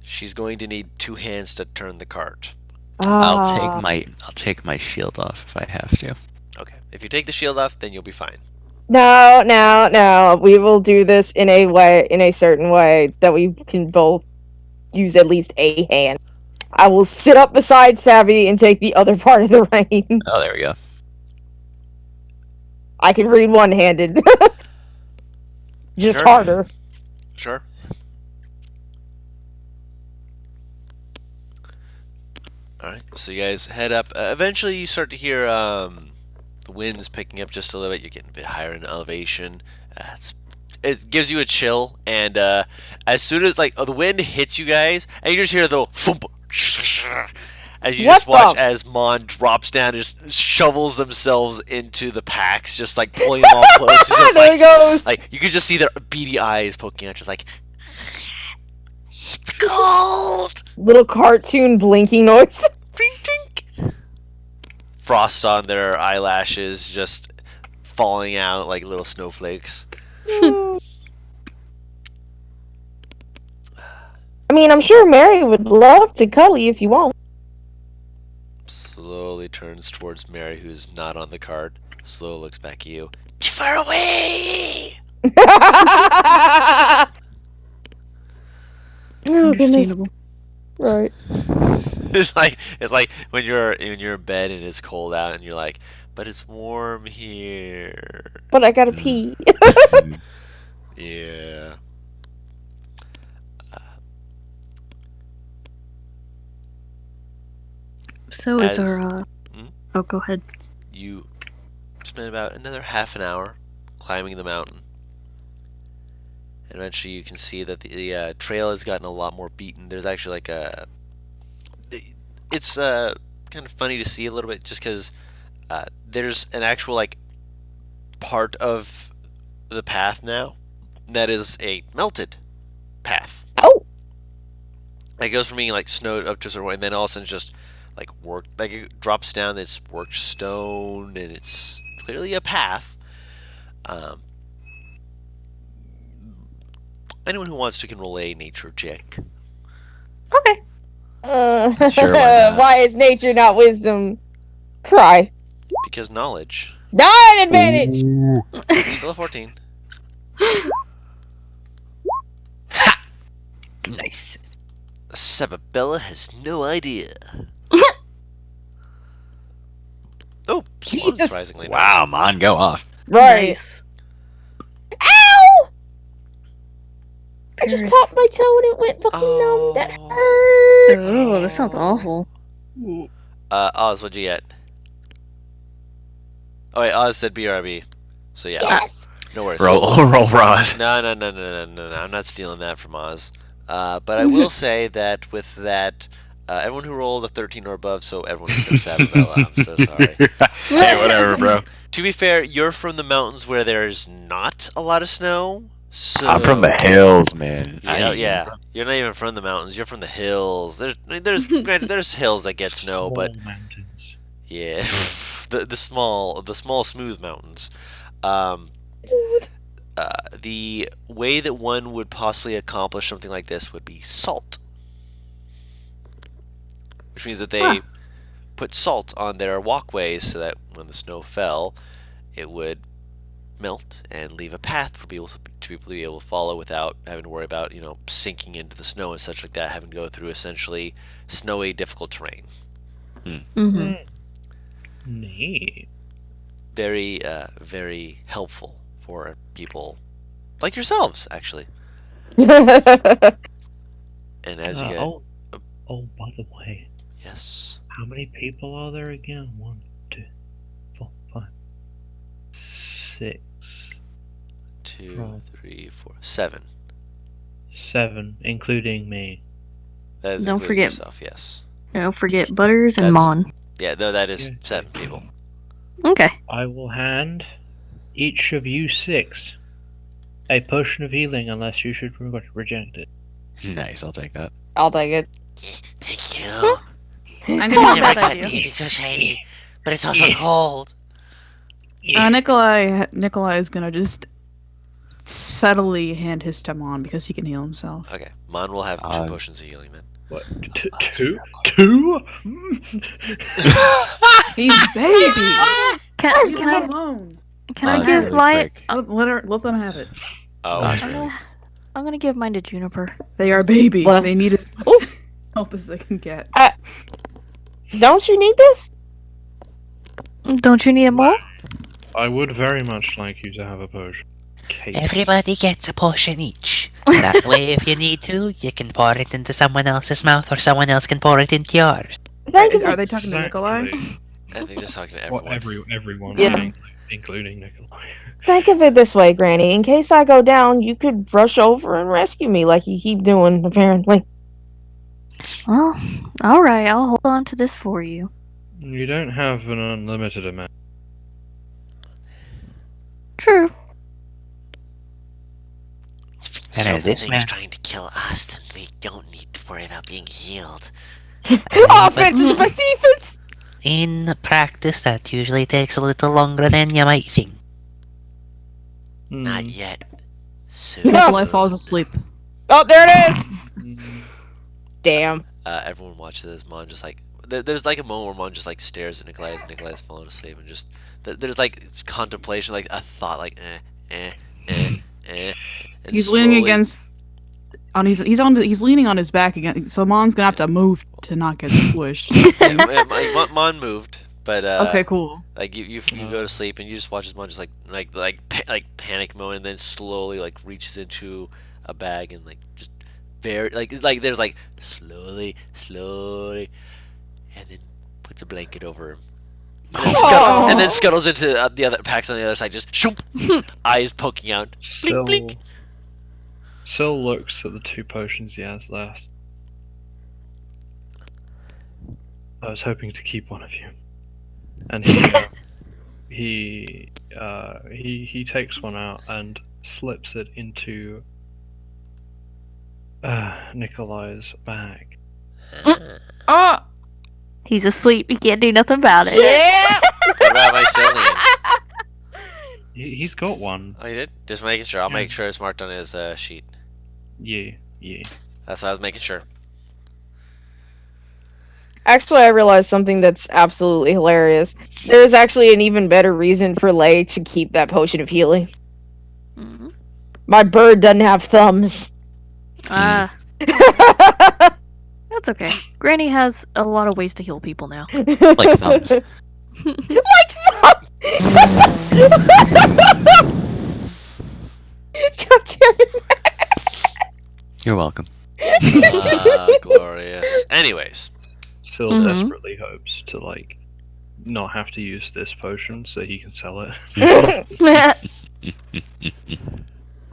she's going to need 2 hands to turn the cart. I'll take my shield off if I have to. Okay. If you take the shield off, then you'll be fine. No. We will do this in a certain way that we can both use at least a hand. I will sit up beside Savvy and take the other part of the reins. Oh, there we go. I can read one-handed. Just Sure. harder. Sure. Alright, so you guys head up. Eventually you start to hear the wind's picking up just a little bit. You're getting a bit higher in elevation. It gives you a chill, and as soon as the wind hits you guys, and you just hear the thump, as you just watch as Mon drops down and just shovels themselves into the packs, just like pulling them all close. Just, There he goes. Like you could just see their beady eyes poking out, just like it's cold. Little cartoon blinking noise. Tink, tink. Frost on their eyelashes, just falling out like little snowflakes. I mean, I'm sure Mary would love to cuddle you if you want. Slowly turns towards Mary, who's not on the card. Slowly looks back at you. Too far away! Oh, goodness. Understandable. Right. It's like when you're in bed and it's cold out and you're like, but it's warm here. But I gotta pee. Yeah. So it's As- our. Oh, go ahead. You spend about another half an hour climbing the mountain. And eventually you can see that the trail has gotten a lot more beaten. There's actually like a... It's kind of funny to see a little bit just because there's an actual like part of the path now that is a melted path. Oh! It goes from being like snowed up to a certain point, and then all of a sudden just like it drops down. It's worked stone, and it's clearly a path. Anyone who wants to can roll a nature check Okay. Sure, why not? Why is nature not wisdom? Cry. because knowledge. Not an advantage! Still a 14. Nice. Sababella has no idea. Oh, Jesus. surprisingly nice. Wow, Mon, go off. Right. Nice. Ow! I just Paris. popped my toe and it went fucking numb. That Oh. hurt. Oh, that sounds awful. Oz, what'd you get? Oh wait, Oz said BRB. So yeah, Yes! no worries. Roll, roll, Roz. No, I'm not stealing that from Oz. But I will say that with that, everyone who rolled a 13 or above, so everyone except Sababella, I'm so sorry. Hey, whatever, bro. To be fair, you're from the mountains where there's not a lot of snow. So I'm from the hills, man. Yeah. You're not even from the mountains. You're from the hills. There's granted, there's hills that get snow, but Small mountains. yeah, the small smooth mountains. The way that one would possibly accomplish something like this would be salt, which means that they put salt on their walkways so that when the snow fell, it would melt and leave a path for people to be able to follow without having to worry about sinking into the snow and such like that, having to go through essentially snowy, difficult terrain. Mm-hmm. Neat. Very, very helpful for people like yourselves, actually. And as you get, Oh, by the way, yes, how many people are there again? 1, 2, 4, 5, 6, 2, 3, 4, 7. 7, including me. That is Don't including forget- yourself, yes. Don't forget Butters and That's- Mon. Yeah, no, that is Yeah. 7 people. Okay. I will hand each of you 6 a potion of healing unless you should reject it. Nice, I'll take that. I'll take it. Thank you. I know I've bad never gotten idea. anything so shiny, but it's also cold. Nikolai is gonna just subtly hand his to Mon because he can heal himself. Okay, Mon will have 2 Uh, potions of healing then. What? Two? 2? He's baby. Can, Leave can them I alone. can I it's give really my quick. Let them have it. Oh, Not I'm really. gonna give mine to Juniper. They are a baby. Well- They need as much help as they can get. Don't you need this? Don't you need it more? I would very much like you to have a potion. Kate. Everybody gets a potion each. That way, if you need to, you can pour it into someone else's mouth, or someone else can pour it into yours. Thank you. Are they talking to Nikolai? Exactly. I think they're talking to Well, everyone. everyone, Yeah. including Nikolai. Think of it this way, Granny. In case I go down, you could rush over and rescue me like you keep doing, apparently. Well, alright, I'll hold on to this for you. You don't have an unlimited amount. True. And as this man, trying to kill us, then we don't need to worry about being healed. Offense is best defense! in practice, that usually takes a little longer than you might think. Not yet. Soon. Nikolai falls asleep. Oh, there it is! Damn. Everyone watches as Mon just like there's like a moment where Mon just like stares at Nikolai as Nikolai's falling asleep and just there's like it's contemplation, like a thought, like and He's leaning slowly- against. He's leaning on his back again. So Mon's gonna have to move to not get squished. Yeah, Mon moved, but Okay, cool. like you go to sleep and you just watch as Mon just like panic mode and then slowly like reaches into a bag and like just very like it's like there's like slowly and then puts a blanket over him and then, Aw. and then scuttles into the other packs on the other side, just shoop, eyes poking out, blink blink. Syl looks at the 2 potions he has left. I was hoping to keep one of you, and he takes one out and slips it into Nikolai's bag. Oh, He's asleep. He can't do nothing about it. Yeah! What about my Mycelium? He's got one. Oh, you did? Just making sure. I'll Yeah. make sure it's marked on his sheet. Yeah. That's what I was making sure. Actually, I realized something that's absolutely hilarious. There's actually an even better reason for Lei to keep that potion of healing. Mhm. My bird doesn't have thumbs. Ah, that's okay. Granny has a lot of ways to heal people now. Like thumbs. Like thumbs! God damn it. You're welcome. Glorious. Anyways, Syl Mhm. desperately hopes to not have to use this potion so he can sell it.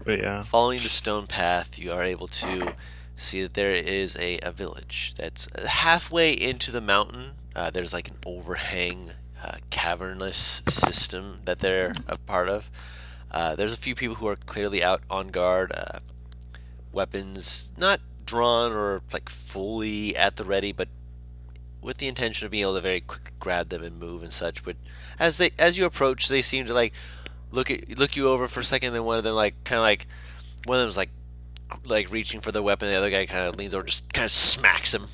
But yeah. following the stone path, you are able to see that there is a village that's halfway into the mountain. There's like an overhang, cavernous system that they're a part of. There's a few people who are clearly out on guard. Weapons not drawn or like fully at the ready, but with the intention of being able to very quickly grab them and move and such. But as you approach, they seem to like look you over for a second. Then one of them one of them's like reaching for the weapon. The other guy kind of leans over, just kind of smacks him.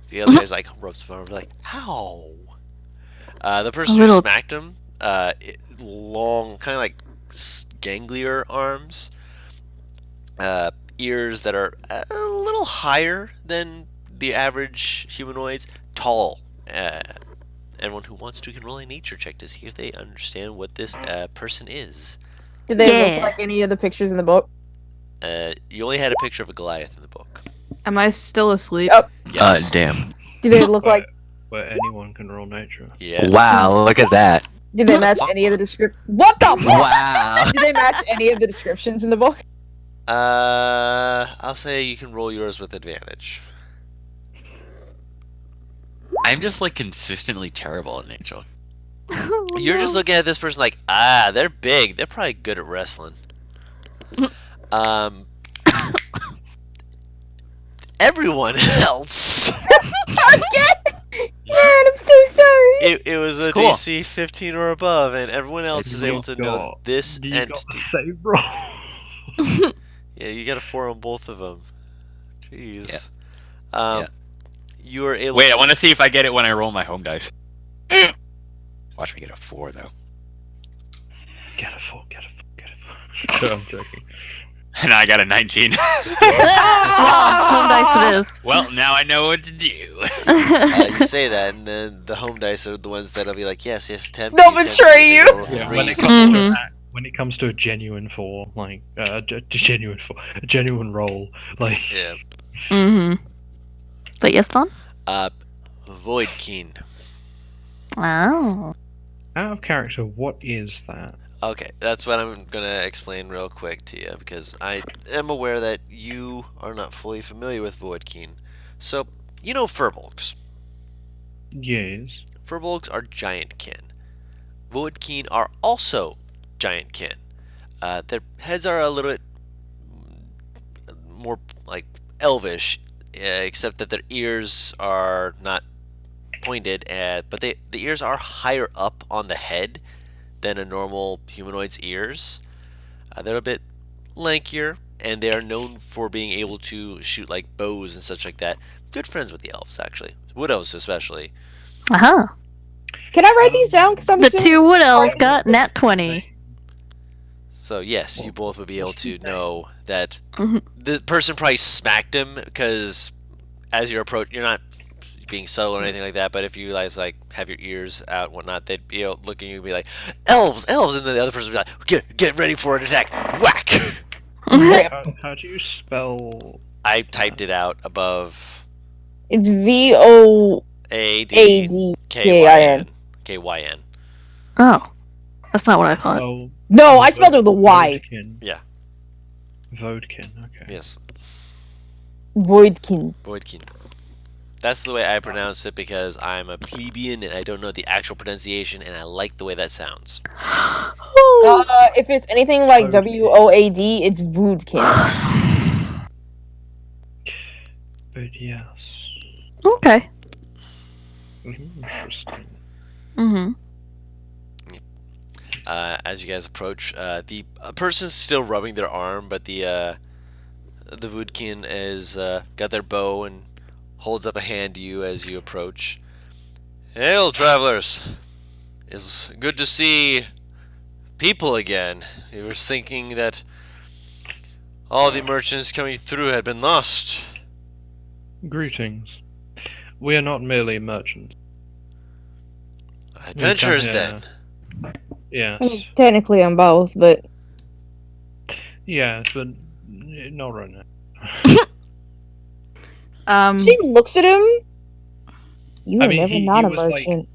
The other guy's like rubs him over, like ow. The person who little- smacked him, long, kind of like ganglier arms, ears that are a little higher than the average humanoids, tall. Everyone who wants to can roll a nature check to see if they understand what this person is. Did they Yeah. look like any of the pictures in the book? You only had a picture of a Goliath in the book. am I still asleep? Oh. Yes. Damn. Do they look like? Where anyone can roll nature. Yes. Wow, look at that. Do they match any of the descriptions? What the fuck? Wow. Do they match any of the descriptions in the book? I'll say you can roll yours with advantage. I'm just like consistently terrible at nature. You're just looking at this person like, they're big. They're probably good at wrestling. Everyone else. Man, I'm so sorry. It was a Cool. DC 15 or above, and everyone else is able to know this You got entity. the save roll. Yeah, you got a 4 on both of them. Jeez. Yeah. You are able. Wait, to... I want to see if I get it when I roll my home dice. Watch me get a 4 though. Get a 4, get a 4, get a 4. No, I'm joking. And I got a 19. Home dice it is. Well, now I know what to do. You say that, and then the home dice are the ones that'll be like, yes, 10. They'll 10, betray you. they roll Yeah, threes. when it comes to a genuine 4, like a genuine roll, like Yeah. Mm-hmm. But yes, Don? Voidkeen. Oh. out of character, what is that? Okay, that's what I'm gonna explain real quick to you because I am aware that you are not fully familiar with Voidkeen. So, you know Furbolgs. Yes. Furbolgs are giantkin. Voidkeen are also giantkin. Their heads are a little bit more like elvish, except that their ears are not pointed, but the ears are higher up on the head than a normal humanoid's ears. They're a bit lankier, and they are known for being able to shoot like bows and such like that. Good friends with the elves, actually. Wood elves especially. Uh-huh. Can I write these down? Because I'm The assuming- two wood elves got nat 20. So yes, you both would be able to know that Mhm. the person probably smacked him because as you approach, you're not being subtle or anything like that. But if you guys like have your ears out and whatnot, they'd be looking at you and be like, "Elves, elves," and then the other person would be like, "Get ready for an attack!" Whack. How do you spell? I typed it out above. It's VOADKIN. ADKYN. KYN. Oh. That's not what I thought. Oh, No, I spelled it with a Y. Vodkin. Yeah. Vodkin. Okay. Yes, Voidkin. Voidkeen. That's the way I pronounce it because I'm a plebeian and I don't know the actual pronunciation, and I like the way that sounds. If it's anything like WOAD, it's Voodkin. But yes. Okay. Interesting. Mm-hmm. As you guys approach, the person's still rubbing their arm, but the Voodkin is got their bow and holds up a hand to you as you approach. Hail, travelers! It's good to see people again. I was thinking that all the merchants coming through had been lost. Greetings. We are not merely merchants. Adventurers, here- then. Yes. Technically, I'm both, but Yes, but not right now. she looks at him. You were I mean, never he not a was like- merchant.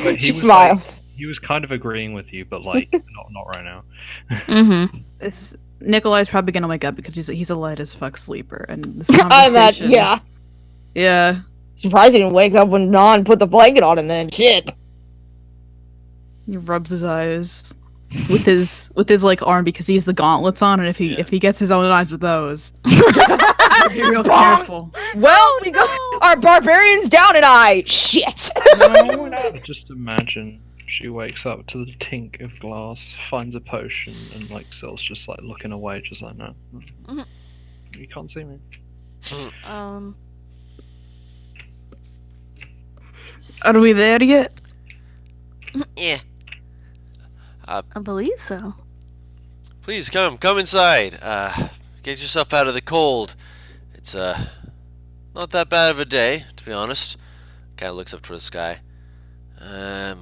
But he She was smiles. He was kind of agreeing with you, but like not right now. Mm-hmm. This Nikolai's probably gonna wake up because he's a light as fuck sleeper, and this I'm conversation. yeah. Yeah. Surprised he didn't wake up when Non put the blanket on him. Then shit. He rubs his eyes with his like arm because he has the gauntlets on, and if he gets his own eyes with those, be real careful. Well, we got our barbarians down an eye. Shit. Just imagine she wakes up to the tink of glass, finds a potion, and like Sil's just like looking away, just like no. Mhm. You can't see me. Are we there yet? Yeah. I believe so. Please come inside. Get yourself out of the cold. It's not that bad of a day, to be honest. Kind of looks up toward the sky.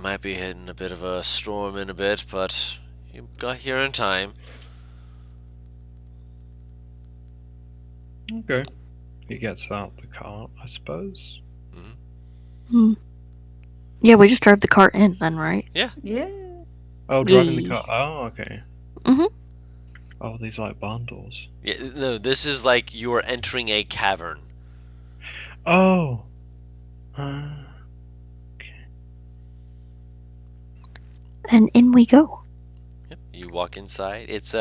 Might be hitting a bit of a storm in a bit, but you got here in time. Okay. He gets out the cart, I suppose. Hmm. Yeah, we just drove the cart in then, right? Yeah. Oh, driving the Yeah. cart. Oh, okay. Mhm. Oh, these like barn doors. Yeah, no, this is like you are entering a cavern. Oh. And in we go. Yep. You walk inside. It's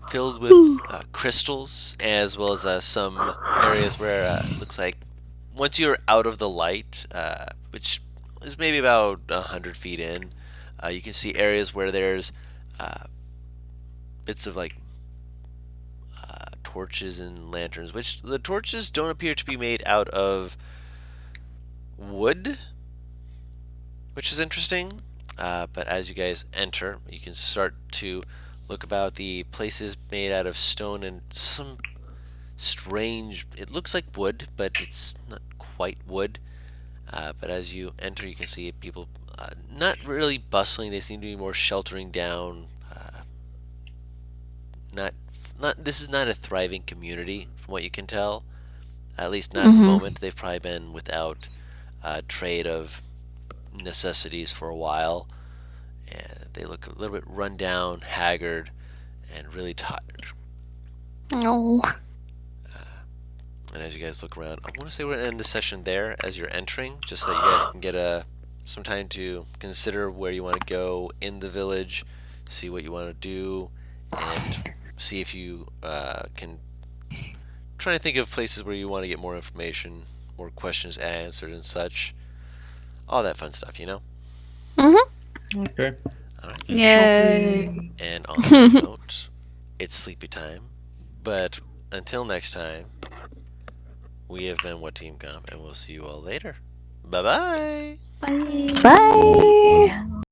filled with crystals, as well as some areas where it looks like once you're out of the light, which is maybe about 100 feet in, you can see areas where there's bits of like torches and lanterns, which the torches don't appear to be made out of wood. which is interesting. But as you guys enter, you can start to look about. The place is made out of stone and some strange. It looks like wood, but it's not quite wood. But as you enter, you can see people not really bustling. They seem to be more sheltering down. Not. This is not a thriving community, from what you can tell. At least not at the moment. They've probably been without trade of necessities for a while. And they look a little bit run down, haggard, and really tired. No. And as you guys look around, I want to say we're going to end the session there as you're entering, just so you guys can get some time to consider where you want to go in the village, see what you want to do, and see if you can try to think of places where you want to get more information, more questions answered and such. All that fun stuff, you know? Okay. Alright. Yay. And on that note, it's sleepy time. But until next time, we have been What Team Comp, and we'll see you all later. Bye-bye! Bye.